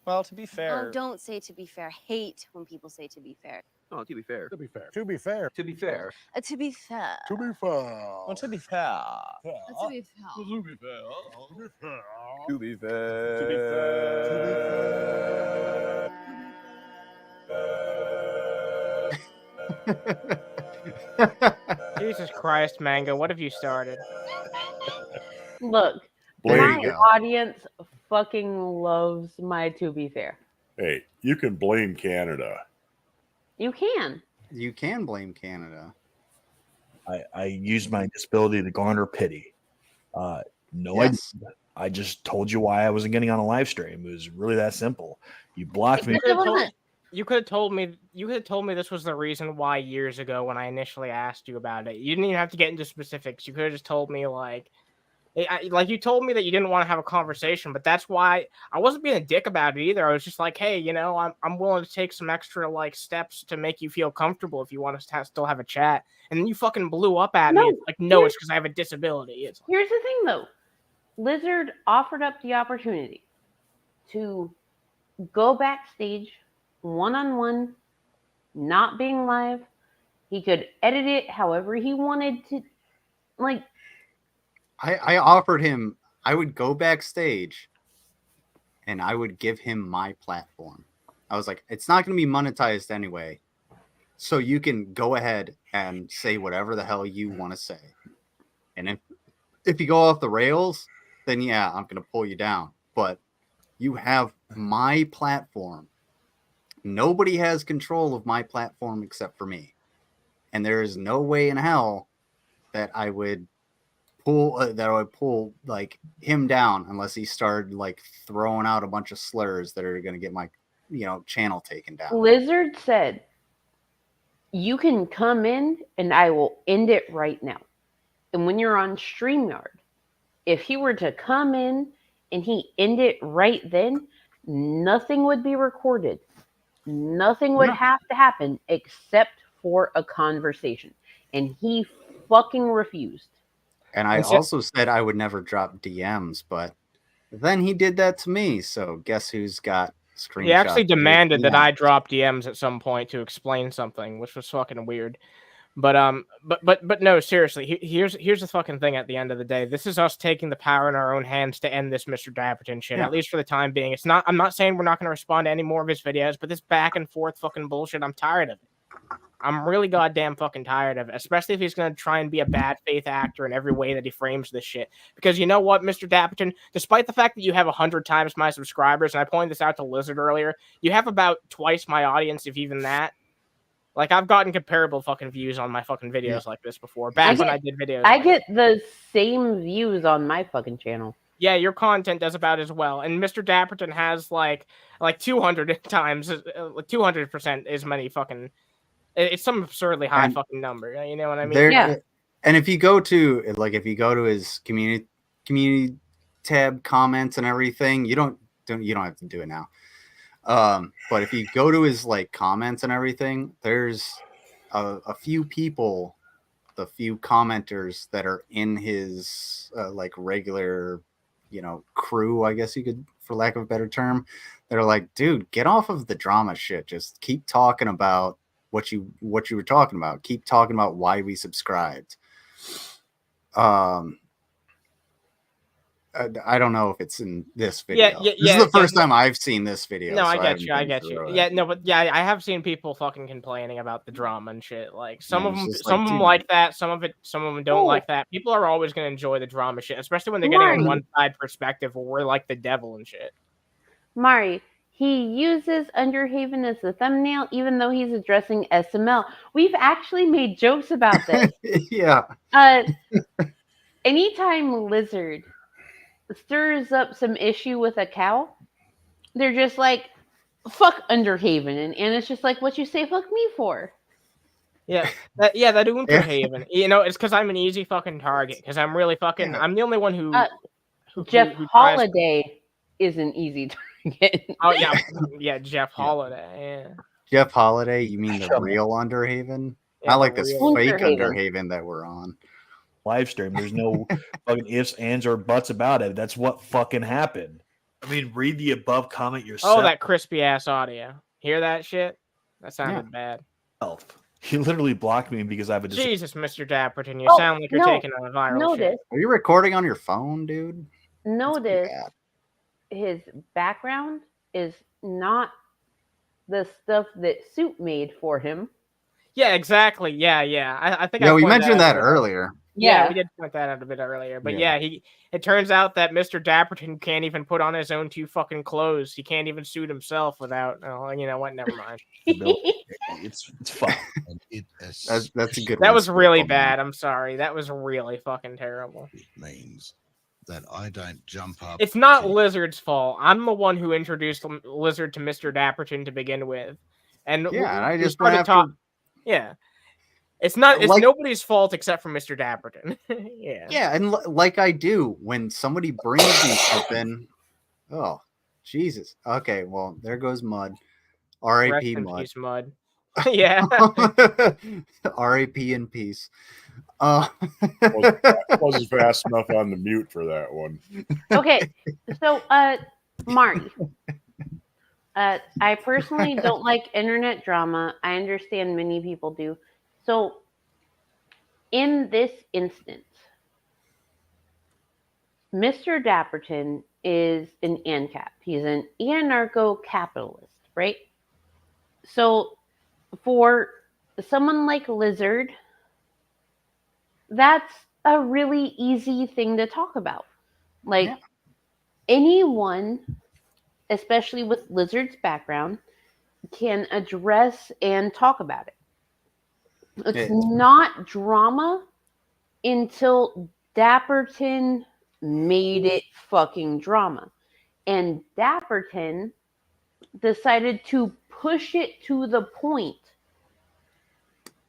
Well, to be fair. Oh, don't say to be fair. Hate when people say to be fair. Oh, to be fair. To be fair. To be fair. To be fair. To be fair. To be fair. Well, to be fair. To be fair. To be fair. To be fair. To be Jesus Christ, Mango, what have you started? Look, There my you go. audience fucking loves my To Be Fair. Hey, you can blame Canada. You can. You can blame Canada. I used my disability to garner pity. No, Yes. I just told you why I wasn't getting on a live stream. It was really that simple. You blocked me. You could have told me. You could have told me this was the reason why years ago when I initially asked you about it. You didn't even have to get into specifics. You could have just told me like you told me that you didn't want to have a conversation, but that's why I wasn't being a dick about it either. I was just like, hey, you know, I'm willing to take some extra like steps to make you feel comfortable if you want us to still have a chat. And then you fucking blew up at me. It's like, no, it's because I have a disability. It's like, Here's the thing, though. Lizard offered up the opportunity to go backstage one-on-one, not being live. He could edit it however he wanted to. Like, I offered him I would go backstage and I would give him my platform. I was like, it's not going to be monetized anyway. So you can go ahead and say whatever the hell you want to say. And if you go off the rails, then yeah, I'm going to pull you down. But you have my platform. Nobody has control of my platform except for me. And there is no way in hell that I would pull like him down unless he started like throwing out a bunch of slurs that are going to get my channel taken down. Lizard said, you can come in and I will end it right now. And when you're on StreamYard, if he were to come in and he end it right then, nothing would be recorded. Nothing would have to happen except for a conversation. And he fucking refused. And I also said I would never drop DMs, but then he did that to me. So guess who's got screenshots? he actually demanded that I DMs. drop DMs at some point to explain something, which was fucking weird. But no, seriously. Here's the fucking thing. At the end of the day, this is us taking the power in our own hands to end this Mr. Dapperton shit. Yeah. At least for the time being. It's not. I'm not saying we're not going to respond to any more of his videos, but this back and forth fucking bullshit. I'm tired of it. I'm really goddamn fucking tired of it, especially if he's going to try and be a bad faith actor in every way that he frames this shit. Because you know what, Mr. Dapperton, despite the fact that you have 100 times my subscribers, and I pointed this out to Lizard earlier, you have about twice my audience, if even that. Like, I've gotten comparable fucking views on my fucking videos like this before. Back when I did videos. I get the same views on my fucking channel. Yeah, your content does about as well. And Mr. Dapperton has like 200 times, 200% as many fucking... It's some absurdly high fucking number. You know what I mean? Yeah. And if you go to his community tab comments and everything, you don't have to do it now. But if you go to his like comments and everything, there's a few people, the few commenters that are in his like regular, crew, I guess you could, for lack of a better term, that are like, dude, get off of the drama shit. Just keep talking about what you were talking about. Keep talking about why we subscribed. I don't know if it's in this video. This is the first time I've seen this video. No, so I get you. I get you. through it. Yeah, no, but yeah, I have seen people fucking complaining about the drama and shit. Like some Yeah, of them, it's just some like, of them dude. like that. Some of them don't Oh. like that. People are always gonna enjoy the drama shit, especially when they're getting a Mari. one-side perspective where we're like the devil and shit. Mari, he uses Underhaven as the thumbnail, even though he's addressing SML. We've actually made jokes about this. Yeah. Anytime Lizard stirs up some issue with a cow, they're just like, fuck Underhaven. And Anna's just like, what you say fuck me for? Yeah, that Underhaven. You know, it's because I'm an easy fucking target. Because I'm really fucking. I'm the only one who. Jeff who tries- Holiday is an easy target. Oh yeah, Jeff Holiday. Yeah. Jeff Holiday, you mean the real Underhaven? Yeah, Not like the this real fake Underhaven. Underhaven that we're on. Live stream. There's no fucking ifs, ands, or buts about it. That's what fucking happened. I mean, read the above comment yourself. Oh, that crispy ass audio. Hear that shit? That sounded bad. He literally blocked me because I have a Jesus, Mr. Dapperton, you Oh, sound like you're no. taking on a viral shit. Are you recording on your phone, dude? Notice his background is not the stuff that Soup made for him. Yeah, exactly. Yeah. I think. Yeah, we pointed mentioned out that a bit earlier. Yeah, we did point that out a bit earlier. But Yeah. it turns out that Mr. Dapperton can't even put on his own 2 fucking clothes. He can't even suit himself without. Oh, you know what? Never mind. It's fine. That's a good. That one, was really Stapleton. bad. I'm sorry. That was really fucking terrible. It means that I don't jump up. It's not Lizard's fault. I'm the one who introduced Lizard to Mr. Dapperton to begin with, and Yeah, and I we just started went talk- after. Yeah, it's not. It's Like- nobody's fault except for Mr. Dapperton. Yeah. Yeah, and like I do when somebody brings me something. Oh, Jesus. Okay, well there goes Mud. Rest R.A.P. in Mud. peace, Mud. Yeah. R.A.P. in peace. Wasn't fast enough on the mute for that one. Okay, so Mari, I personally don't like internet drama. I understand many people do. So in this instance, Mr. Dapperton is an ANCAP. He's an anarcho-capitalist, right? So for someone like Lizard, that's a really easy thing to talk about. Like anyone, especially with Lizard's background, can address and talk about it. It's not drama until Dapperton made it fucking drama. And Dapperton decided to push it to the point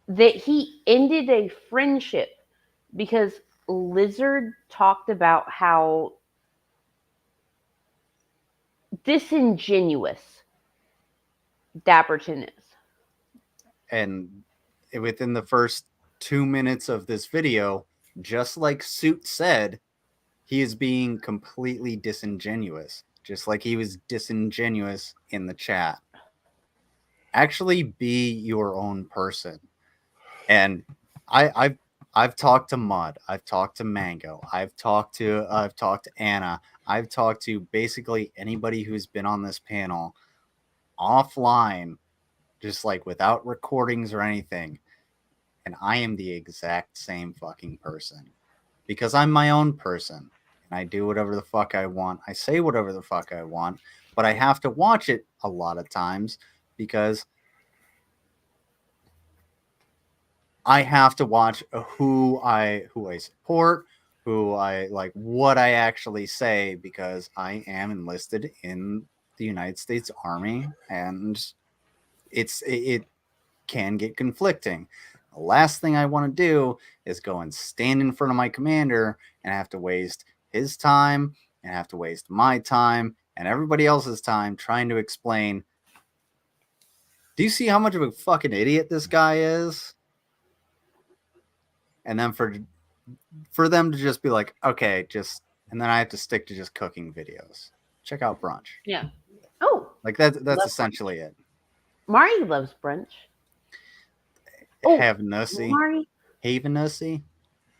that he ended a friendship because Lizard talked about how disingenuous Dapperton is. And within the first 2 minutes of this video, just like Suit said, he is being completely disingenuous, just like he was disingenuous in the chat. Actually be your own person. And I've talked to Mud, I've talked to Mango, I've talked to Anna, I've talked to basically anybody who's been on this panel offline, just like without recordings or anything. And I am the exact same fucking person because I'm my own person and I do whatever the fuck I want. I say whatever the fuck I want, but I have to watch it a lot of times because I have to watch who I support, who I like, what I actually say, because I am enlisted in the United States Army, and it can get conflicting. The last thing I want to do is go and stand in front of my commander and have to waste his time and have to waste my time and everybody else's time trying to explain. Do you see how much of a fucking idiot this guy is? And then for them to just be like, okay, and then I have to stick to just cooking videos. Check out Brunch. Yeah. Oh. Like that's essentially it. Mari loves Brunch. Oh, Haven-ussy. Mari. Haven-ussy.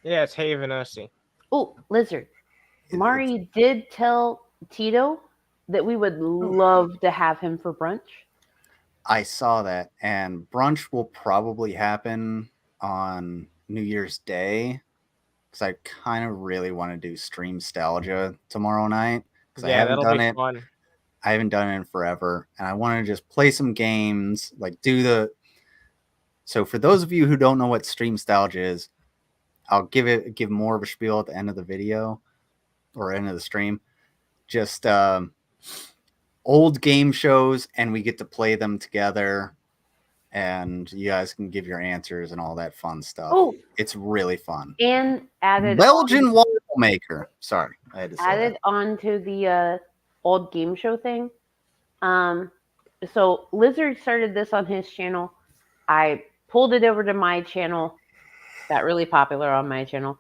Yeah, it's Haven-ussy. Oh, Lizard. Mari did tell Tito that we would love to have him for brunch. I saw that, and brunch will probably happen on New Year's Day because I kind of really want to do stream nostalgia tomorrow night because I haven't that'll done be it. fun. I haven't done it in forever, and I want to just play some games, like do the. So for those of you who don't know what stream nostalgia is, I'll give more of a spiel at the end of the video or end of the stream. Just old game shows, and we get to play them together, and you guys can give your answers and all that fun stuff. Oh, it's really fun. and added Belgian waffle maker. Sorry, I had to say added that. onto the old game show thing. So Lizard started this on his channel. I pulled it over to my channel. Got really popular on my channel.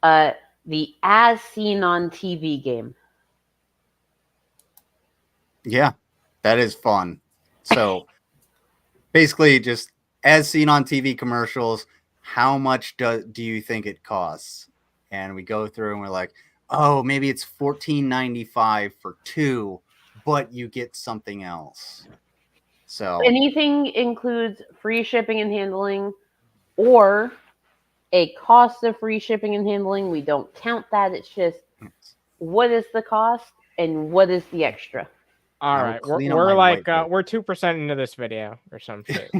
The As Seen on TV game. Yeah, that is fun. So basically, just as seen on TV commercials, how much do you think it costs? And we go through and we're like, oh, maybe it's $14.95 for 2, but you get something else. So anything includes free shipping and handling or a cost of free shipping and handling. We don't count that. It's just what is the cost and what is the extra. All right, we're like we're 2% into this video or some shit.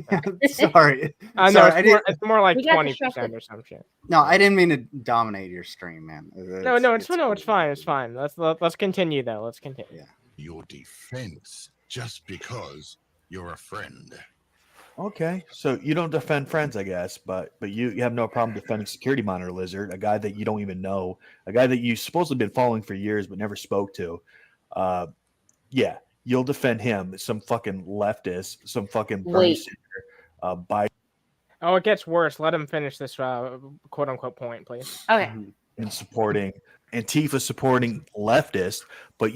Sorry, I know it's more like 20% or some shit. No, I didn't mean to dominate your stream, man. It's fine. It's fine. Let's continue though. Let's continue. Yeah. Your defense just because you're a friend. Okay, so you don't defend friends, I guess, but you have no problem defending security monitor Lizard, a guy that you don't even know, a guy that you supposedly been following for years but never spoke to. Yeah, you'll defend him. Some fucking leftist, some fucking Bernie Sanders, Biden. Oh, it gets worse. Let him finish this quote unquote point, please. Okay. And supporting Antifa, supporting leftist, but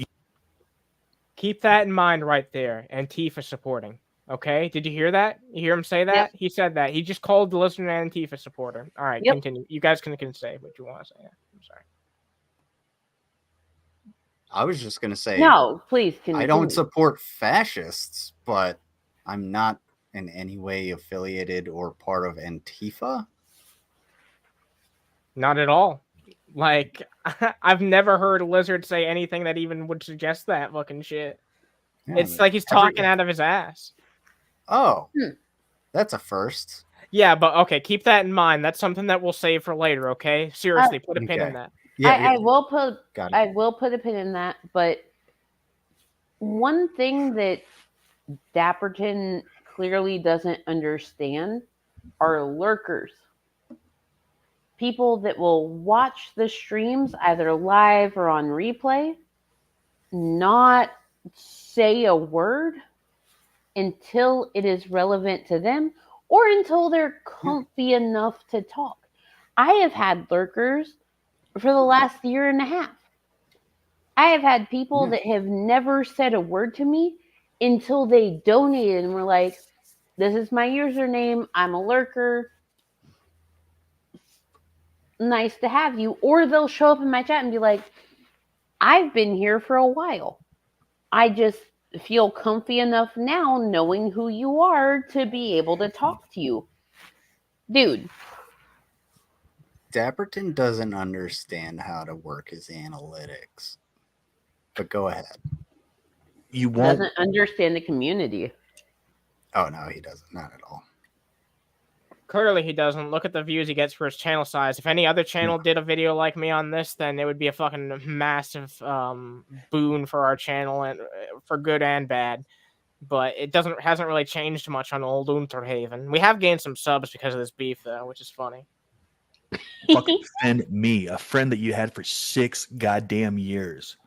keep that in mind right there. Antifa supporting. Okay, did you hear that? You hear him say that? Yep. He said that. He just called the listener an Antifa supporter. All right, Yep. Continue. You guys can say what you want to say. I'm sorry. I was just gonna say no, please continue. I don't support fascists, but I'm not in any way affiliated or part of Antifa. Not at all. Like I've never heard a Lizard say anything that even would suggest that fucking shit. Yeah, it's like he's talking out of his ass. Oh, that's a first. Yeah, but okay, keep that in mind. That's something that we'll save for later. Okay, seriously, put a pin in that. Yeah, I will put Got it. I will put a pin in that. But one thing that Dapperton clearly doesn't understand are lurkers. People that will watch the streams either live or on replay, not say a word until it is relevant to them or until they're comfy enough to talk. I have had lurkers for the last year and a half. I have had people that have never said a word to me until they donated and were like, this is my username, I'm a lurker, nice to have you. Or they'll show up in my chat and be like, I've been here for a while. I just feel comfy enough now knowing who you are to be able to talk to you. Dude. Dapperton doesn't understand how to work his analytics. But go ahead. You won't doesn't understand the community. Oh no, he doesn't. Not at all. Clearly he doesn't. Look at the views he gets for his channel size. If any other channel did a video like me on this, then it would be a fucking massive boon for our channel, and for good and bad. But it hasn't really changed much on old Underhaven. We have gained some subs because of this beef, though, which is funny. fucking defend me, a friend that you had for 6 goddamn years.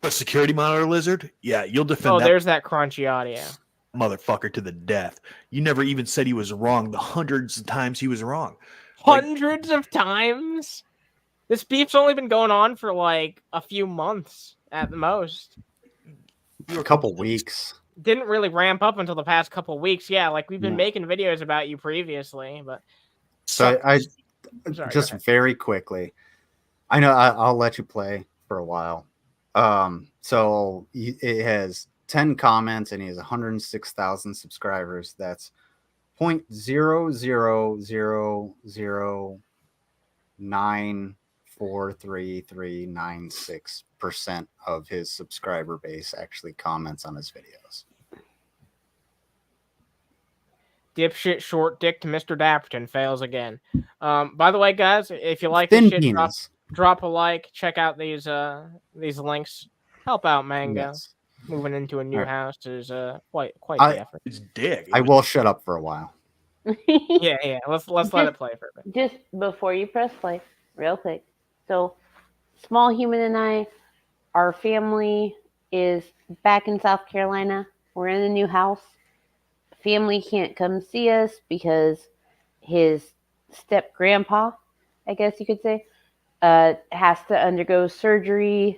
A security monitor Lizard? Yeah, you'll defend that. There's that crunchy audio. Motherfucker to the death. You never even said he was wrong the hundreds of times he was wrong. Hundreds of times? This beef's only been going on for like a few months at the most. A couple weeks. Didn't really ramp up until the past couple weeks. Yeah, like we've been making videos about you previously, but So I sorry, just very quickly. I know I'll let you play, for a while. So it has 10 comments and he has 106,000 subscribers. That's 0.000943396% of his subscriber base actually comments on his videos. Dipshit short dick to Mr. Dapperton fails again. By the way, guys, if you like Thin this shit, penis. drop a like. Check out these links. Help out Mango. Yes. Moving into a new All right. house is quite the effort. It's dick. I will shut up for a while. Yeah. Let's let it play for a bit. Just before you press play, real quick. So, Small Human and I, our family is back in South Carolina. We're in a new house. Family can't come see us because his step grandpa, I guess you could say, has to undergo surgery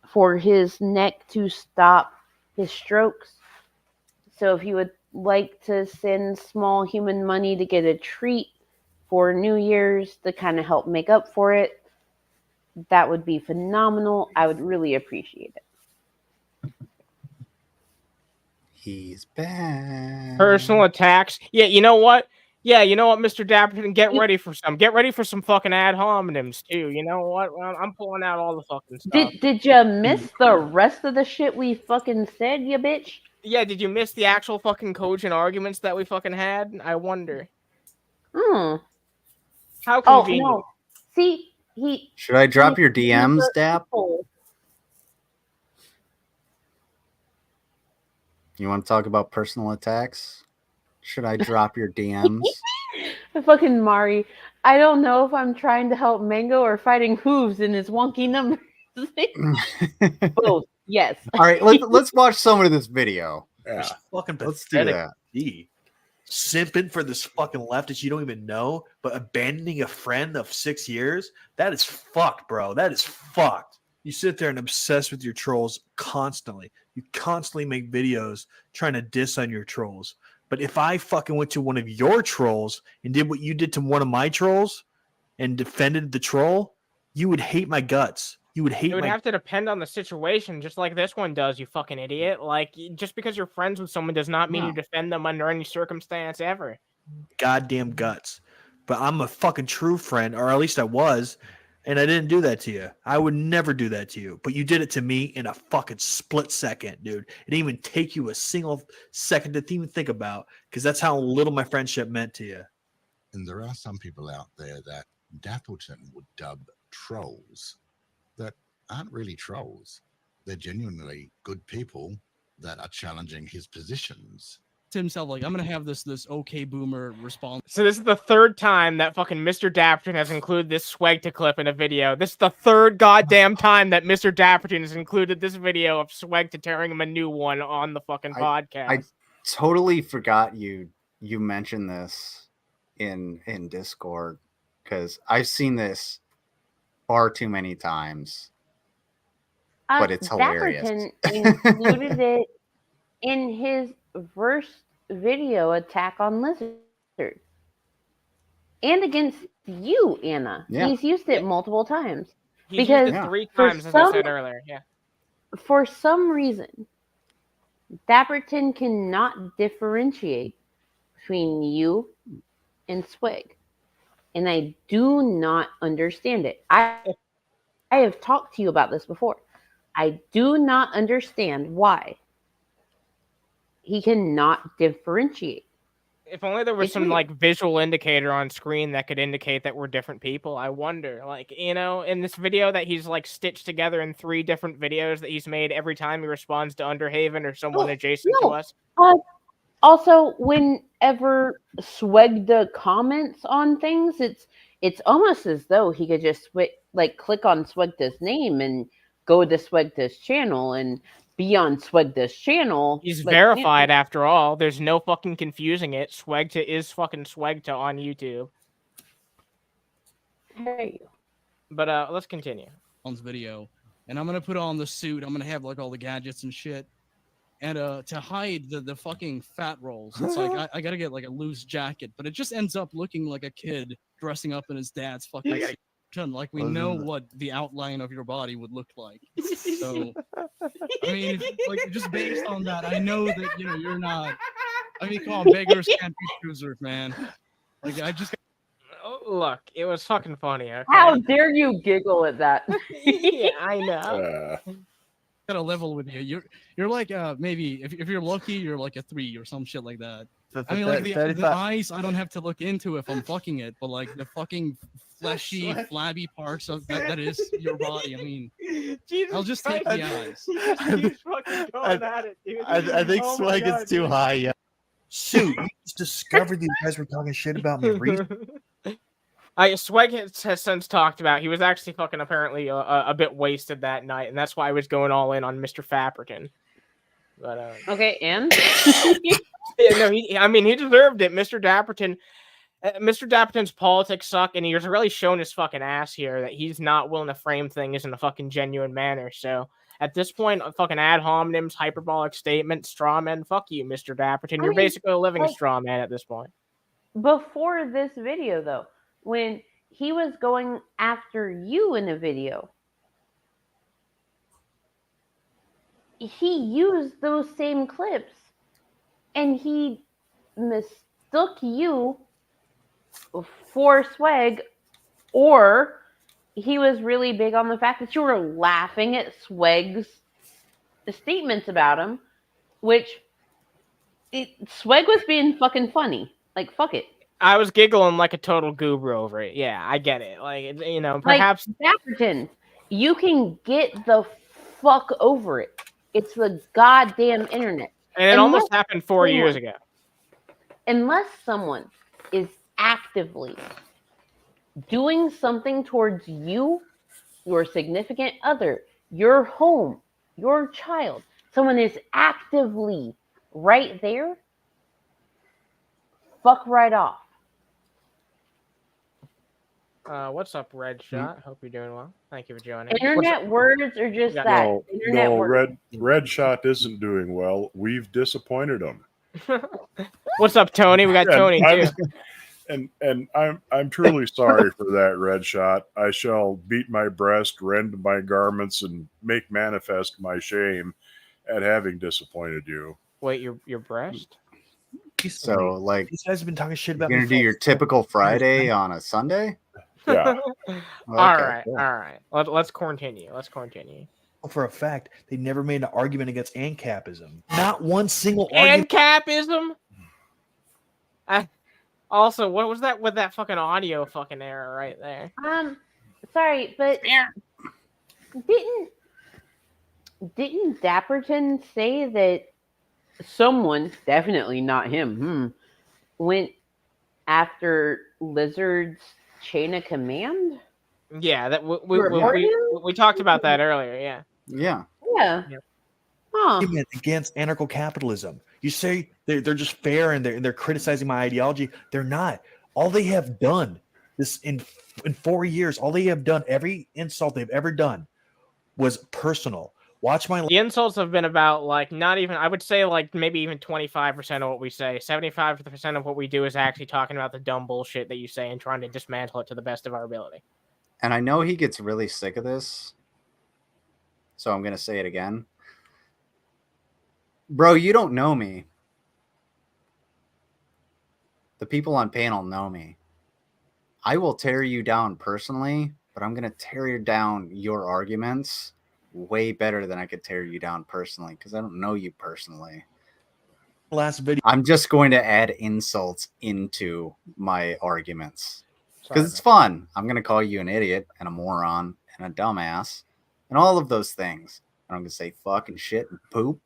for his neck to stop his strokes. So if you would like to send Small Human money to get a treat for New Year's to kind of help make up for it, that would be phenomenal. I would really appreciate it. He's back. Personal attacks. Yeah, you know what? Mr. Dapperton, get ready for some fucking ad hominems too. You know what? I'm pulling out all the fucking stuff. Did you miss the rest of the shit we fucking said, you bitch? Yeah, did you miss the actual fucking cogent arguments that we fucking had? I wonder. Hmm. How convenient. Oh no. See, Should I drop your DMs, Dap? You want to talk about personal attacks? Should I drop your DMs? Fucking Mari. I don't know if I'm trying to help Mango or fighting hooves in his wonky numbers. Both. Yes. All right, let's watch some of this video. Yeah. Fucking Let's do that. Simping for this fucking leftist you don't even know, but abandoning a friend of 6 years? That is fucked, bro. That is fucked. You sit there and obsess with your trolls constantly. You constantly make videos trying to diss on your trolls. But if I fucking went to one of your trolls and did what you did to one of my trolls and defended the troll, you would hate my guts. You would hate It would have to depend on the situation, just like this one does, you fucking idiot. Like, just because you're friends with someone does not mean you defend them under any circumstance ever. goddamn guts. But I'm a fucking true friend, or at least I was, and I didn't do that to you. I would never do that to you. But you did it to me in a fucking split second, dude. It didn't even take you a single second to even think about, because that's how little my friendship meant to you. And there are some people out there that Dapperton would dub trolls that aren't really trolls. They're genuinely good people that are challenging his positions. To himself, like, I'm gonna have this okay boomer response. So this is the third time that fucking Mr. Dapperton has included this SWEGTA clip in a video. This is the third goddamn time that Mr. Dapperton has included this video of SWEGTA tearing him a new one on the fucking podcast. I totally forgot you mentioned this in Discord, because I've seen this far too many times. But it's hilarious. Dapperton included it in his first video, Attack on Lizard, and against you, Anna. Yeah. He's used it multiple times. He's because used it 3 times, as I said earlier. Yeah. For some reason, Dapperton cannot differentiate between you and Swig, and I do not understand it. I have talked to you about this before. I do not understand why he cannot differentiate. If only there was some like visual indicator on screen that could indicate that we're different people. I wonder, like, you know, in this video that he's like stitched together in 3 different videos that he's made every time he responds to Underhaven or someone adjacent to us. Also, whenever SWEGTA comments on things, it's almost as though he could just click on SWEGTA's name and go to SWEGTA's channel and be on SWEGTA's channel. He's verified after all. There's no fucking confusing it. SWEGTA is fucking SWEGTA on YouTube. Hey. But let's continue. On this video, and I'm gonna put on the suit. I'm gonna have like all the gadgets and shit. And to hide the fucking fat rolls, it's like I gotta get like a loose jacket, but it just ends up looking like a kid dressing up in his dad's fucking Dapperton, like we know what the outline of your body would look like. So, I mean, like just based on that, I know that you're not. I mean, come on, beggars can't be choosers, man. Like I just. Look, it was fucking funny. Okay? How dare you giggle at that? Yeah, I know. Got a level with you. You're like maybe if you're lucky, you're like a 3 or some shit like that. I mean, like the eyes, I don't have to look into if I'm fucking it, but like the fucking fleshy, flabby parts of that is your body. I mean, I'll just take the eyes. I think swag is too high. Yeah. Shoot, you just discovered these guys were talking shit about me. Swag has since talked about he was actually fucking apparently a bit wasted that night, and that's why I was going all in on Mr. Fapperton. But okay, and yeah, no, he deserved it. Mr. Dapperton's politics suck, and he's really shown his fucking ass here that he's not willing to frame things in a fucking genuine manner. So at this point, fucking ad hominems, hyperbolic statements, straw men, fuck you, Mr. Dapperton. You're basically a living straw man at this point. Before this video, though, when he was going after you in a video, he used those same clips and he mistook you for Swag, or he was really big on the fact that you were laughing at Swag's statements about him, which Swag was being fucking funny. Like, fuck it. I was giggling like a total goober over it. Yeah, I get it. Like, perhaps like Dapperton, you can get the fuck over it. It's the goddamn internet. And it almost happened 4 years ago. Unless someone is actively doing something towards you, your significant other, your home, your child, someone is actively right there, fuck right off. What's up, Red Shot? Hope you're doing well. Thank you for joining. Internet words are just that. Internet words. Red Shot isn't doing well. We've disappointed him. What's up, Tony? We got Tony too. And I'm truly sorry for that, Red Shot. I shall beat my breast, rend my garments, and make manifest my shame at having disappointed you. Wait, your breast? So, like, these guys have been talking shit about you're gonna do your typical Friday on a Sunday? Yeah. Okay, all right, cool. all right. Let's continue. Let's continue. For a fact, they never made an argument against ANCAPism. Not one single argument. ANCAPism? Also, what was that with that fucking audio fucking error right there? Sorry, but didn't Dapperton say that someone, definitely not him, went after Lizard's chain of command? Yeah, that we talked about that earlier. Yeah. Huh. Against anarcho-capitalism. You say they're just fair and they're criticizing my ideology. They're not. All they have done this in 4 years, all they have done, every insult they've ever done was personal. Watch my. The insults have been about like not even. I would say like maybe even 25% of what we say. 75% of what we do is actually talking about the dumb bullshit that you say and trying to dismantle it to the best of our ability. And I know he gets really sick of this, so I'm gonna say it again. Bro, you don't know me. The people on panel know me. I will tear you down personally, but I'm gonna tear down your arguments way better than I could tear you down personally because I don't know you personally. Last video. I'm just going to add insults into my arguments because it's fun. I'm going to call you an idiot and a moron and a dumbass and all of those things. And I'm going to say fuck and shit and poop.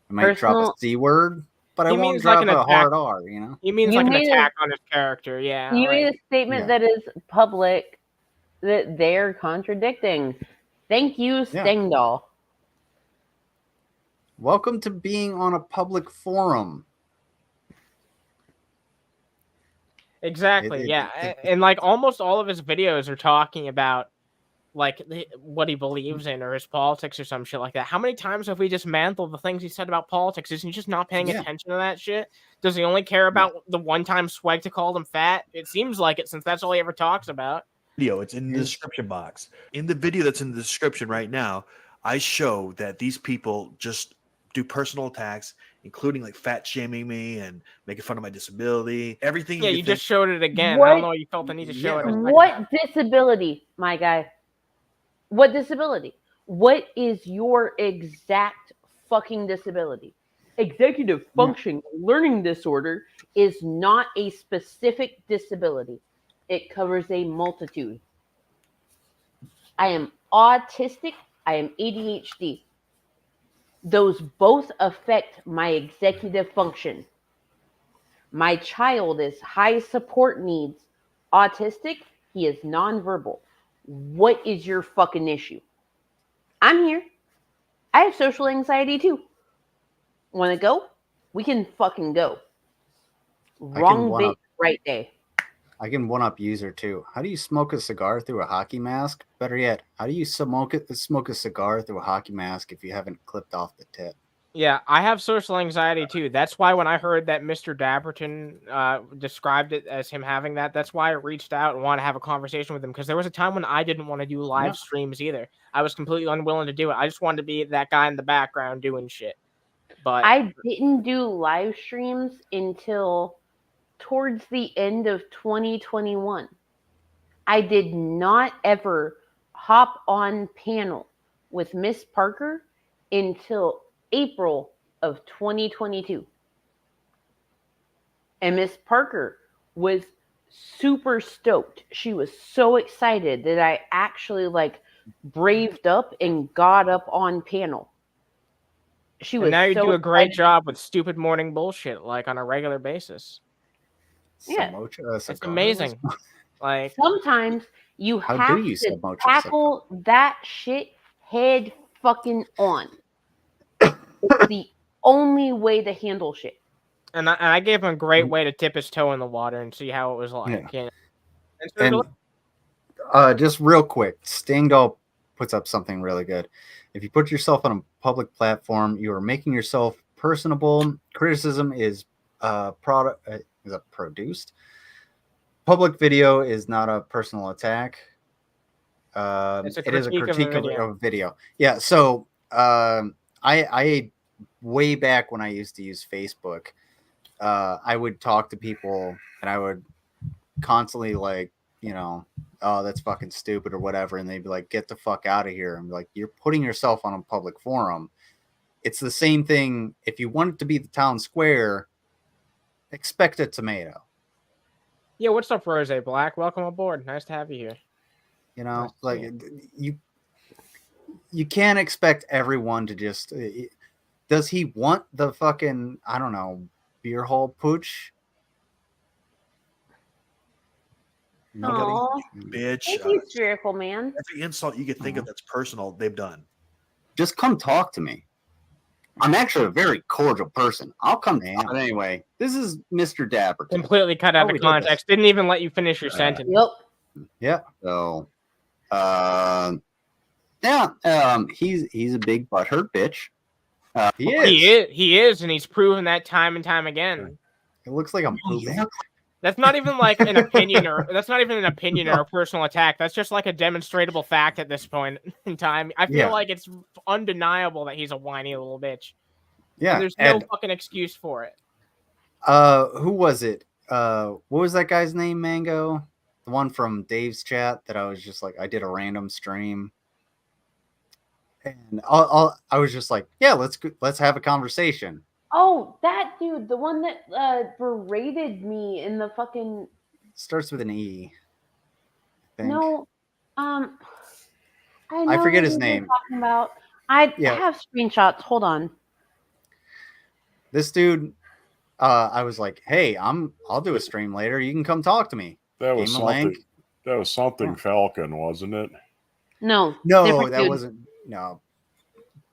I might drop a C word, but I won't drop a hard R, you know? He means like an attack on his character, yeah. You made a statement that is public that they're contradicting. Thank you, Stengdahl. Welcome to being on a public forum. Exactly, and like almost all of his videos are talking about like what he believes in or his politics or some shit like that. How many times have we dismantled the things he said about politics? Is he just not paying attention to that shit? Does he only care about the one time SWEGTA called him fat? It seems like it, since that's all he ever talks about. video. It's in the description box. In the video that's in the description right now, I show that these people just do personal attacks, including like fat shaming me and making fun of my disability. Everything. Yeah, you just showed it again. I What- don't know. You felt the need to show it. What disability, my guy? What disability? What is your exact fucking disability? Executive function learning disorder is not a specific disability. It covers a multitude. I am autistic. I am ADHD. Those both affect my executive function. My child is high support needs. Autistic, he is nonverbal. What is your fucking issue? I'm here. I have social anxiety too. Want to go? We can fucking go. Wrong bitch, right day. I can one-up user too. How do you smoke a cigar through a hockey mask? Better yet, how do you smoke a cigar through a hockey mask if you haven't clipped off the tip? Yeah, I have social anxiety too. That's why when I heard that Mr. Dapperton described it as him having that, that's why I reached out and wanted to have a conversation with him, because there was a time when I didn't want to do live streams either. I was completely unwilling to do it. I just wanted to be that guy in the background doing shit. But I didn't do live streams until towards the end of 2021. I did not ever hop on panel with Miss Parker until April of 2022. And Miss Parker was super stoked. She was so excited that I actually braved up and got up on panel. She was and now you so do a great excited. job with stupid morning bullshit like on a regular basis. Yeah. It's amazing. Like Sometimes you How have do you to Samocha tackle that shit head fucking on. It's the only way to handle shit. And I gave him a great way to tip his toe in the water and see how it was like. Yeah. You know? And just real quick, Stingdoll puts up something really good. If you put yourself on a public platform, you are making yourself personable. Criticism is produced. Public video is not a personal attack. It is a critique of a video. Yeah. So I way back when I used to use Facebook, I would talk to people and I would constantly oh, that's fucking stupid or whatever. And they'd be like, get the fuck out of here. I'm like, you're putting yourself on a public forum. It's the same thing. If you want it to be the town square, expect a tomato. Yeah, what's up, Rose Black? Welcome aboard. Nice to have you here. You know, you can't expect everyone to just. Does he want the fucking, I don't know, beer hall pooch? Nobody, bitch. Thank you, spherical man. Every insult you could think of that's personal, they've done. Just come talk to me. I'm actually a very cordial person. I'll come to But anyway, this is Mr. Dapperton. Completely cut out of context. Didn't even let you finish your sentence. Yep. Yeah. So, he's a big butthurt bitch. He is, and he's proven that time and time again. It looks like I'm pooping. That's not even like an opinion, or that's not even an opinion or a personal attack. That's just like a demonstrable fact at this point in time. I feel like it's undeniable that he's a whiny little bitch. Yeah, and there's no fucking excuse for it. Who was it? What was that guy's name? Mango, the one from Dave's chat that I was just like, I did a random stream, and I was just like, yeah, let's have a conversation. Oh, that dude, the one that berated me in the fucking. Starts with an E. No, I forget his name. Talking about. I have screenshots. Hold on. This dude, I was like, hey, I'll do a stream later. You can come talk to me. That was something. That was something Falcon, wasn't it? No, that dude. Wasn't. No.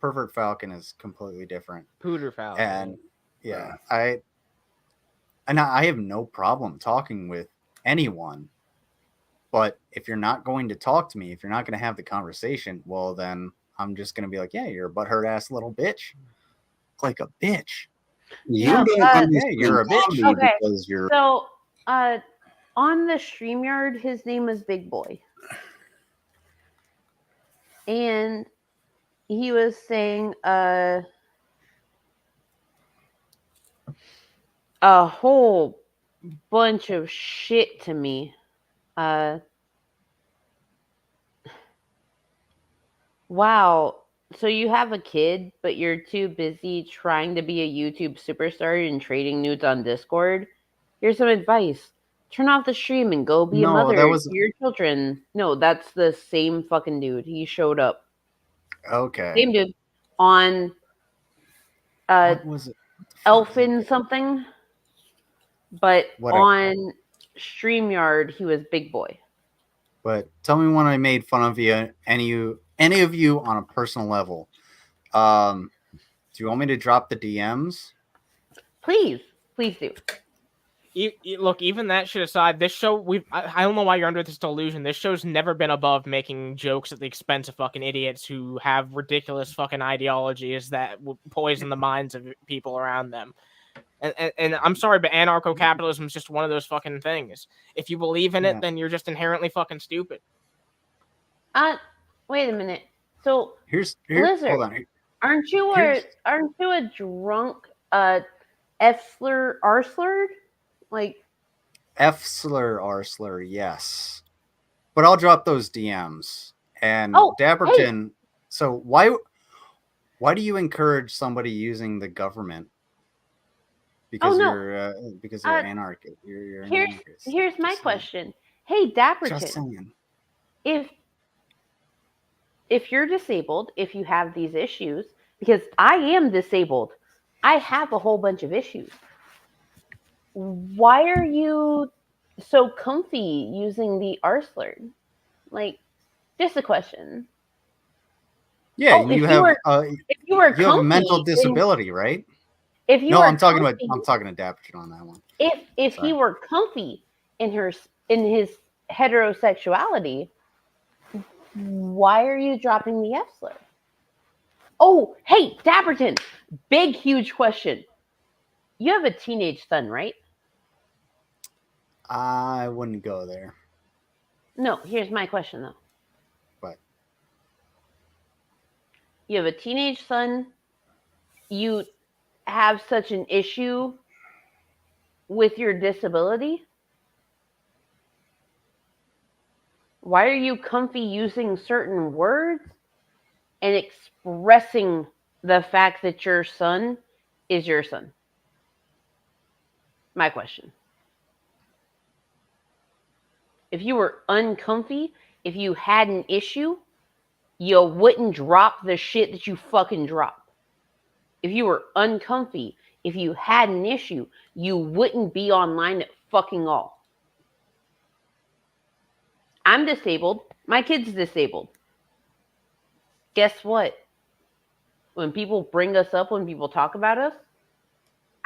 Pervert Falcon is completely different. Pooter Falcon. And I have no problem talking with anyone. But if you're not going to talk to me, if you're not going to have the conversation, well, then I'm just going to be like, yeah, you're a butthurt ass little bitch. Like a bitch. Yeah, you're a bitch okay. because you're. So, on the StreamYard, his name is Big Boy. and he was saying a whole bunch of shit to me. Wow. So you have a kid, but you're too busy trying to be a YouTube superstar and trading nudes on Discord? Here's some advice. Turn off the stream and go be a No, mother that was to your children. No, that's the same fucking dude. He showed up. okay. Same dude on What was it? Elfin something. But Whatever. on StreamYard, he was Big Boy. But tell me when I made fun of you, any of you on a personal level. Do you want me to drop the DMs? Please do. Look, even that shit aside, this show I don't know why you're under this delusion. This show's never been above making jokes at the expense of fucking idiots who have ridiculous fucking ideologies that will poison the minds of people around them. And I'm sorry, but anarcho-capitalism is just one of those fucking things. If you believe in it, then you're just inherently fucking stupid. Wait a minute. So here's Blizzard, hold on. aren't you a drunk F-slur R-slurred? Like F-slur, R-slur, yes. But I'll drop those DMs. And Dapperton, hey. So why do you encourage somebody using the government? Because you're anarchist. You're an anarchist. Here's my question. Hey, Dapperton. Just saying. If you're disabled, if you have these issues, because I am disabled, I have a whole bunch of issues. Why are you so comfy using the R-slur? Like, just a question. Yeah, you have a mental disability, right? I'm talking to Dapperton on that one. If he were comfy in his heterosexuality, why are you dropping the F-slur? Oh, hey, Dapperton, big, huge question. You have a teenage son, right? I wouldn't go there. No, here's my question, though. What? You have a teenage son. You have such an issue with your disability. Why are you comfy using certain words and expressing the fact that your son is your son? My question. If you were uncomfy, if you had an issue, you wouldn't drop the shit that you fucking drop. If you were uncomfy, if you had an issue, you wouldn't be online at fucking all. I'm disabled. My kid's disabled. Guess what? When people bring us up, when people talk about us,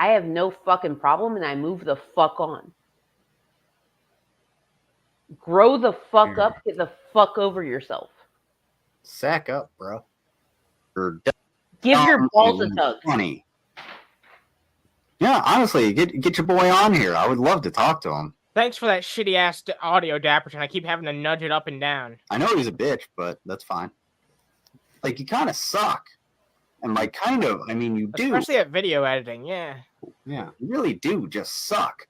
I have no fucking problem and I move the fuck on. Grow the fuck up. Get the fuck over yourself. Sack up, bro. Give your balls a tug. Funny. Yeah, honestly, get your boy on here. I would love to talk to him. Thanks for that shitty ass audio, Dapperton. I keep having to nudge it up and down. I know he's a bitch, but that's fine. Like, you kind of suck. And like, kind of, I mean, you do. Especially at video editing, yeah. Yeah, you really do just suck.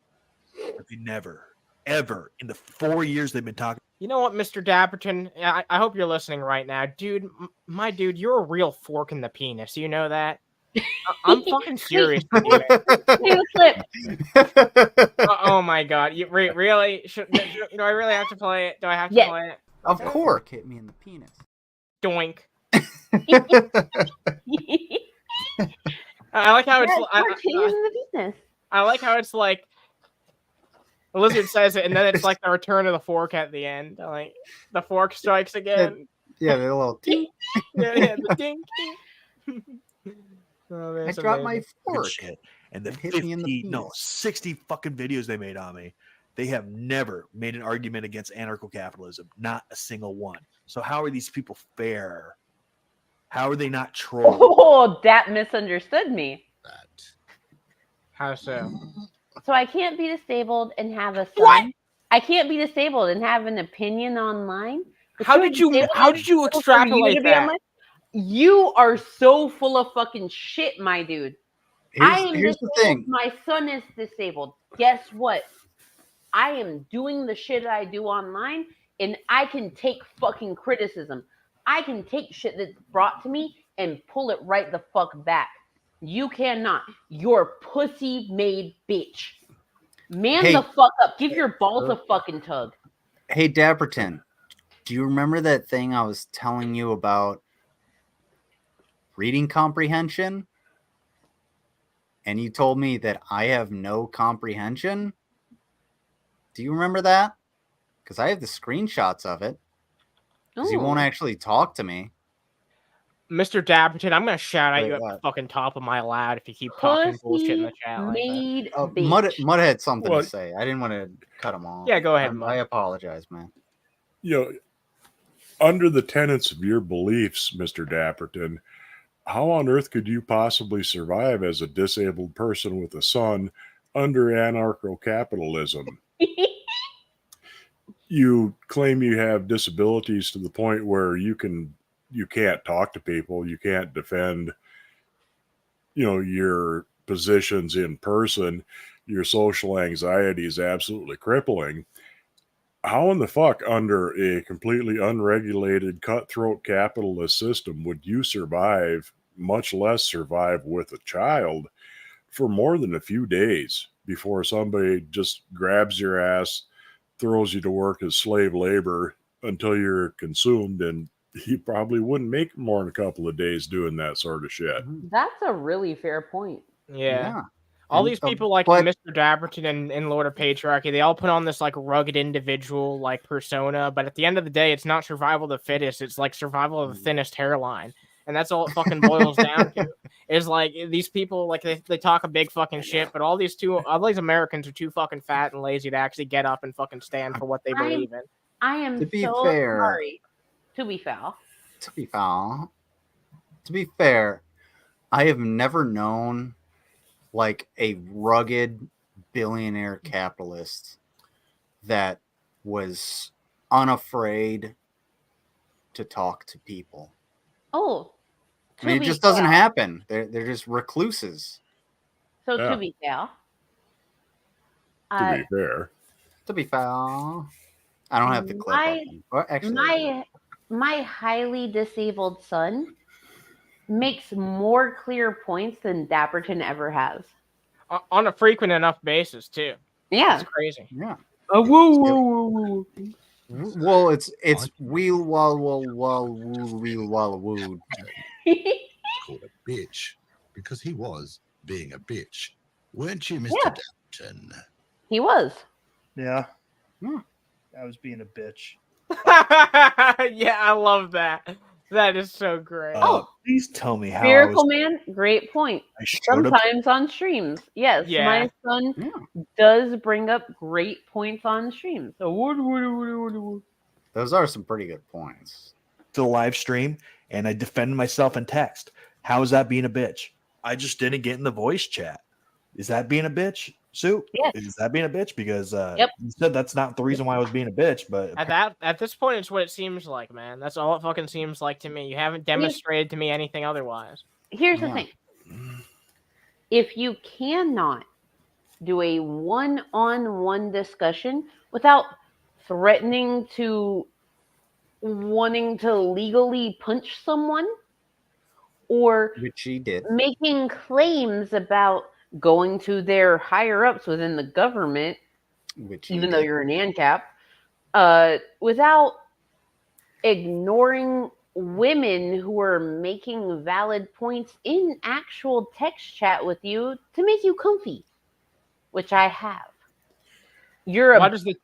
They never, ever, in the 4 years they've been talking. You know what, Mr. Dapperton? I hope you're listening right now. Dude, my dude, you're a real fork in the penis. You know that? I'm fucking serious. Oh my god! You really? Do I really have to play it? Do I have to play it? Of course, hit me in the penis. Doink. I like how it's. I like how it's like. The lizard says it, and then it's like the return of the fork at the end. Like the fork strikes again. Yeah, the little ding. Yeah, the ding. Oh, I dropped my fork. And the hit me in the 60 fucking videos they made on me, they have never made an argument against anarcho-capitalism. Not a single one. So how are these people fair? How are they not trolls? Oh, that misunderstood me. How so? So I can't be disabled and have a son. What? I can't be disabled and have an opinion online, How did you extrapolate that? You are so full of fucking shit, my dude. Here's the thing. My son is disabled. Guess what? I am doing the shit I do online, and I can take fucking criticism. I can take shit that's brought to me and pull it right the fuck back. You cannot. You're pussy-made bitch. Man the fuck up. Give your balls a fucking tug. Hey, Dapperton, do you remember that thing I was telling you about reading comprehension? And you told me that I have no comprehension? Do you remember that? Because I have the screenshots of it. Because you won't actually talk to me. Mr. Dapperton, I'm gonna shout at you at the fucking top of my loud if you keep talking bullshit in the chat like that. Mud had something to say. I didn't want to cut him off. Yeah, go ahead, Mud. I apologize, man. Under the tenets of your beliefs, Mr. Dapperton, how on earth could you possibly survive as a disabled person with a son under anarcho-capitalism? You claim you have disabilities to the point where you can't talk to people, you can't defend, your positions in person, your social anxiety is absolutely crippling. How in the fuck, under a completely unregulated, cutthroat capitalist system, would you survive, much less survive with a child, for more than a few days before somebody just grabs your ass, throws you to work as slave labor until you're consumed, and you probably wouldn't make more than a couple of days doing that sort of shit. That's a really fair point. Yeah. All these people like Mr. Dapperton and Lord of Patriarchy, they all put on this like rugged individual like persona, but at the end of the day, it's not survival of the fittest. It's like survival of the thinnest hairline. And that's all it fucking boils down to. Is like these people like they talk a big fucking shit, but all these Americans are too fucking fat and lazy to actually get up and fucking stand for what they believe in. I am To be so fair- sorry. To be foul. To be fair, I have never known like a rugged billionaire capitalist that was unafraid to talk to people. Oh. I mean, it just doesn't happen. They're just recluses. So to be fair. To be fair. I don't have the clip. Actually, my highly disabled son makes more clear points than Dapperton ever has. On a frequent enough basis, too. Yeah. It's crazy. Yeah. Woo. Well, it's wheel wall woo. Called a bitch because he was being a bitch, weren't you, Mr. Dapperton? He was. Yeah. I was being a bitch. Yeah, I love that. That is so great. Please tell me how. Miracle Man, great point. showed up- Sometimes on streams. Yes, Yeah. my son does bring up great points on streams. So Those are some pretty good points. To the live stream, and I defended myself in text. How is that being a bitch? I just didn't get in the voice chat. Is that being a bitch, Sue? Yes. Is that being a bitch? Because Yep. you said that's not the reason why I was being a bitch, but At this point, it's what it seems like, man. That's all it fucking seems like to me. You haven't demonstrated to me anything otherwise. Here's the thing. If you cannot do a one-on-one discussion without threatening to wanting to legally punch someone or Which she did. making claims about going to their higher ups within the government, Which he even though did. you're an ANCAP, without ignoring women who are making valid points in actual text chat with you to make you comfy, which I have. You're Why a does the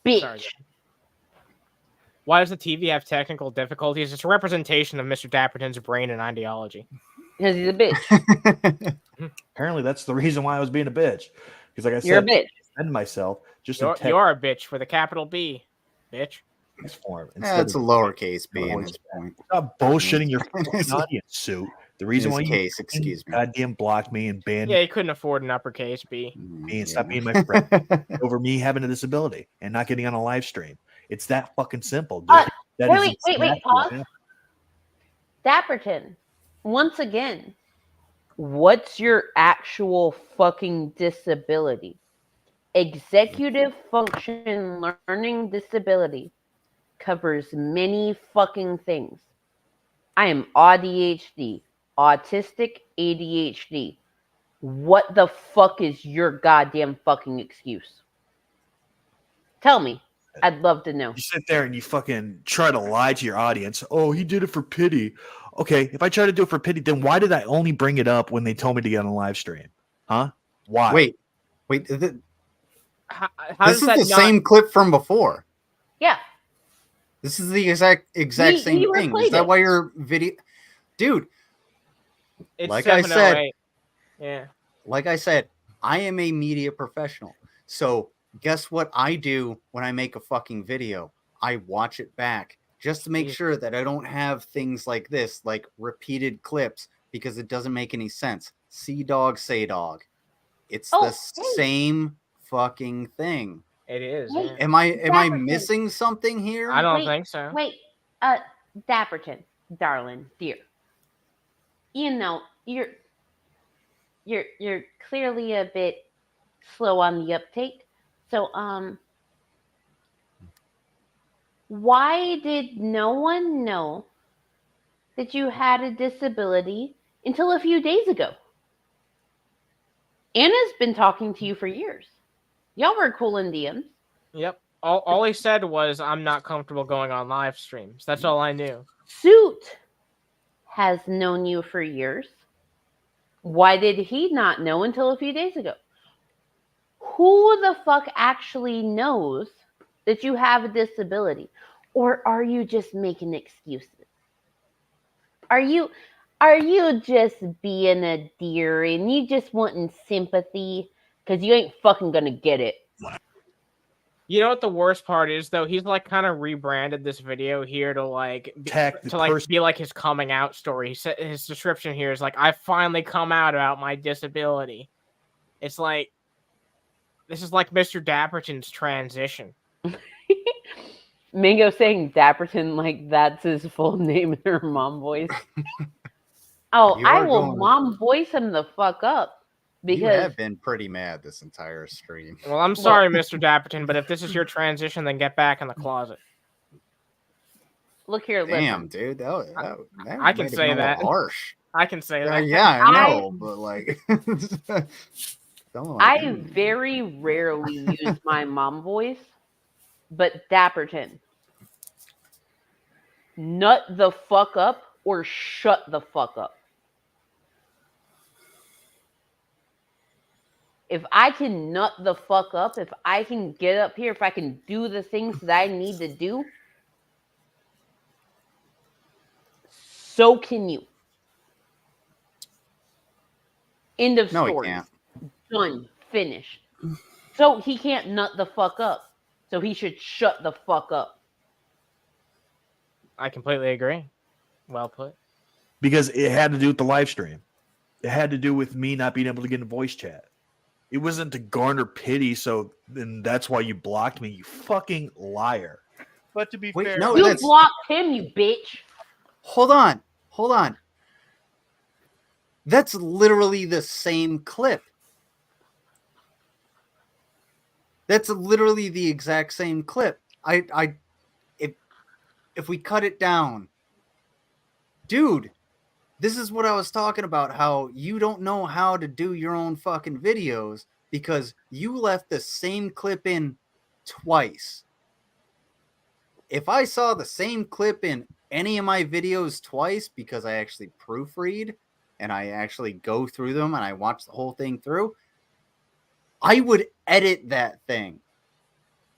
bitch. Sorry. Why does the TV have technical difficulties? It's a representation of Mr. Dapperton's brain and ideology. Because he's a bitch. apparently that's the reason why I was being a bitch. Because like I You're a said, bitch. defend myself just You're, in text you're a bitch with a capital B, bitch. form. Yeah, it's a lowercase b in this point. Stop bullshitting your fucking audience, Sue. The reason why you excuse me. goddamn blocked me and banned Yeah, he couldn't afford an uppercase B. me and stop being my friend over me having a disability and not getting on a live stream. It's that fucking simple. That Wait, is exactly what pause. Dapperton, once again, what's your actual fucking disability? Executive function learning disability covers many fucking things. I am ADHD, autistic ADHD. What the fuck is your goddamn fucking excuse? Tell me. I'd love to know. You sit there and you fucking try to lie to your audience. Oh, he did it for pity. Okay, if I try to do it for pity, then why did I only bring it up when they told me to get on a live stream? Huh? Why? Wait. How This does is that the not? same clip from before. Yeah. This is the exact He same thing. replayed Is that it. why your video, dude? It's Like I said, 708. Yeah. like I said, I am a media professional. So guess what I do when I make a fucking video? I watch it back just to make Yeah. sure that I don't have things like this, like repeated clips, because it doesn't make any sense. See dog, say dog. It's the same fucking thing. It is. Hey, Yeah. Am I Dapperton. missing something here? I don't think so. Wait, Dapperton, darling, dear. You know, you're clearly a bit slow on the uptake. So, why did no one know that you had a disability until a few days ago? Anna's been talking to you for years. Y'all were cool in DMs. Yep. All he said was, "I'm not comfortable going on live streams." That's all I knew. Suit has known you for years. Why did he not know until a few days ago? Who the fuck actually knows that you have a disability? Or are you just making excuses? Are you just being a dear and you just wanting sympathy? Because you ain't fucking gonna get it. You know what the worst part is, though? He's like kind of rebranded this video here to like be like his coming out story. He said his description here is like, "I finally come out about my disability." It's like this is like Mr. Dapperton's transition. Mango saying Dapperton like that's his full name in her mom voice. Oh, I will mom voice him the fuck up. Because you have been pretty mad this entire stream. Well, I'm sorry, Mr. Dapperton, but if this is your transition, then get back in the closet. Look here, damn, listen. dude, that I can say that. Harsh. I can say that. Yeah, I know, but like, I very rarely use my mom voice, but Dapperton, nut the fuck up or shut the fuck up. If I can nut the fuck up, if I can get up here, if I can do the things that I need to do, so can you. End of story. No, he can't. Done. Finished. So he can't nut the fuck up. So he should shut the fuck up. I completely agree. Well put. Because it had to do with the live stream. It had to do with me not being able to get in voice chat. It wasn't to garner pity, so then that's why you blocked me, you fucking liar. But to be Wait, fair, no, You that's- blocked him, you bitch. Hold on. That's literally the same clip. That's literally the exact same clip. If we cut it down, dude, this is what I was talking about, how you don't know how to do your own fucking videos because you left the same clip in twice. If I saw the same clip in any of my videos twice because I actually proofread and I actually go through them and I watch the whole thing through, I would edit that thing.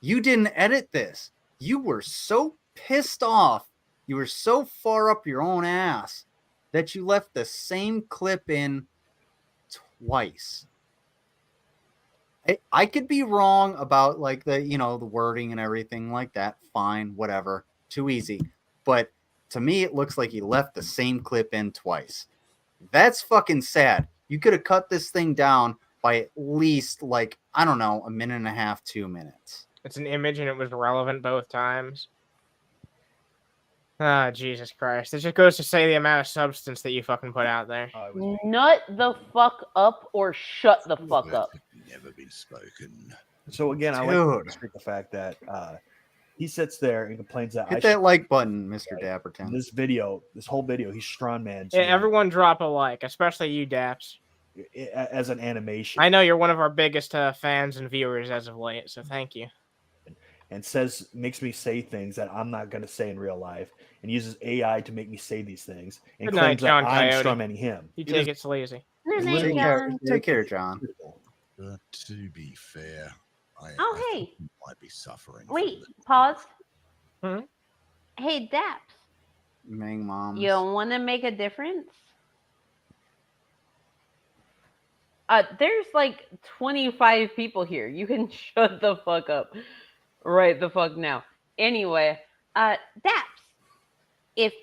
You didn't edit this. You were so pissed off. You were so far up your own ass that you left the same clip in twice. I could be wrong about like the wording and everything like that. Fine, whatever. Too easy. But to me, it looks like you left the same clip in twice. That's fucking sad. You could have cut this thing down by at least like, I don't know, a minute and a half, 2 minutes. It's an image and it was relevant both times. Ah, Jesus Christ. It just goes to say the amount of substance that you fucking put out there. Nut the fuck up or shut the fuck up. Never been spoken. So again, I like to illustrate the fact that he sits there and complains that Hit that like button, Mr. Dapperton. This whole video, he's strongman Yeah, everyone drop a like, especially you, Daps. as an animation. I know you're one of our biggest fans and viewers as of late, so thank you. And makes me say things that I'm not going to say in real life, and uses AI to make me say these things, and Good night, claims John that I'm Coyote. strawmanning him. You take it sleazy. Take care, John. But to be fair, I Oh, think hey. you might be suffering. from Wait, the- pause. Hmm? Hey, Daps, Mang moms. you want to make a difference? There's like 25 people here. You can shut the fuck up right the fuck now. Anyway, Daps, if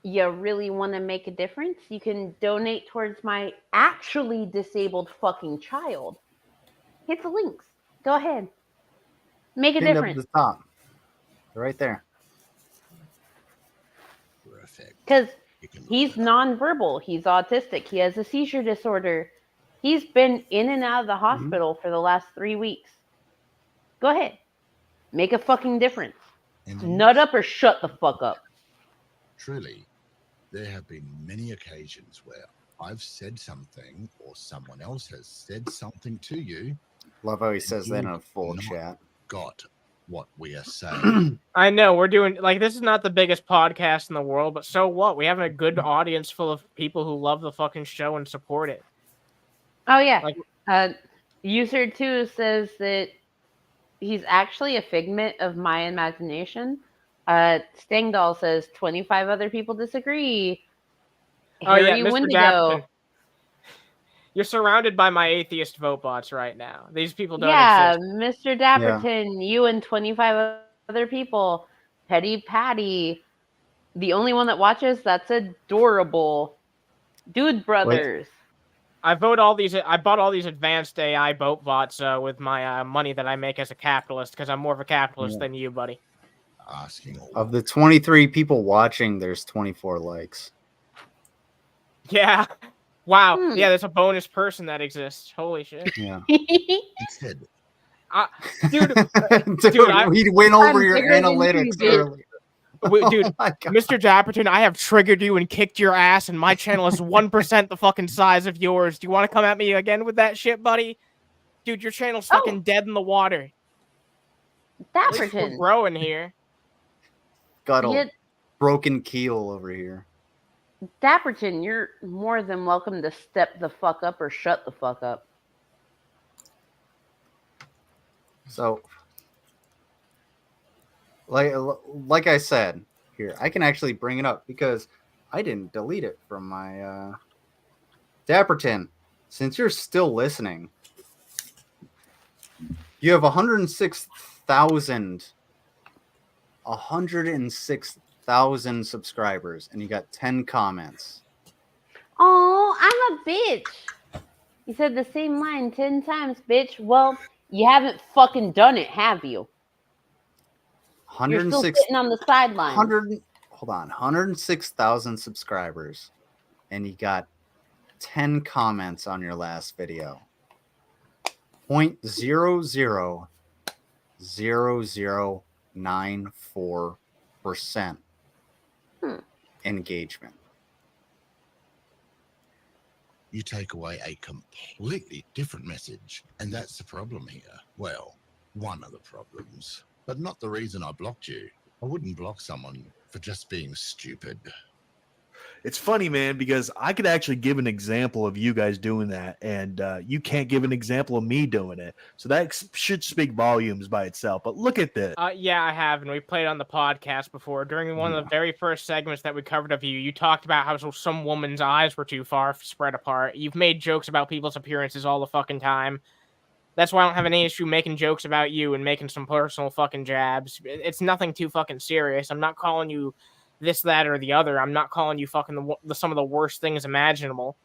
you really want to make a difference, you can donate towards my actually disabled fucking child. Hit the links. Go ahead. Make a Pinned up at difference. the top. Right there. Because he's nonverbal. He's autistic. He has a seizure disorder. He's been in and out of the hospital for the last 3 weeks. Go ahead. Make a fucking difference. Nut up or shut the fuck up. Truly, there have been many occasions where I've said something or someone else has said something to you. Love how he says that in a you've full not chat. Got what we are saying. I know we're doing like this is not the biggest podcast in the world, but so what? We have a good audience full of people who love the fucking show and support it. Oh, yeah. User 2 says that he's actually a figment of my imagination. Stangdoll says 25 other people disagree. Oh yeah, Harry Mr. Wendigo. Dapperton. You're surrounded by my atheist vote bots right now. These people don't Yeah, exist. Mr. Dapperton, you and 25 other people. Petty Patty. The only one that watches, that's adorable. Dude Brothers. I bought all these advanced AI boat bots with my money that I make as a capitalist because I'm more of a capitalist than you, buddy. Of the 23 people watching, there's 24 likes. Yeah. Wow. Yeah, there's a bonus person that exists. Holy shit. Yeah. Dude, we went over your analytics earlier. Dude, Mr. Dapperton, I have triggered you and kicked your ass, and my channel is 1% the fucking size of yours. Do you want to come at me again with that shit, buddy? Dude, your channel's fucking dead in the water. At least we're Dapperton. growing here. Got a broken keel over here. Dapperton, you're more than welcome to step the fuck up or shut the fuck up. So, like I said, here, I can actually bring it up because I didn't delete it from my Dapperton. Since you're still listening, you have 106,000 subscribers, and you got 10 comments. Oh, I'm a bitch. You said the same line 10 times, bitch. Well, you haven't fucking done it, have you? You're still 106 sitting on the sidelines. 106,000 subscribers, and you got 10 comments on your last video. 0.000094% engagement. You take away a completely different message, and that's the problem here. Well, one of the problems, but not the reason I blocked you. I wouldn't block someone for just being stupid. It's funny, man, because I could actually give an example of you guys doing that, and you can't give an example of me doing it. So that should speak volumes by itself. But look at this. Yeah, I have, and we played on the podcast before. During one of the very first segments that we covered of you, you talked about how some woman's eyes were too far spread apart. You've made jokes about people's appearances all the fucking time. That's why I don't have any issue making jokes about you and making some personal fucking jabs. It's nothing too fucking serious. I'm not calling you this, that, or the other. I'm not calling you fucking some of the worst things imaginable.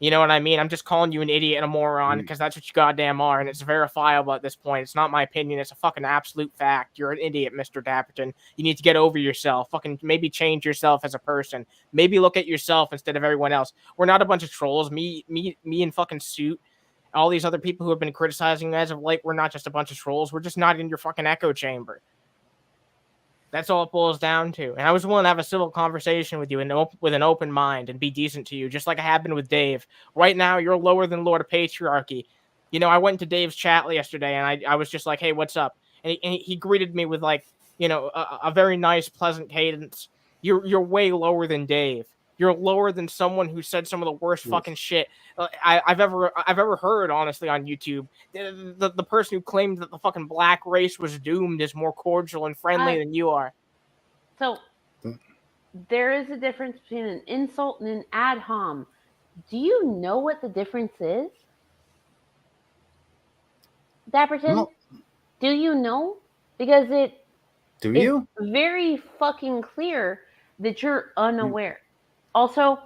You know what I mean? I'm just calling you an idiot and a moron because that's what you goddamn are, and it's verifiable at this point. It's not my opinion. It's a fucking absolute fact. You're an idiot, Mr. Dapperton. You need to get over yourself. Fucking maybe change yourself as a person. Maybe look at yourself instead of everyone else. We're not a bunch of trolls. Me and fucking Suit. All these other people who have been criticizing you as of late, we're not just a bunch of trolls. We're just not in your fucking echo chamber. That's all it boils down to. And I was willing to have a civil conversation with you and with an open mind and be decent to you, just like I have been with Dave. Right now, you're lower than Lord of Patriarchy. You know, I went to Dave's chat yesterday, and I was just like, hey, what's up? And he greeted me with, like, you know, a very nice, pleasant cadence. You're way lower than Dave. You're lower than someone who said some of the worst fucking shit I've ever heard, honestly, on YouTube. The person who claimed that the fucking black race was doomed is more cordial and friendly than you are. So there is a difference between an insult and an ad hom. Do you know what the difference is? Dapperton? No. Do you know? Because it's very fucking clear that you're unaware. Also,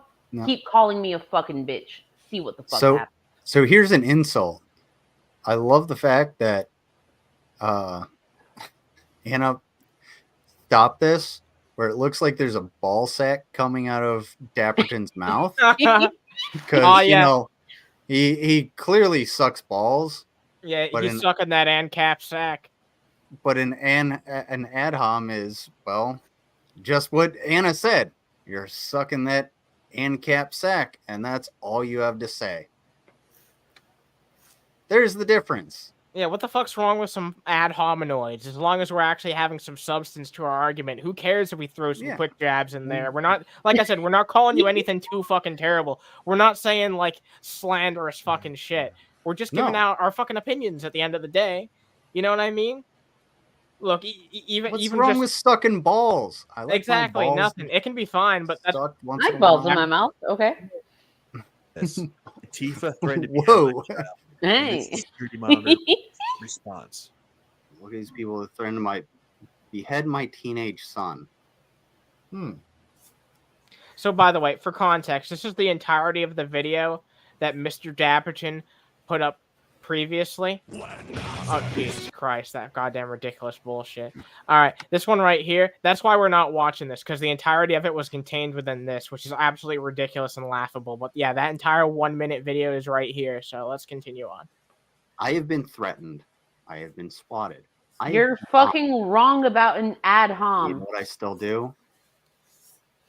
keep calling me a fucking bitch. See what the fuck happens. So here's an insult. I love the fact that Anna stopped this, where it looks like there's a ball sack coming out of Dapperton's mouth. Because, you know, he clearly sucks balls. Yeah, he's sucking that ANCAP sack. But an ad hom is, well, just what Anna said. You're sucking that ANCAP sack, and that's all you have to say. There's the difference. Yeah, what the fuck's wrong with some ad hominoids? As long as we're actually having some substance to our argument, who cares if we throw some quick jabs in there? We're not, like I said, we're not calling you anything too fucking terrible. We're not saying, like, slanderous fucking shit. We're just giving out our fucking opinions at the end of the day. You know what I mean? Look, What's wrong with sucking balls? I like exactly my balls nothing. It can be fine, but that's my balls in my mouth. Okay. That's Tifa threatened to be Whoa. Hey. Security monitor response. Look at these people that threaten to behead my teenage son. So, by the way, for context, this is the entirety of the video that Mr. Dapperton put up previously. Oh, Jesus Christ, that goddamn ridiculous bullshit. All right, this one right here, that's why we're not watching this, because the entirety of it was contained within this, which is absolutely ridiculous and laughable. But yeah, that entire 1 minute video is right here, so let's continue on. I have been threatened. I have been swatted. You're fucking wrong about an ad hom. You know what I still do?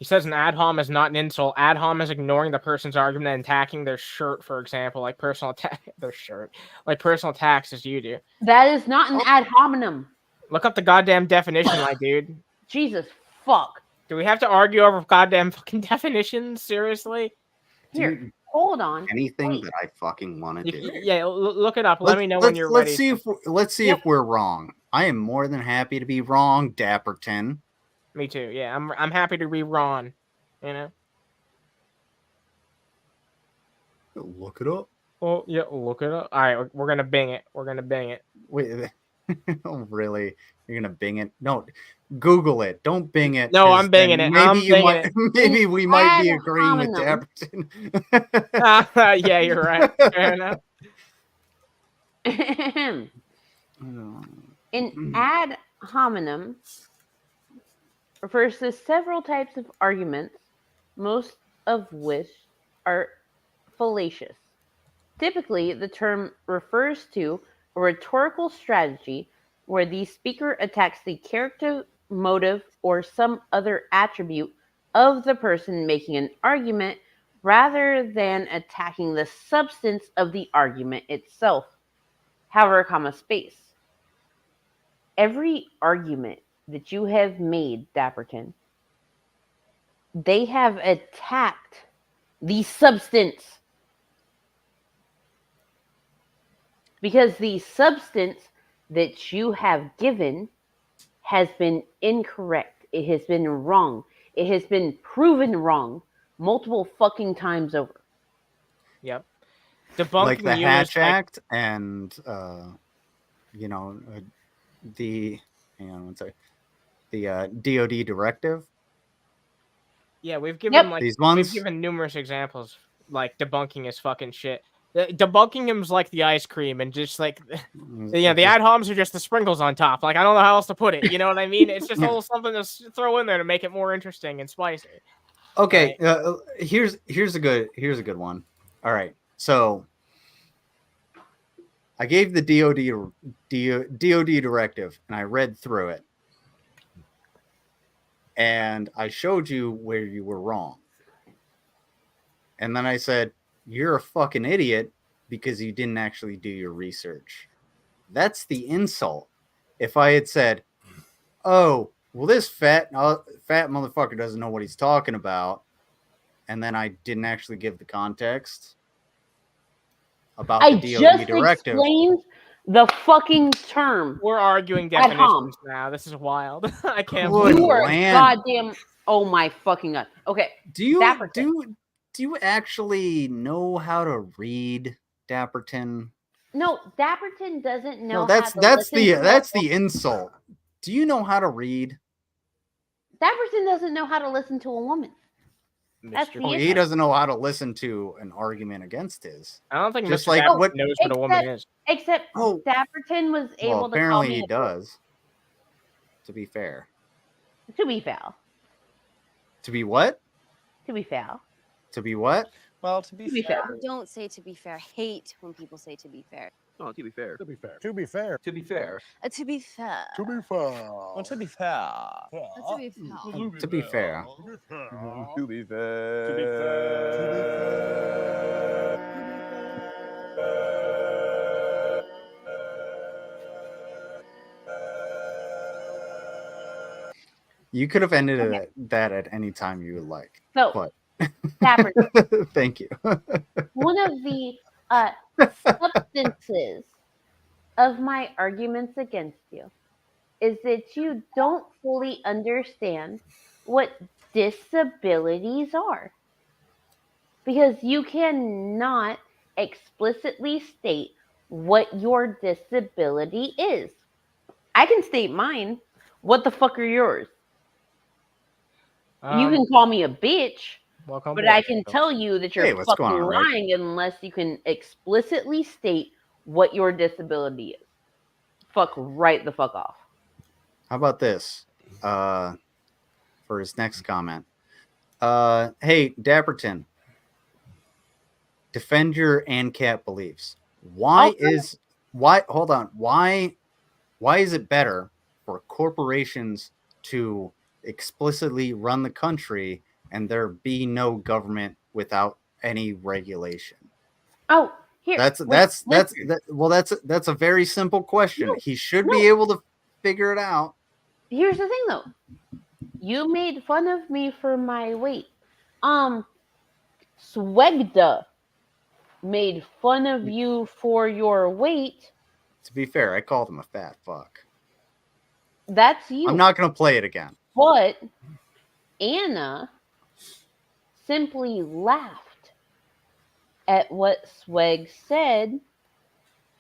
He says an ad hom is not an insult. Ad hom is ignoring the person's argument and attacking their shirt, for example, like personal attack their shirt, like personal attacks as you do. That is not an ad hominem. Look up the goddamn definition, my dude. Jesus fuck. Do we have to argue over goddamn fucking definitions? Seriously? Here, hold on. Anything that I fucking want to do. Yeah, look it up. Let me know when you're ready. Let's see if we're wrong. I am more than happy to be wrong, Dapperton. Me too. Yeah, I'm happy to be Ron. You know. Look it up. Oh yeah, look it up. All right, we're gonna Bing it. We're gonna Bing it. Wait, oh really? You're gonna Bing it? No, Google it. Don't Bing it. No, I'm Binging it. Maybe we might be agreeing with Dapperton. Yeah, you're right. Fair enough. An ad hominem refers to several types of arguments, most of which are fallacious. Typically, the term refers to a rhetorical strategy where the speaker attacks the character, motive, or some other attribute of the person making an argument rather than attacking the substance of the argument itself. However, space. Every argument that you have made, Dapperton, they have attacked the substance. Because the substance that you have given has been incorrect. It has been wrong. It has been proven wrong multiple fucking times over. Yep. Debunking like the Hatch Act and, the, the DOD directive. Yeah, we've given these ones. We've given numerous examples like debunking his fucking shit. Debunking him's like the ice cream, and just like the ad homs are just the sprinkles on top. Like I don't know how else to put it. You know what I mean? It's just a little something to throw in there to make it more interesting and spicy. Okay, here's a good one. All right, so I gave the DoD directive, and I read through it, and I showed you where you were wrong, and then I said, you're a fucking idiot because you didn't actually do your research. That's the insult. If I had said, oh, well, this fat motherfucker doesn't know what he's talking about, and then I didn't actually give the context about the DoD directive. Explained the fucking term. We're arguing definitions now. This is wild. I can't believe you are goddamn. Oh my fucking god. Okay. Do you actually know how to read, Dapperton? No, Dapperton doesn't know. No, that's the insult. Do you know how to read? Dapperton doesn't know how to listen to a woman. He doesn't know how to listen to an argument against his. I don't think just Mr. like Dapperton knows what a woman is. Except Dapperton was able to. Apparently he does. To be fair. To be fair. To be what? To be fair. To be what? Well, to be fair. Don't say to be fair. Hate when people say to be fair. Oh, to be fair. To be fair. To be fair. To be fair. To be fair. To be fair. Well, to be fair. To be fair. To be fair. To be fair. To be fair. You could have ended that at any time you would like. So, but Dapperton. Thank you. One of the substances of my arguments against you is that you don't fully understand what disabilities are. Because you cannot explicitly state what your disability is. I can state mine. What the fuck are yours? You can call me a bitch, but I can tell you that you're fucking lying unless you can explicitly state what your disability is. Fuck right the fuck off. How about this? For his next comment. Hey, Dapperton. Defend your ANCAP beliefs. Why is it better for corporations to explicitly run the country and there be no government without any regulation? Oh, here. That's a very simple question. He should be able to figure it out. Here's the thing though. You made fun of me for my weight. SWEGTA made fun of you for your weight. To be fair, I called him a fat fuck. That's you. I'm not going to play it again. But Anna simply laughed at what Sweg said,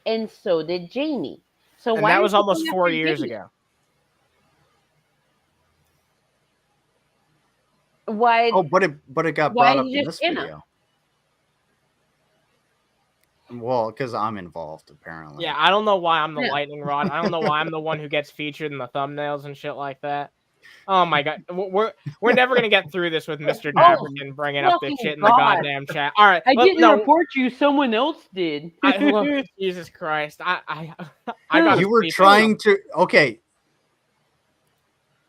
and so did Jamie. So that was almost 4 years ago. Why? Oh, but it got brought up in this video. Well, because I'm involved, apparently. Yeah, I don't know why I'm the lightning rod. I don't know why I'm the one who gets featured in the thumbnails and shit like that. Oh my god, we're never gonna get through this with Mr. Dapperton bringing up this shit in the goddamn chat. All right, I didn't report you. Someone else did. Look, Jesus Christ, I got. You were trying to. Okay,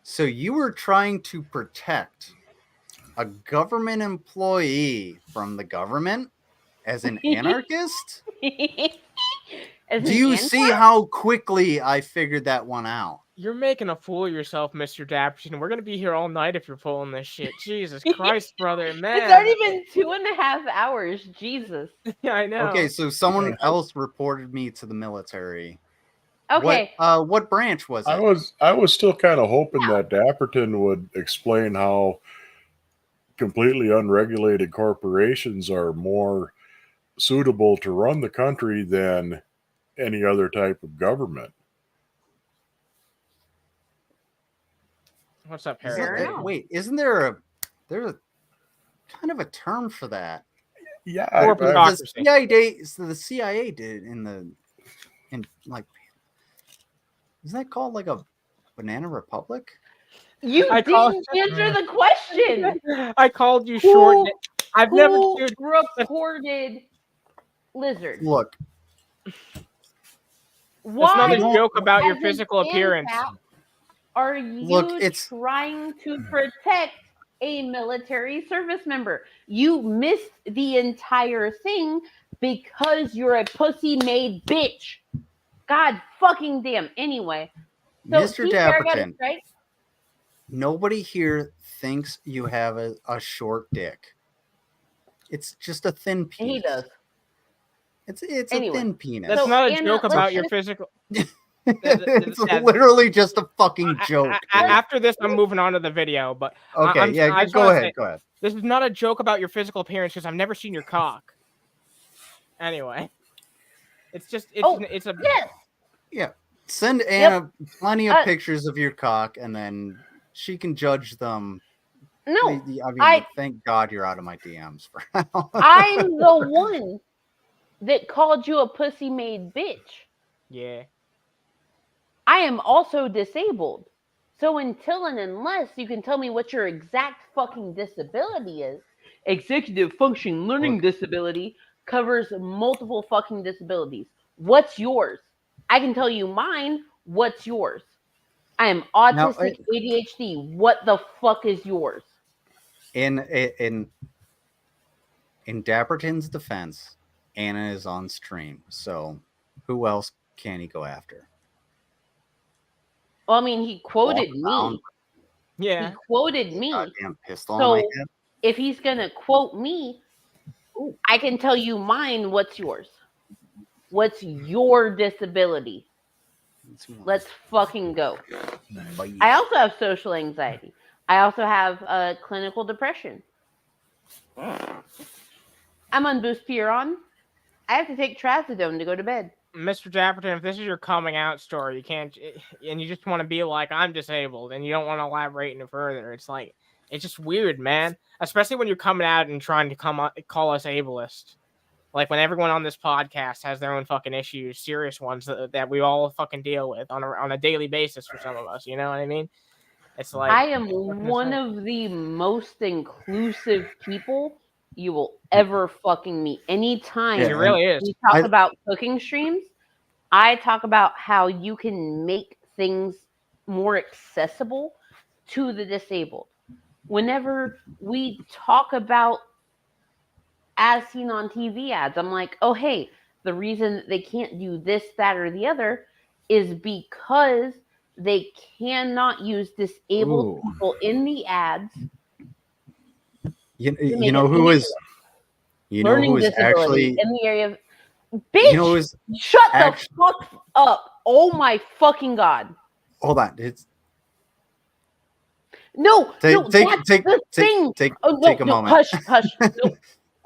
so you were trying to protect a government employee from the government as an anarchist? Do you see how quickly I figured that one out? You're making a fool of yourself, Mr. Dapperton. We're gonna be here all night if you're pulling this shit. Jesus Christ, brother, man. It's already been 2.5 hours. Jesus. Yeah, I know. Okay, so someone else reported me to the military. Okay. What branch was it? I was still kind of hoping that Dapperton would explain how completely unregulated corporations are more suitable to run the country than any other type of government. What's up, Harry? Wait, isn't there there's a kind of a term for that? Yeah, Or The bureaucracy. CIA did in like, isn't that called like a banana republic? You I didn't answer the question. I called you short. Who, I've never who dude, reported lizard? Look, It's not Why, a joke about your as an physical appearance. ANCAP, are you Look, it's- trying to protect a military service member? You missed the entire thing because you're a pussy-made bitch. God fucking damn. Anyway, so Mr. T. Fair got it Dapperton, right. nobody here thinks you have a short dick. It's just a thin penis. He does. It's Anyway, a thin penis. That's So, not a Anna, joke let's about your just- physical. It's literally just a fucking joke. dude. After this, I'm moving on to the video. But Okay, I just go wanna ahead. say, Go ahead. This is not a joke about your physical appearance because I've never seen your cock. Anyway, it's just it's a yes. Yeah. Send Anna plenty of pictures of your cock, and then she can judge them. No, I mean, thank God you're out of my DMs for now. I'm the one that called you a pussy-made bitch. Yeah. I am also disabled. So until and unless you can tell me what your exact fucking disability is, executive function learning disability covers multiple fucking disabilities. What's yours? I can tell you mine. What's yours? I am autistic, ADHD. What the fuck is yours? In Dapperton's defense, Anna is on stream, so who else can he go after? Well, I mean, he quoted me. Yeah. He quoted me. Goddamn pistol on my So head. if he's gonna quote me, I can tell you mine. What's yours? What's your disability? Let's fucking go. I also have social anxiety. I also have clinical depression. I'm on buspirone. I have to take trazodone to go to bed. Mr. Dapperton, if this is your coming out story, you can't, and you just want to be like, I'm disabled, and you don't want to elaborate any further. It's like, it's just weird, man. Especially when you're coming out and trying to call us ableist. Like when everyone on this podcast has their own fucking issues, serious ones that we all fucking deal with on a daily basis for some of us. You know what I mean? It's like I am one of the most inclusive people you will ever fucking meet. Anytime it really is. we talk about cooking streams, I talk about how you can make things more accessible to the disabled. Whenever we talk about as seen on TV ads, I'm like, oh, hey, the reason they can't do this, that, or the other is because they cannot use disabled people in the ads. You know who is actually in the area of bitch. Shut the fuck up! Oh my fucking god! Hold on, it's take a moment. Hush. No.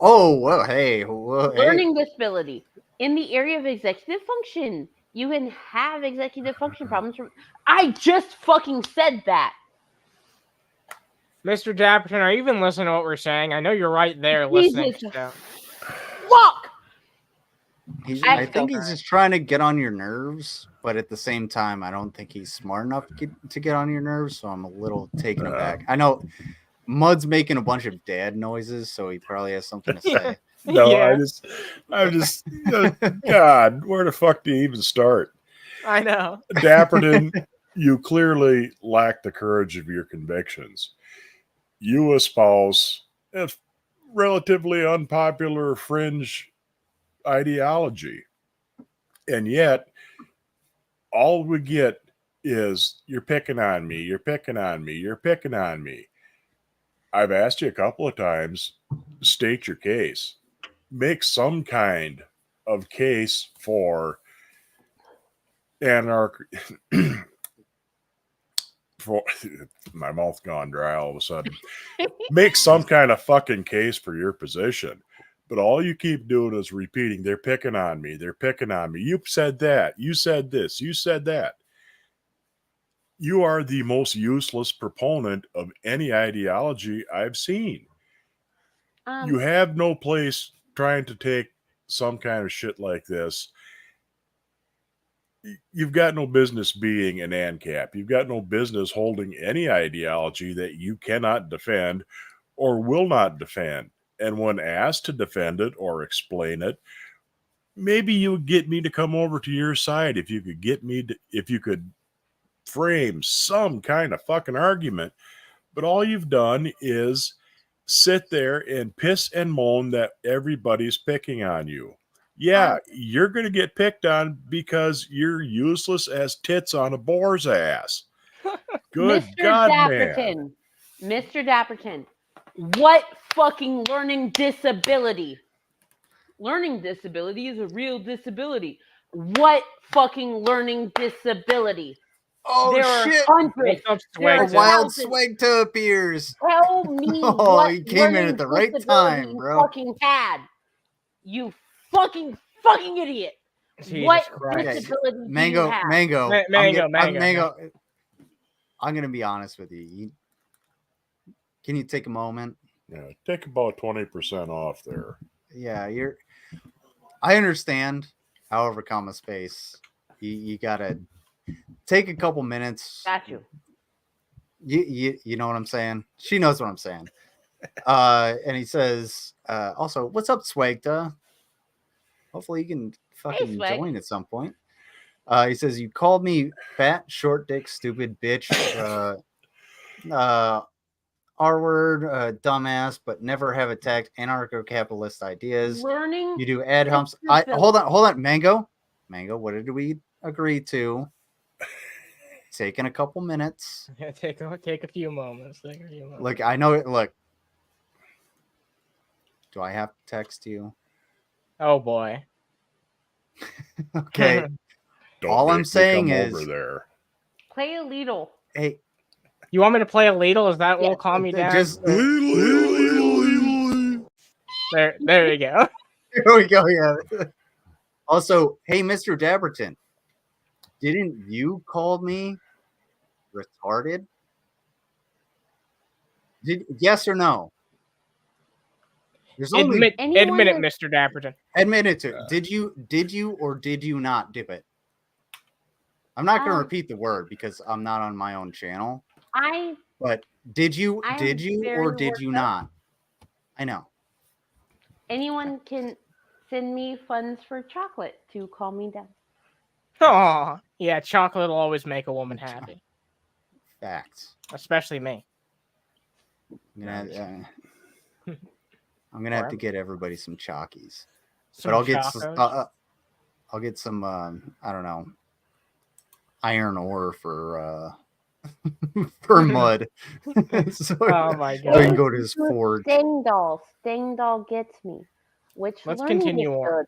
Oh, well, hey, well, Learning disability in the area of executive function. You can have executive function problems. I just fucking said that. Mr. Dapperton, are you even listening to what we're saying? I know you're right there listening. So. Fuck! I think he's just trying to get on your nerves, but at the same time, I don't think he's smart enough to get on your nerves, so I'm a little taken aback. I know Mud's making a bunch of dad noises, so he probably has something to say. No, yeah. I'm just, God, where the fuck do you even start? I know. Dapperton, you clearly lack the courage of your convictions. You espouse a relatively unpopular fringe ideology. And yet, all we get is, you're picking on me, you're picking on me, you're picking on me. I've asked you a couple of times, state your case. Make some kind of case for for my mouth gone dry all of a sudden. Make some kind of fucking case for your position. But all you keep doing is repeating, they're picking on me, they're picking on me. You said that, you said this, you said that. You are the most useless proponent of any ideology I've seen. You have no place trying to take some kind of shit like this, you've got no business being an ANCAP. You've got no business holding any ideology that you cannot defend or will not defend. And when asked to defend it or explain it, maybe you would get me to come over to your side if you could get me to, if you could frame some kind of fucking argument. But all you've done is sit there and piss and moan that everybody's picking on you. Yeah, you're going to get picked on because you're useless as tits on a boar's ass. Good Mr. God, Dapperton, man. Mr. Dapperton, what fucking learning disability? Learning disability is a real disability. What fucking learning disability? Oh, there shit. are hundreds. There A are wild thousands. SWEGTA appears. Tell me Oh, what you came in learning at the right disability time, you bro. fucking had. You fucking idiot. Jesus what Christ. disability do Mango, you have? Mango, Mango. I'm gonna be honest with you. Can you take a moment? Yeah, take about 20% off there. Yeah, I understand. However, comma space, you gotta take a couple minutes. Got you. You know what I'm saying? She knows what I'm saying. And he says, also, what's up, SWEGTA? Hopefully you can fucking Swag. join at some point. He says, you called me fat, short dick, stupid bitch, R-word, dumbass, but never have attacked anarcho-capitalist ideas. Learning. You do ad humps. Hold on, Mango, what did we agree to? Taking a couple minutes. Yeah, take a few moments. Look, I know it. Look, do I have to text you? Oh boy. Okay. All I'm saying is, over there. Play a Lidl. Hey, you want me to play a ladle? Is that what will calm me down? Just there you go. Here we go. Yeah. Also, hey, Mr. Dapperton, didn't you call me retarded? Yes or no? There's admit it, Anyone Mr. Dapperton. Admit it to. Did you or did you not do it? I'm not going to repeat the word because I'm not on my own channel. But did you or did you not? I know. Anyone can send me funds for chocolate to calm me down. Oh, yeah, chocolate will always make a woman happy. Facts. Especially me. I'm gonna have to get everybody some Chalkies. Some but I'll get some I don't know, iron ore for mud. So, oh my god. So you can go to his forge. Sting doll gets me. Let's continue on.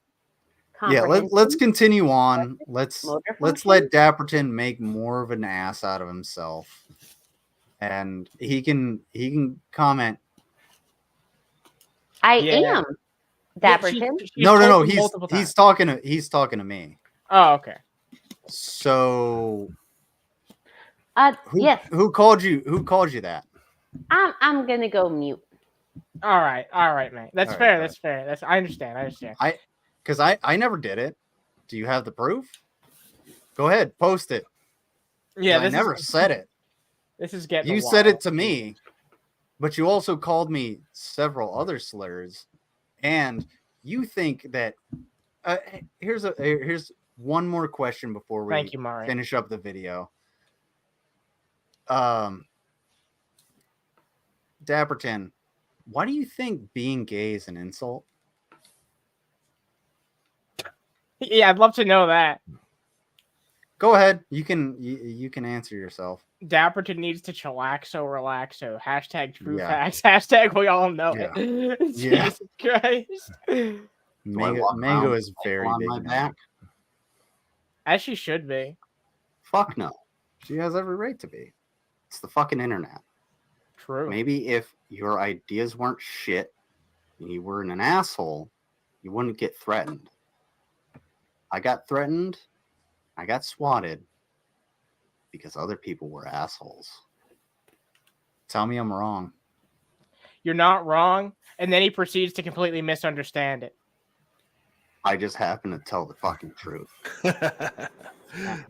Yeah, let's continue on. Let's let Dapperton make more of an ass out of himself. And he can comment. I am Dapperton. No. He's talking to me. Oh, okay. So, yes. Who called you? Who called you that? I'm gonna go mute. All right, man. That's fair. That's fair. I understand. Because I never did it. Do you have the proof? Go ahead, post it. Yeah, I never said it. This is getting. You said it to me, but you also called me several other slurs, and you think that. Here's one more question before we finish up the video. Dapperton, why do you think being gay is an insult? Yeah, I'd love to know that. Go ahead. You can answer yourself. Dapperton needs to chillaxo, relaxo. Hashtag true facts. Hashtag we all know it. Jesus Christ. Mango is very big my back. As she should be. Fuck no. She has every right to be. It's the fucking internet. True. Maybe if your ideas weren't shit and you weren't an asshole, you wouldn't get threatened. I got threatened. I got swatted because other people were assholes. Tell me I'm wrong. You're not wrong. And then he proceeds to completely misunderstand it. I just happen to tell the fucking truth.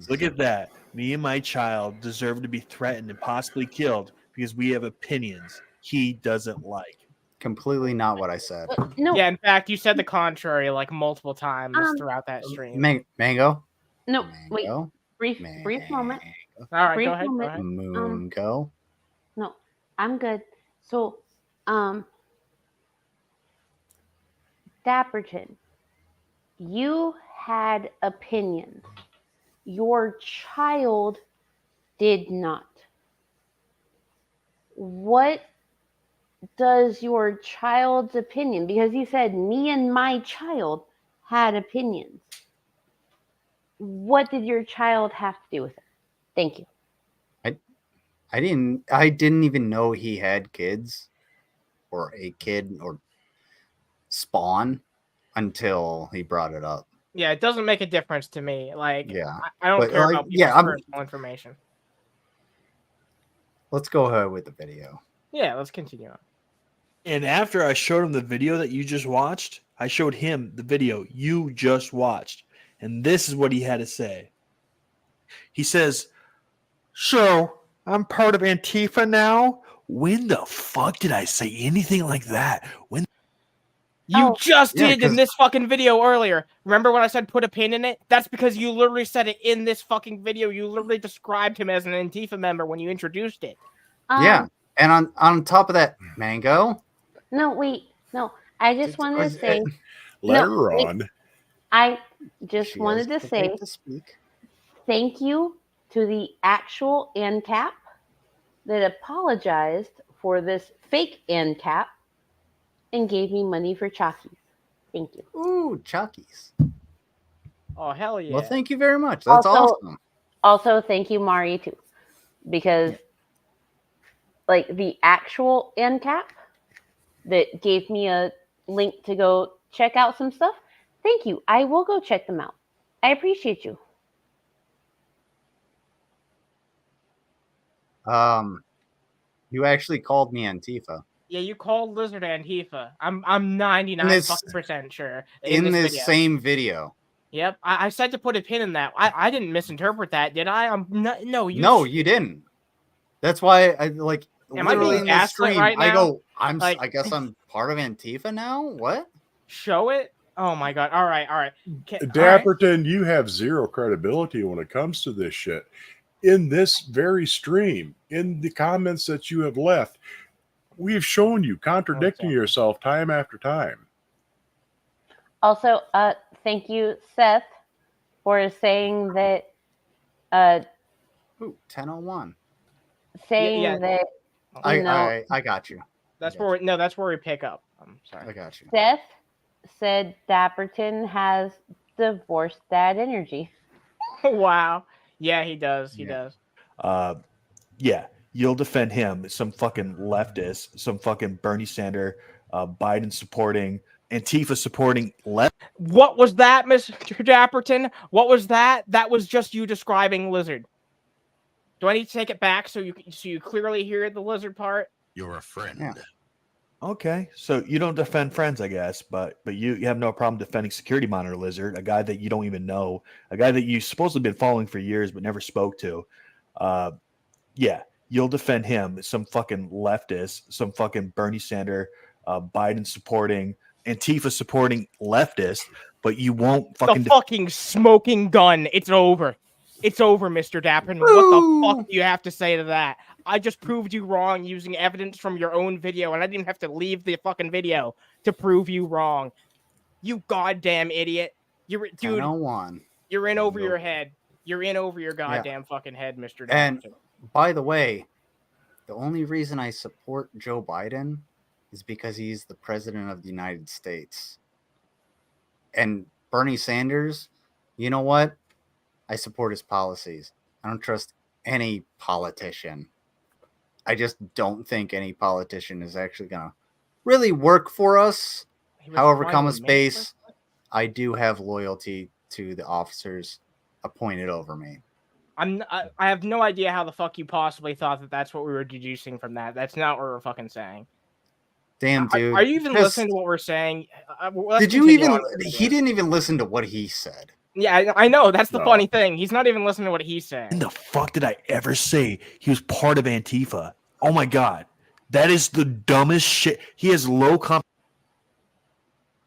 Look at that. Me and my child deserve to be threatened and possibly killed because we have opinions he doesn't like. Completely not what I said. No. Yeah, in fact, you said the contrary like multiple times throughout that stream. Mango? No, wait. Mango? Brief moment. All right, Brief go ahead. Go moment. ahead. Moongo? No, I'm good. So, Dapperton, you had opinions. Your child did not. What does your child's opinion, because you said me and my child had opinions. What did your child have to do with it? Thank you. I didn't even know he had kids or a kid or spawn until he brought it up. Yeah, it doesn't make a difference to me. Like, Yeah, I don't but, care like, about people's yeah, personal information. Let's go ahead with the video. Yeah, let's continue on. And after I showed him the video that you just watched, I showed him the video you just watched. And this is what he had to say. He says, "So, I'm part of Antifa now? When the fuck did I say anything like that? When You just did in this fucking video earlier. Remember when I said put a pin in it? That's because you literally said it in this fucking video. You literally described him as an Antifa member when you introduced it. Yeah, and on top of that, Mango. No, wait. No, I just wanted to say. Later on. I just wanted to say thank you to the actual ANCAP that apologized for this fake ANCAP and gave me money for Chalkies. Thank you. Ooh, Chalkies. Oh, hell yeah. Well, thank you very much. That's awesome. Also, thank you, Mari, too. Because, like, the actual ANCAP that gave me a link to go check out some stuff, thank you. I will go check them out. I appreciate you. You actually called me Antifa. Yeah, you called Lizard Antifa. I'm 99% sure. In this video. same video. Yep, I said to put a pin in that. I didn't misinterpret that, did I? No, you didn't. That's why I like. Am I literally being in the gaslit stream, right now? I go. Like- I guess I'm part of Antifa now. What? Show it. Oh my god! All right. Dapperton, you have zero credibility when it comes to this shit. In this very stream, in the comments that you have left, we've shown you contradicting yourself time after time. Also, thank you, Seth, for saying that. 10:01. Saying that. I got you. That's where we pick up. I'm sorry. I got you. Seth said Dapperton has divorced dad energy. Wow. Yeah, he does. He does. Yeah, you'll defend him. Some fucking leftist, some fucking Bernie Sanders, Biden supporting, Antifa supporting left. What was that, Mr. Dapperton? What was that? That was just you describing Lizard. Do I need to take it back so you clearly hear the Lizard part? You're a friend. Yeah. Okay, so you don't defend friends, I guess, but you have no problem defending Security Monitor Lizard, a guy that you don't even know, a guy that you supposedly been following for years but never spoke to. Yeah, you'll defend him. Some fucking leftist, some fucking Bernie Sanders, Biden supporting, Antifa supporting leftist, but you won't fucking fucking smoking gun. It's over. It's over, Mr. Dapperton. What the fuck do you have to say to that? I just proved you wrong using evidence from your own video, and I didn't have to leave the fucking video to prove you wrong. You goddamn idiot. Dude, you're in over your head. You're in over your goddamn fucking head, Mr. Dapperton. And by the way, the only reason I support Joe Biden is because he's the president of the United States. And Bernie Sanders, you know what? I support his policies. I don't trust any politician. I just don't think any politician is actually going to really work for us. However, come space, I do have loyalty to the officers appointed over me. I have no idea how the fuck you possibly thought that that's what we were deducing from that. That's not what we're fucking saying. Damn, dude. Are you even listening to what we're saying? Did you even? He didn't even listen to what he said. Yeah, I know. That's the funny thing. He's not even listening to what he's saying. When the fuck did I ever say he was part of Antifa? Oh my god, that is the dumbest shit. He has low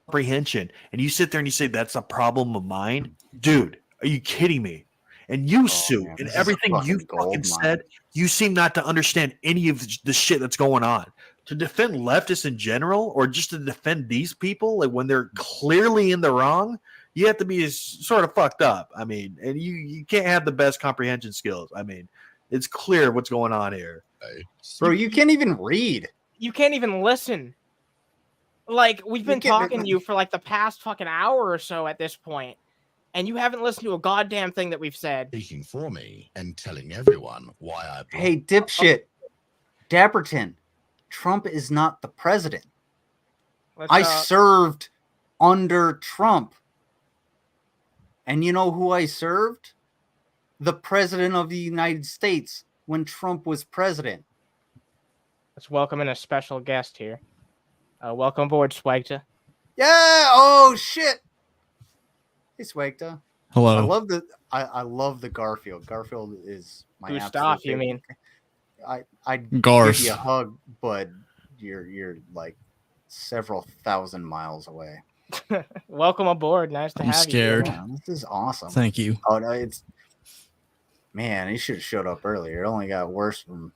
comprehension, and you sit there and you say that's a problem of mine, dude. Are you kidding me? And you, Sue, and everything you fucking said, you seem not to understand any of the shit that's going on. To defend leftists in general, or just to defend these people, like when they're clearly in the wrong, you have to be sort of fucked up. I mean, and you can't have the best comprehension skills. I mean, it's clear what's going on here. Bro, you can't even read. You can't even listen. Like, we've been talking to you for like the past fucking hour or so at this point, and you haven't listened to a goddamn thing that we've said. Speaking for me and telling everyone why I. Hey, dipshit, Dapperton, Trump is not the president. I served under Trump. And you know who I served? The president of the United States when Trump was president. Let's welcome in a special guest here. Welcome aboard, SWEGTA. Yeah! Oh shit! Hey, SWEGTA. Hello. I love the Garfield. Garfield is my Gustav, you mean? I'd Garf. give you a hug, but you're like several thousand miles away. Welcome aboard. Nice to I'm have scared. you. Yeah, this is awesome. Thank you. Oh no, man, he should have showed up earlier. It only got worse from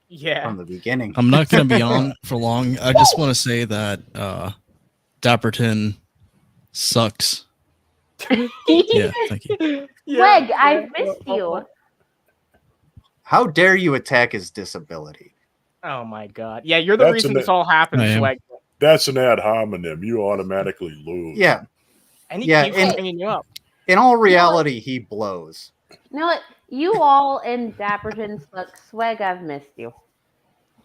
the beginning. I'm not going to be on for long. I just want to say that Dapperton sucks. Yeah, thank you. Swag, I've missed you. How dare you attack his disability? Oh my god. Yeah, you're the reason this all happened, Swag. That's an ad hominem. You automatically lose. Yeah. And he keeps bringing you up. In all reality, he blows. You know what? You all in Dapperton suck. Swag, I've missed you.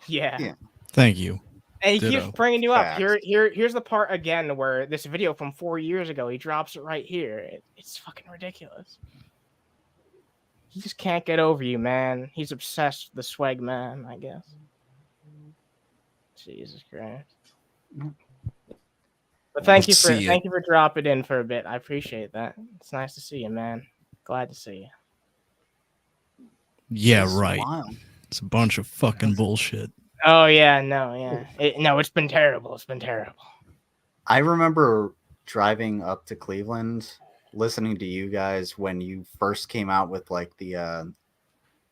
Yeah. Thank you. And he Ditto. keeps bringing you up. Here's the part again where this video from 4 years ago, he drops it right here. It's fucking ridiculous. He just can't get over you, man. He's obsessed with the swag man, I guess. Jesus Christ. But thank you for dropping in for a bit. I appreciate that. It's nice to see you, man. Glad to see you. Yeah, right. It's a bunch of fucking bullshit. Oh yeah, it's been terrible. It's been terrible. I remember driving up to Cleveland, listening to you guys when you first came out with like the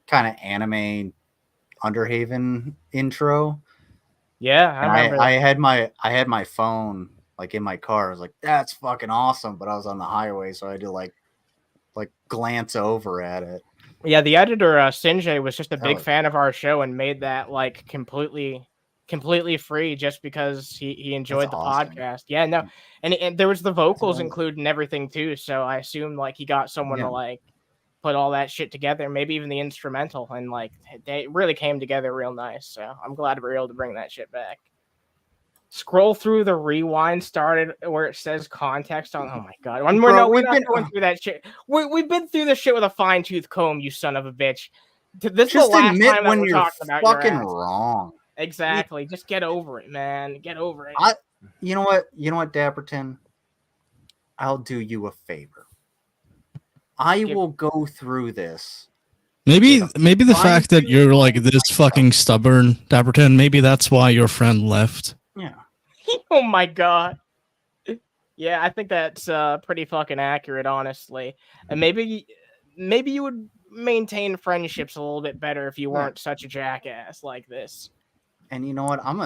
kind of anime Underhaven intro. Yeah, I remember. I had my phone like in my car. I was like, "That's fucking awesome!" But I was on the highway, so I had to like glance over at it. Yeah, the editor Sinjay was just a big fan of our show and made that like completely free just because he enjoyed the podcast. Yeah, no, and there was the vocals included and everything too. So I assumed like he got someone to like put all that shit together, maybe even the instrumental, and like they really came together real nice. So I'm glad we were able to bring that shit back. Scroll through the rewind started where it says context on. Oh my god! We're not going through that shit. We've been through this shit with a fine tooth comb. You son of a bitch. This just is the last admit time when we're you're talking about fucking your ass. wrong. Exactly. Just get over it, man. Get over it. You know what, Dapperton? I'll do you a favor. I will go through this. Maybe the fact that you're like this fucking stubborn, Dapperton, maybe that's why your friend left. Yeah. Oh my god. Yeah, I think that's pretty fucking accurate, honestly. And maybe you would maintain friendships a little bit better if you weren't such a jackass like this. And you know what? I'm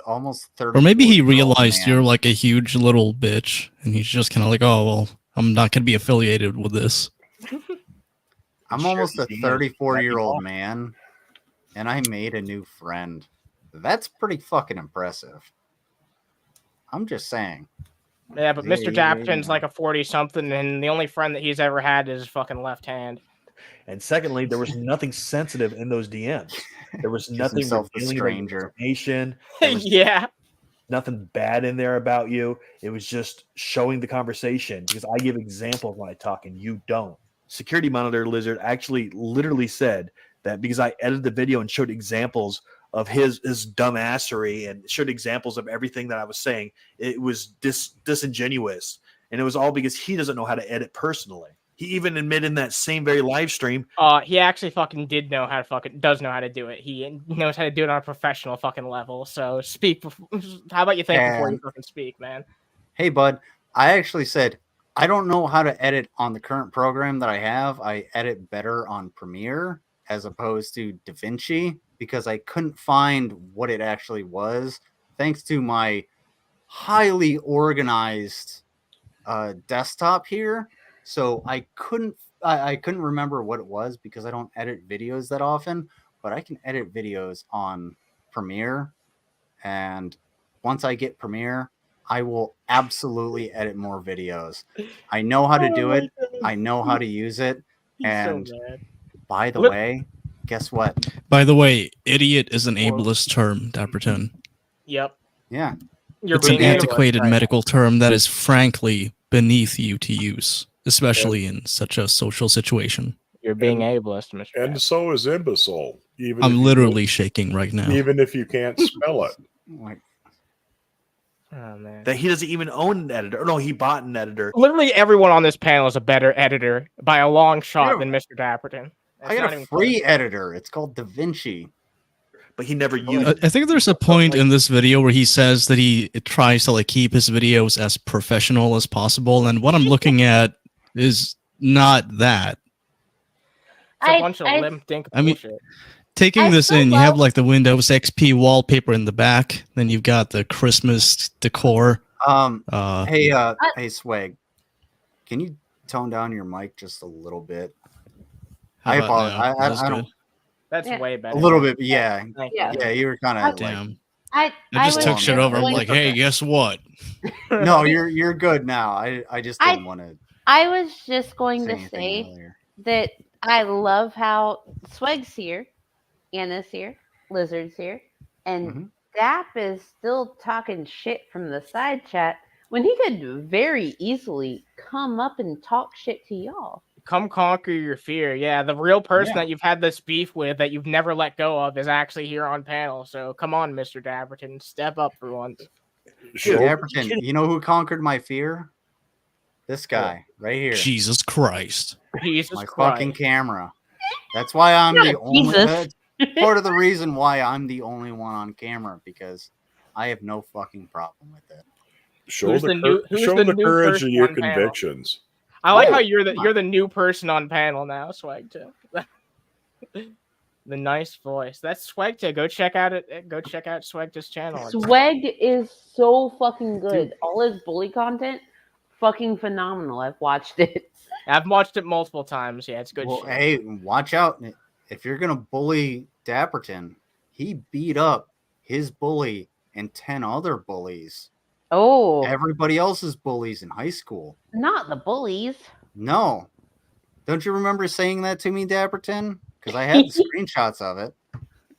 almost 30. Or maybe he realized you're like a huge little bitch, and he's just kind of like, oh well, I'm not gonna be affiliated with this. I'm almost a 34-year-old man, and I made a new friend. That's pretty fucking impressive. I'm just saying. Yeah, but Mr. Dapperton's like a 40-something, and the only friend that he's ever had is his fucking left hand. And secondly, there was nothing sensitive in those DMs. There was nothing revealing information. Yeah. Nothing bad in there about you. It was just showing the conversation because I give examples when I talk and you don't. Security Monitor Lizard actually literally said that because I edited the video and showed examples of his dumbassery and showed examples of everything that I was saying. It was disingenuous, and it was all because he doesn't know how to edit personally. He even admitted in that same very live stream. He actually fucking does know how to do it. He knows how to do it on a professional fucking level. So speak. How about you think before you fucking speak, man? Hey, bud. I actually said I don't know how to edit on the current program that I have. I edit better on Premiere as opposed to DaVinci because I couldn't find what it actually was. Thanks to my highly organized desktop here. So I couldn't remember what it was because I don't edit videos that often, but I can edit videos on Premiere. And once I get Premiere, I will absolutely edit more videos. I know how to do it. I know how to use it. And by the way, guess what? By the way, idiot is an ableist term, Dapperton. Yep. Yeah. It's an antiquated medical term that is frankly beneath you to use, especially in such a social situation. You're being ableist, Mr. And so is imbecile. I'm literally shaking right now. Even if you can't spell it. Oh, man. That he doesn't even own an editor. No, he bought an editor. Literally everyone on this panel is a better editor by a long shot than Mr. Dapperton. I got a free editor. It's called DaVinci. But he never used it. I think there's a point in this video where he says that he tries to like keep his videos as professional as possible, and what I'm looking at is not that. It's a bunch of limp dink bullshit. Taking this in, you have like the Windows XP wallpaper in the back, then you've got the Christmas decor. Hey, Swag, can you tone down your mic just a little bit? I apologize. I don't. That's way better. A little bit, yeah. Yeah. You were kind of damn. like. I just took shit over. I'm like, hey, guess what? No, you're good now. I just didn't want to. I was just going to anything say earlier. that I love how Swag's here, Anna's here, Lizard's here, and Dap is still talking shit from the side chat when he could very easily come up and talk shit to y'all. Come conquer your fear. Yeah, the real person that you've had this beef with that you've never let go of is actually here on panel. So come on, Mr. Dapperton, step up for once. Dude, Dapperton, you know who conquered my fear? This guy right here. Jesus Christ. My fucking camera. That's why I'm the only. That's part of the reason why I'm the only one on camera, because I have no fucking problem with it. Show the courage of your convictions. I like how you're the new person on panel now, SWEGTA. The nice voice. That's SWEGTA. Go check out SWEGTA's channel. Swag is so fucking good. Dude. All his bully content, fucking phenomenal. I've watched it. I've watched it multiple times. Yeah, it's good shit. Hey, watch out. If you're gonna bully Dapperton, he beat up his bully and 10 other bullies. Oh. Everybody else's bullies in high school. Not the bullies. No. Don't you remember saying that to me, Dapperton? Because I had the screenshots of it.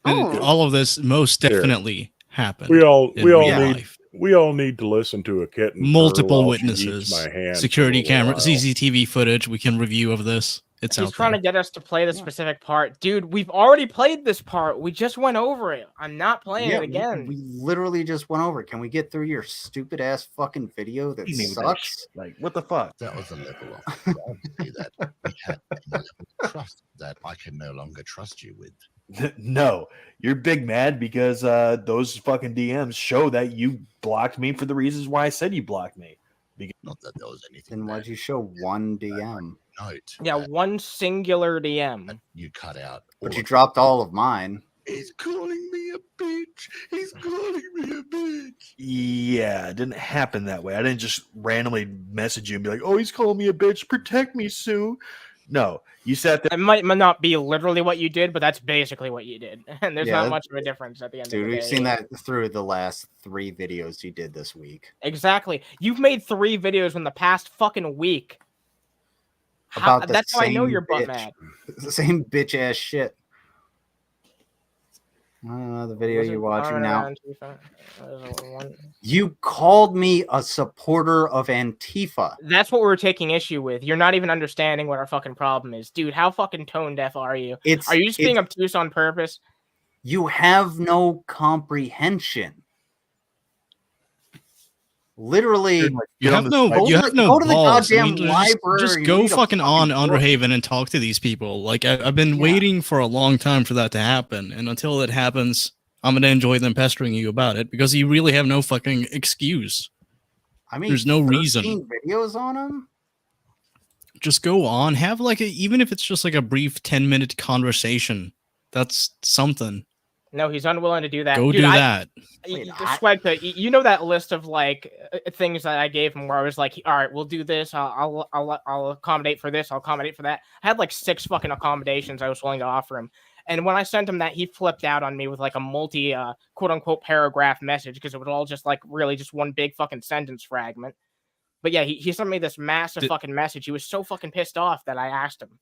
And all of this most definitely happened. We all need to listen to a kitten. Multiple witnesses, security camera, CCTV footage. We can review of this. It's He's trying to get us to play the specific part. Dude, we've already played this part. We just went over it. I'm not playing it again. We literally just went over it. Can we get through your stupid ass fucking video that sucks? Like, what the fuck? That was a level of quality that we had a level of trust that I can no longer trust you with. No, you're big mad because those fucking DMs show that you blocked me for the reasons why I said you blocked me. Not that there was anything. Then why'd you show one DM? Note. Yeah, one singular DM. You cut out. But you dropped all of mine. He's calling me a bitch. He's calling me a bitch. Yeah, it didn't happen that way. I didn't just randomly message you and be like, "Oh, he's calling me a bitch. Protect me, Sue." No, you sat there. It might not be literally what you did, but that's basically what you did. And there's not much of a difference at the end of the day. Dude, we've seen that through the last 3 videos you did this week. Exactly. You've made 3 videos in the past fucking week. That's how I know you're butt mad. The same bitch ass shit. I don't know the video you're watching now. You called me a supporter of Antifa. That's what we're taking issue with. You're not even understanding what our fucking problem is. Dude, how fucking tone deaf are you? Are you just being obtuse on purpose? You have no comprehension. Literally, You have no go to the balls. goddamn just library. go read a fucking on book. Underhaven and talk to these people. Like I've been waiting for a long time for that to happen, and until it happens, I'm gonna enjoy them pestering you about it because you really have no fucking excuse. I mean, there's no 13 reason. videos on them. Just go on, have like even if it's just like a brief 10-minute conversation. That's something. No, he's unwilling to do that. Go do that. SWEGTA, you know that list of like things that I gave him where I was like, all right, we'll do this. I'll accommodate for this. I'll accommodate for that. I had like 6 fucking accommodations I was willing to offer him. And when I sent him that, he flipped out on me with like a multi quote unquote paragraph message because it was all just like really just one big fucking sentence fragment. But yeah, he sent me this massive fucking message. He was so fucking pissed off that I asked him.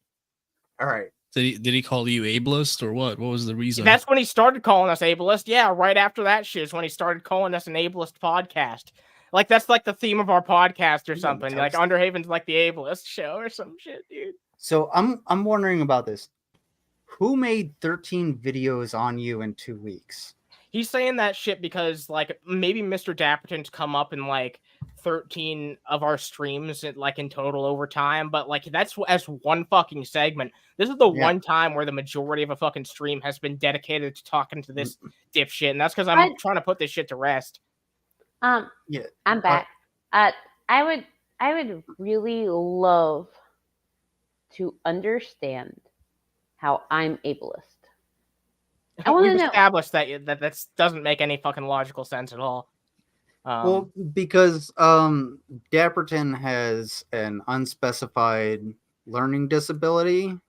All right. Did he call you ableist or what? What was the reason? That's when he started calling us ableist. Yeah, right after that shit is when he started calling us an ableist podcast. Like that's like the theme of our podcast or something. Like Underhaven's like the ableist show or some shit, dude. So I'm wondering about this. Who made 13 videos on you in 2 weeks? He's saying that shit because like maybe Mr. Dapperton's come up in like 13 of our streams like in total over time, but like that's as one fucking segment. This is the one time where the majority of a fucking stream has been dedicated to talking to this dipshit, and that's because I'm trying to put this shit to rest. I'm back. I would really love to understand how I'm ableist. I want to know. Established that doesn't make any fucking logical sense at all. Well, because Dapperton has an unspecified learning disability.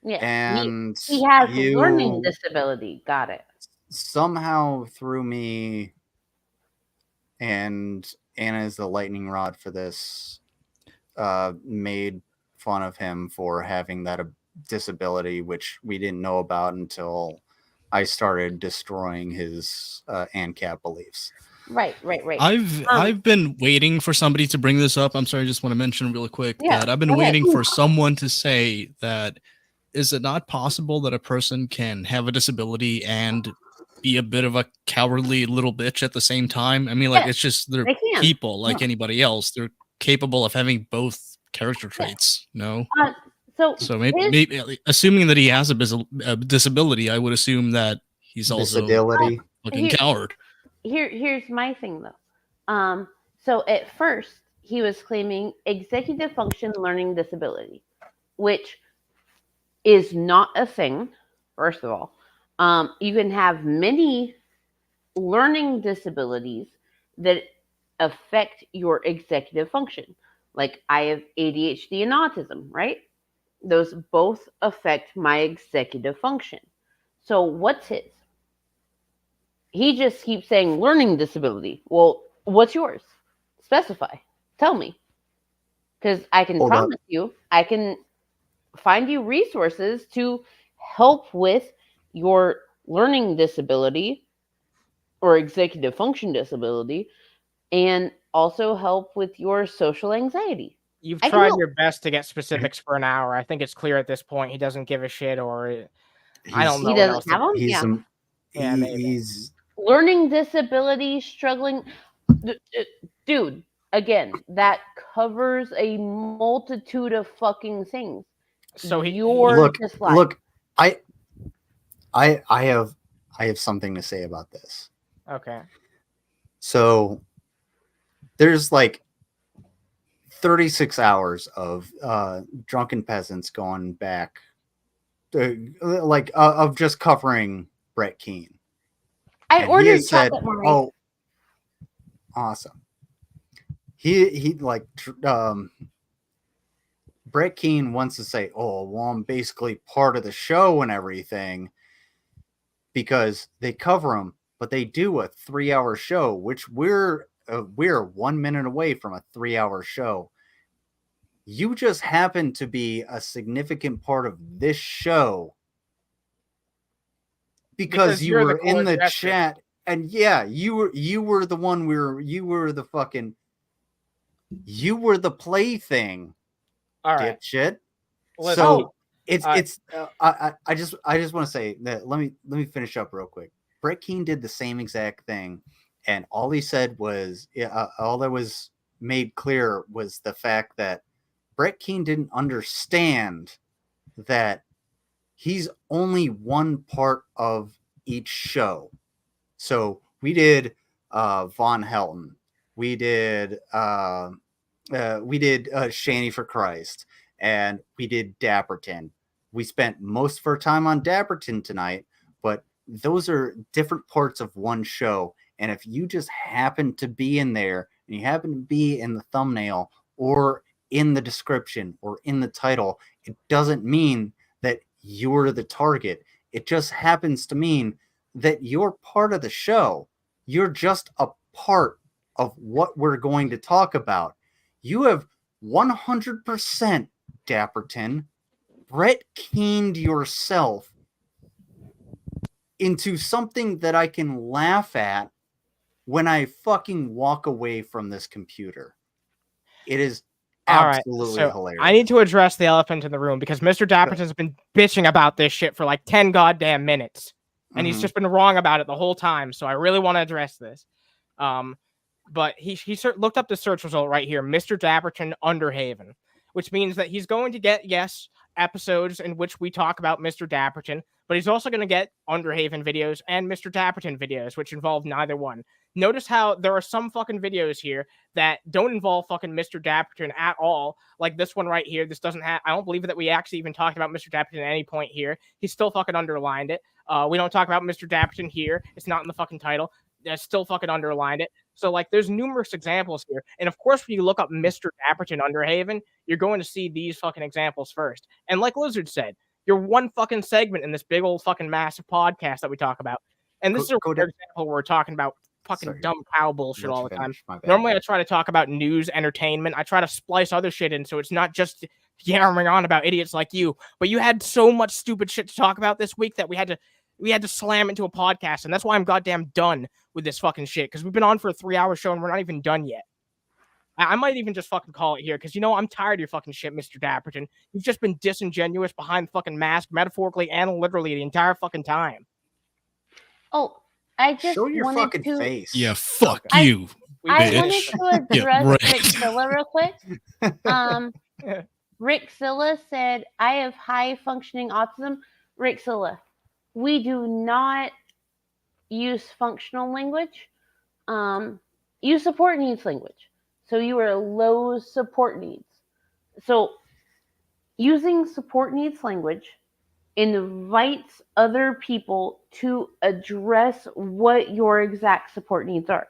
Yeah, and he has learning disability. Got it. Somehow through me, and Anna is the lightning rod for this, made fun of him for having that disability, which we didn't know about until I started destroying his ANCAP beliefs. Right. I've been waiting for somebody to bring this up. I'm sorry, I just want to mention real quick that I've been waiting for someone to say that is it not possible that a person can have a disability and be a bit of a cowardly little bitch at the same time? I mean, like it's just they're people like anybody else. They're capable of having both character traits. No. So maybe assuming that he has a disability, I would assume that he's also a fucking coward. Here's my thing though. So at first he was claiming executive function learning disability, which is not a thing. First of all, you can have many learning disabilities that affect your executive function. Like I have ADHD and autism, right? Those both affect my executive function. So what's his? He just keeps saying learning disability. Well, what's yours? Specify. Tell me. Because I can promise you, I can find you resources to help with your learning disability or executive function disability and also help with your social anxiety. You've tried your best to get specifics for an hour. I think it's clear at this point he doesn't give a shit, or I don't know. He doesn't have them. He's learning disability, struggling. Dude, again, that covers a multitude of fucking things. So look. I have something to say about this. Okay. So there's like 36 hours of drunken peasants going back, of just covering Brett Keane. I ordered chocolate Marie. Oh, awesome. He Brett Keane wants to say, oh, well, I'm basically part of the show and everything because they cover him, but they do a 3-hour show, which we're 1 minute away from a 3-hour show. You just happen to be a significant part of this show because you were in the chat, and you were the one you were the plaything. All right, dipshit. So I just want to say that let me finish up real quick. Brett Keane did the same exact thing, and all he said was all that was made clear was the fact that Brett Keane didn't understand that he's only one part of each show. So we did Von Helton, we did Shanny for Christ, and we did Dapperton. We spent most of our time on Dapperton tonight, but those are different parts of one show. And if you just happen to be in there and you happen to be in the thumbnail or in the description or in the title, it doesn't mean that you're the target. It just happens to mean that you're part of the show. You're just a part of what we're going to talk about. You have 100% Dapperton Brett Keened yourself into something that I can laugh at when I fucking walk away from this computer. It is absolutely hilarious. I need to address the elephant in the room because Mr. Dapperton's been bitching about this shit for like 10 goddamn minutes. And he's just been wrong about it the whole time. So I really want to address this. But he looked up the search result right here, Mr. Dapperton Underhaven, which means that he's going to get, yes, episodes in which we talk about Mr. Dapperton, but he's also going to get Underhaven videos and Mr. Dapperton videos, which involve neither one. Notice how there are some fucking videos here that don't involve fucking Mr. Dapperton at all. Like this one right here. This doesn't have, I don't believe that we actually even talked about Mr. Dapperton at any point here. He still fucking underlined it. We don't talk about Mr. Dapperton here. It's not in the fucking title. That's still fucking underlined it. So like there's numerous examples here. And of course, when you look up Mr. Dapperton Underhaven, you're going to see these fucking examples first. And like Lizard said, you're one fucking segment in this big old fucking massive podcast that we talk about. And this is a rare example where we're talking about fucking dumb cow bullshit all the time. Normally I try to talk about news, entertainment. I try to splice other shit in so it's not just yammering on about idiots like you. But you had so much stupid shit to talk about this week that we had to slam into a podcast, and that's why I'm goddamn done with this fucking shit, because we've been on for a 3-hour show and we're not even done yet. I might even just fucking call it here, because, I'm tired of your fucking shit, Mr. Dapperton. You've just been disingenuous behind the fucking mask, metaphorically and literally the entire fucking time. Oh, I just show your wanted fucking to... face. Yeah, fuck you, I bitch. wanted to address right. Rick Silla real quick. Rick Silla said, I have high functioning autism. Rick Silla, we do not use functional language. Use support needs language. So you are low support needs. So using support needs language invites other people to address what your exact support needs are.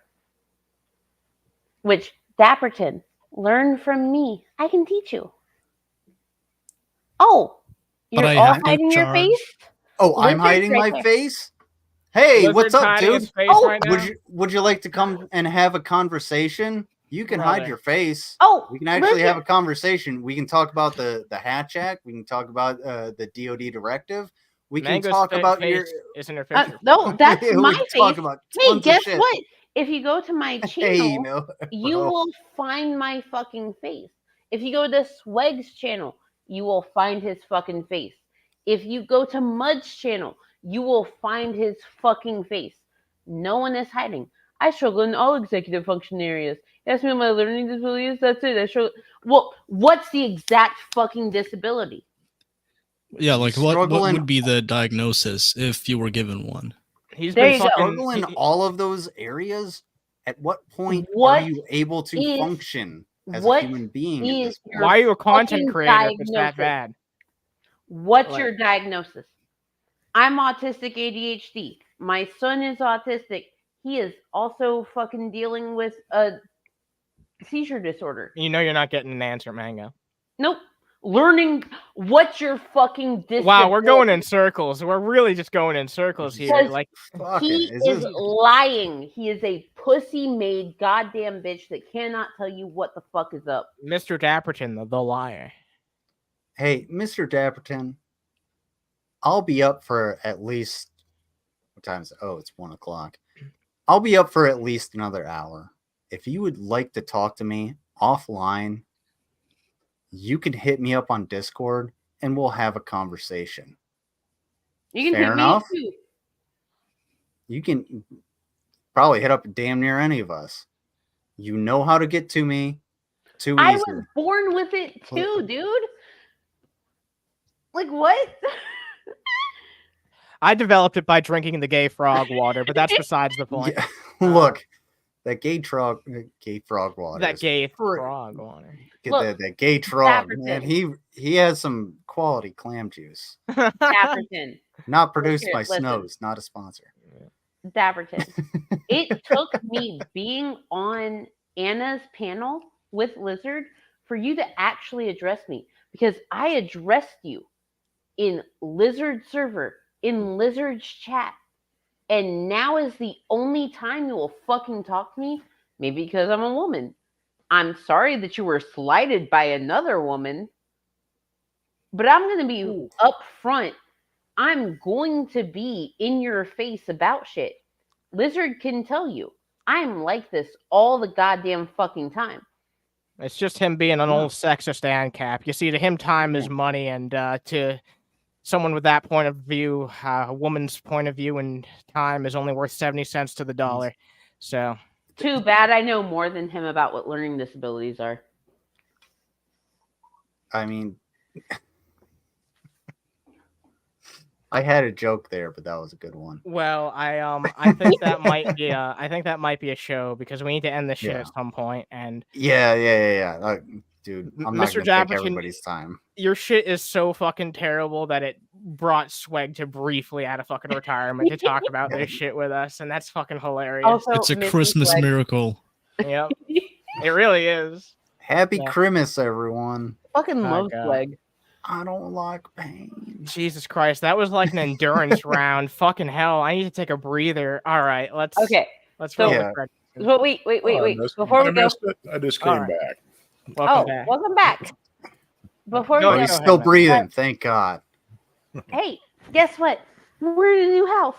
Which, Dapperton, learn from me. I can teach you. Oh, you're all hiding your face? Oh, I'm hiding my face? Hey, what's up, dude? Oh, would you like to come and have a conversation? You can hide your face. Oh, we can actually have a conversation. We can talk about the Hatch Act. We can talk about the DoD directive. We can talk about your. Isn't her picture? No, that's my face. Hey, guess what? What? If you go to my channel, you will find my fucking face. If you go to Sweg's channel, you will find his fucking face. If you go to Mud's channel, you will find his fucking face. No one is hiding. I struggle in all executive function areas. Ask me what my learning disability is. That's it. I struggle. Well, what's the exact fucking disability? Yeah, like what would be the diagnosis if you were given one? He's been struggling in all of those areas. At what point are you able to function as a human being? At this point? Why are you a content creator if it's that bad? What's your diagnosis? I'm autistic ADHD. My son is autistic. He is also fucking dealing with a seizure disorder. You're not getting an answer, Mango. Nope. Learning what's your fucking disability. Wow, we're going in circles. We're really just going in circles here. Like he is lying. He is a pussy-made goddamn bitch that cannot tell you what the fuck is up. Mr. Dapperton, the liar. Hey, Mr. Dapperton, I'll be up for at least what time is it? Oh, it's 1 o'clock. I'll be up for at least another hour. If you would like to talk to me offline, you can hit me up on Discord and we'll have a conversation. You can Fair hit enough. me too. You can probably hit up damn near any of us. You know how to get to me too I easy. was born with it too, dude. Like what? I developed it by drinking the gay frog water, but that's besides the point. Yeah. Look, that gay frog water. That is gay free. frog water. Get Look, that gay frog, Dapperton. man. He has some quality clam juice. Dapperton. Not produced Here, by listen. Snows, not a sponsor. Dapperton. It took me being on Anna's panel with Lizard for you to actually address me, because I addressed you in Lizard server, in Lizard's chat, and now is the only time you will fucking talk to me. Maybe because I'm a woman. I'm sorry that you were slighted by another woman, but I'm going to be upfront. I'm going to be in your face about shit. Lizard can tell you, I'm like this all the goddamn fucking time. It's just him being an old sexist ANCAP. You see, to him, time is money, and to someone with that point of view, a woman's point of view, and time is only worth 70 cents to the dollar. So, too bad I know more than him about what learning disabilities are. I mean, I had a joke there, but that was a good one. well, I think that might be a show, because we need to end this shit at some point. And Yeah. Dude, I'm not Mr. gonna take Dapperton, everybody's time. your shit is so fucking terrible that it brought Sweg to briefly out of fucking retirement to talk about this shit with us, and that's fucking hilarious. Also, It's a Missy Christmas Sweg. miracle. Yep, it really is. Happy Yeah. Christmas, everyone. Fucking Oh, love God. Sweg. I don't like pain. Jesus Christ, that was like an endurance round. Fucking hell, I need to take a breather. All right, let's roll So, with well, wait. Before we go, missed it. I just came Alright. back. Welcome back. Before we Oh, go, he's still breathing. Thank God. hey, guess what? We're in a new house.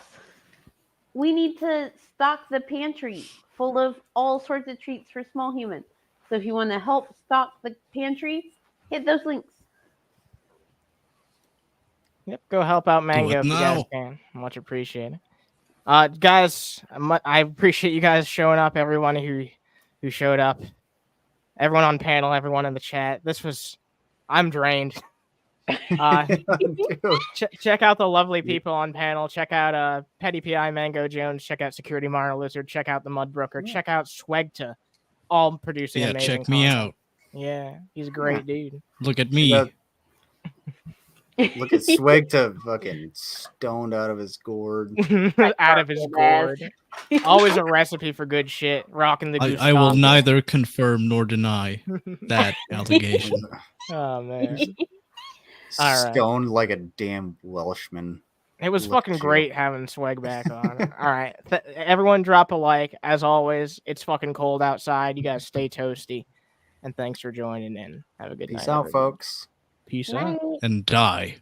We need to stock the pantry full of all sorts of treats for small humans. So if you want to help stock the pantry, hit those links. Yep, go help out Mango if you guys can. Much appreciated. Guys, I appreciate you guys showing up. Everyone who showed up, everyone on panel, everyone in the chat. I'm drained. Check out the lovely people on panel. Check out Petty PI Mango Jones. Check out Security Marner Lizard. Check out the Mudbrooker. Check out SWEGTA. All producing amazing check me content. out. Yeah, he's a great dude. Look at me. Look at Swegta fucking stoned out of his gourd. Out of his gourd. Always a recipe for good shit. Rocking the I will Gustavo. neither confirm nor deny that allegation. Oh man. All right. Stoned like a damn Welshman. It was Look fucking at you. great having Sweg back on. All right. Everyone drop a like. As always, it's fucking cold outside. You guys stay toasty. And thanks for joining in. Have a good night. Peace out, everybody. folks. Peace out and die.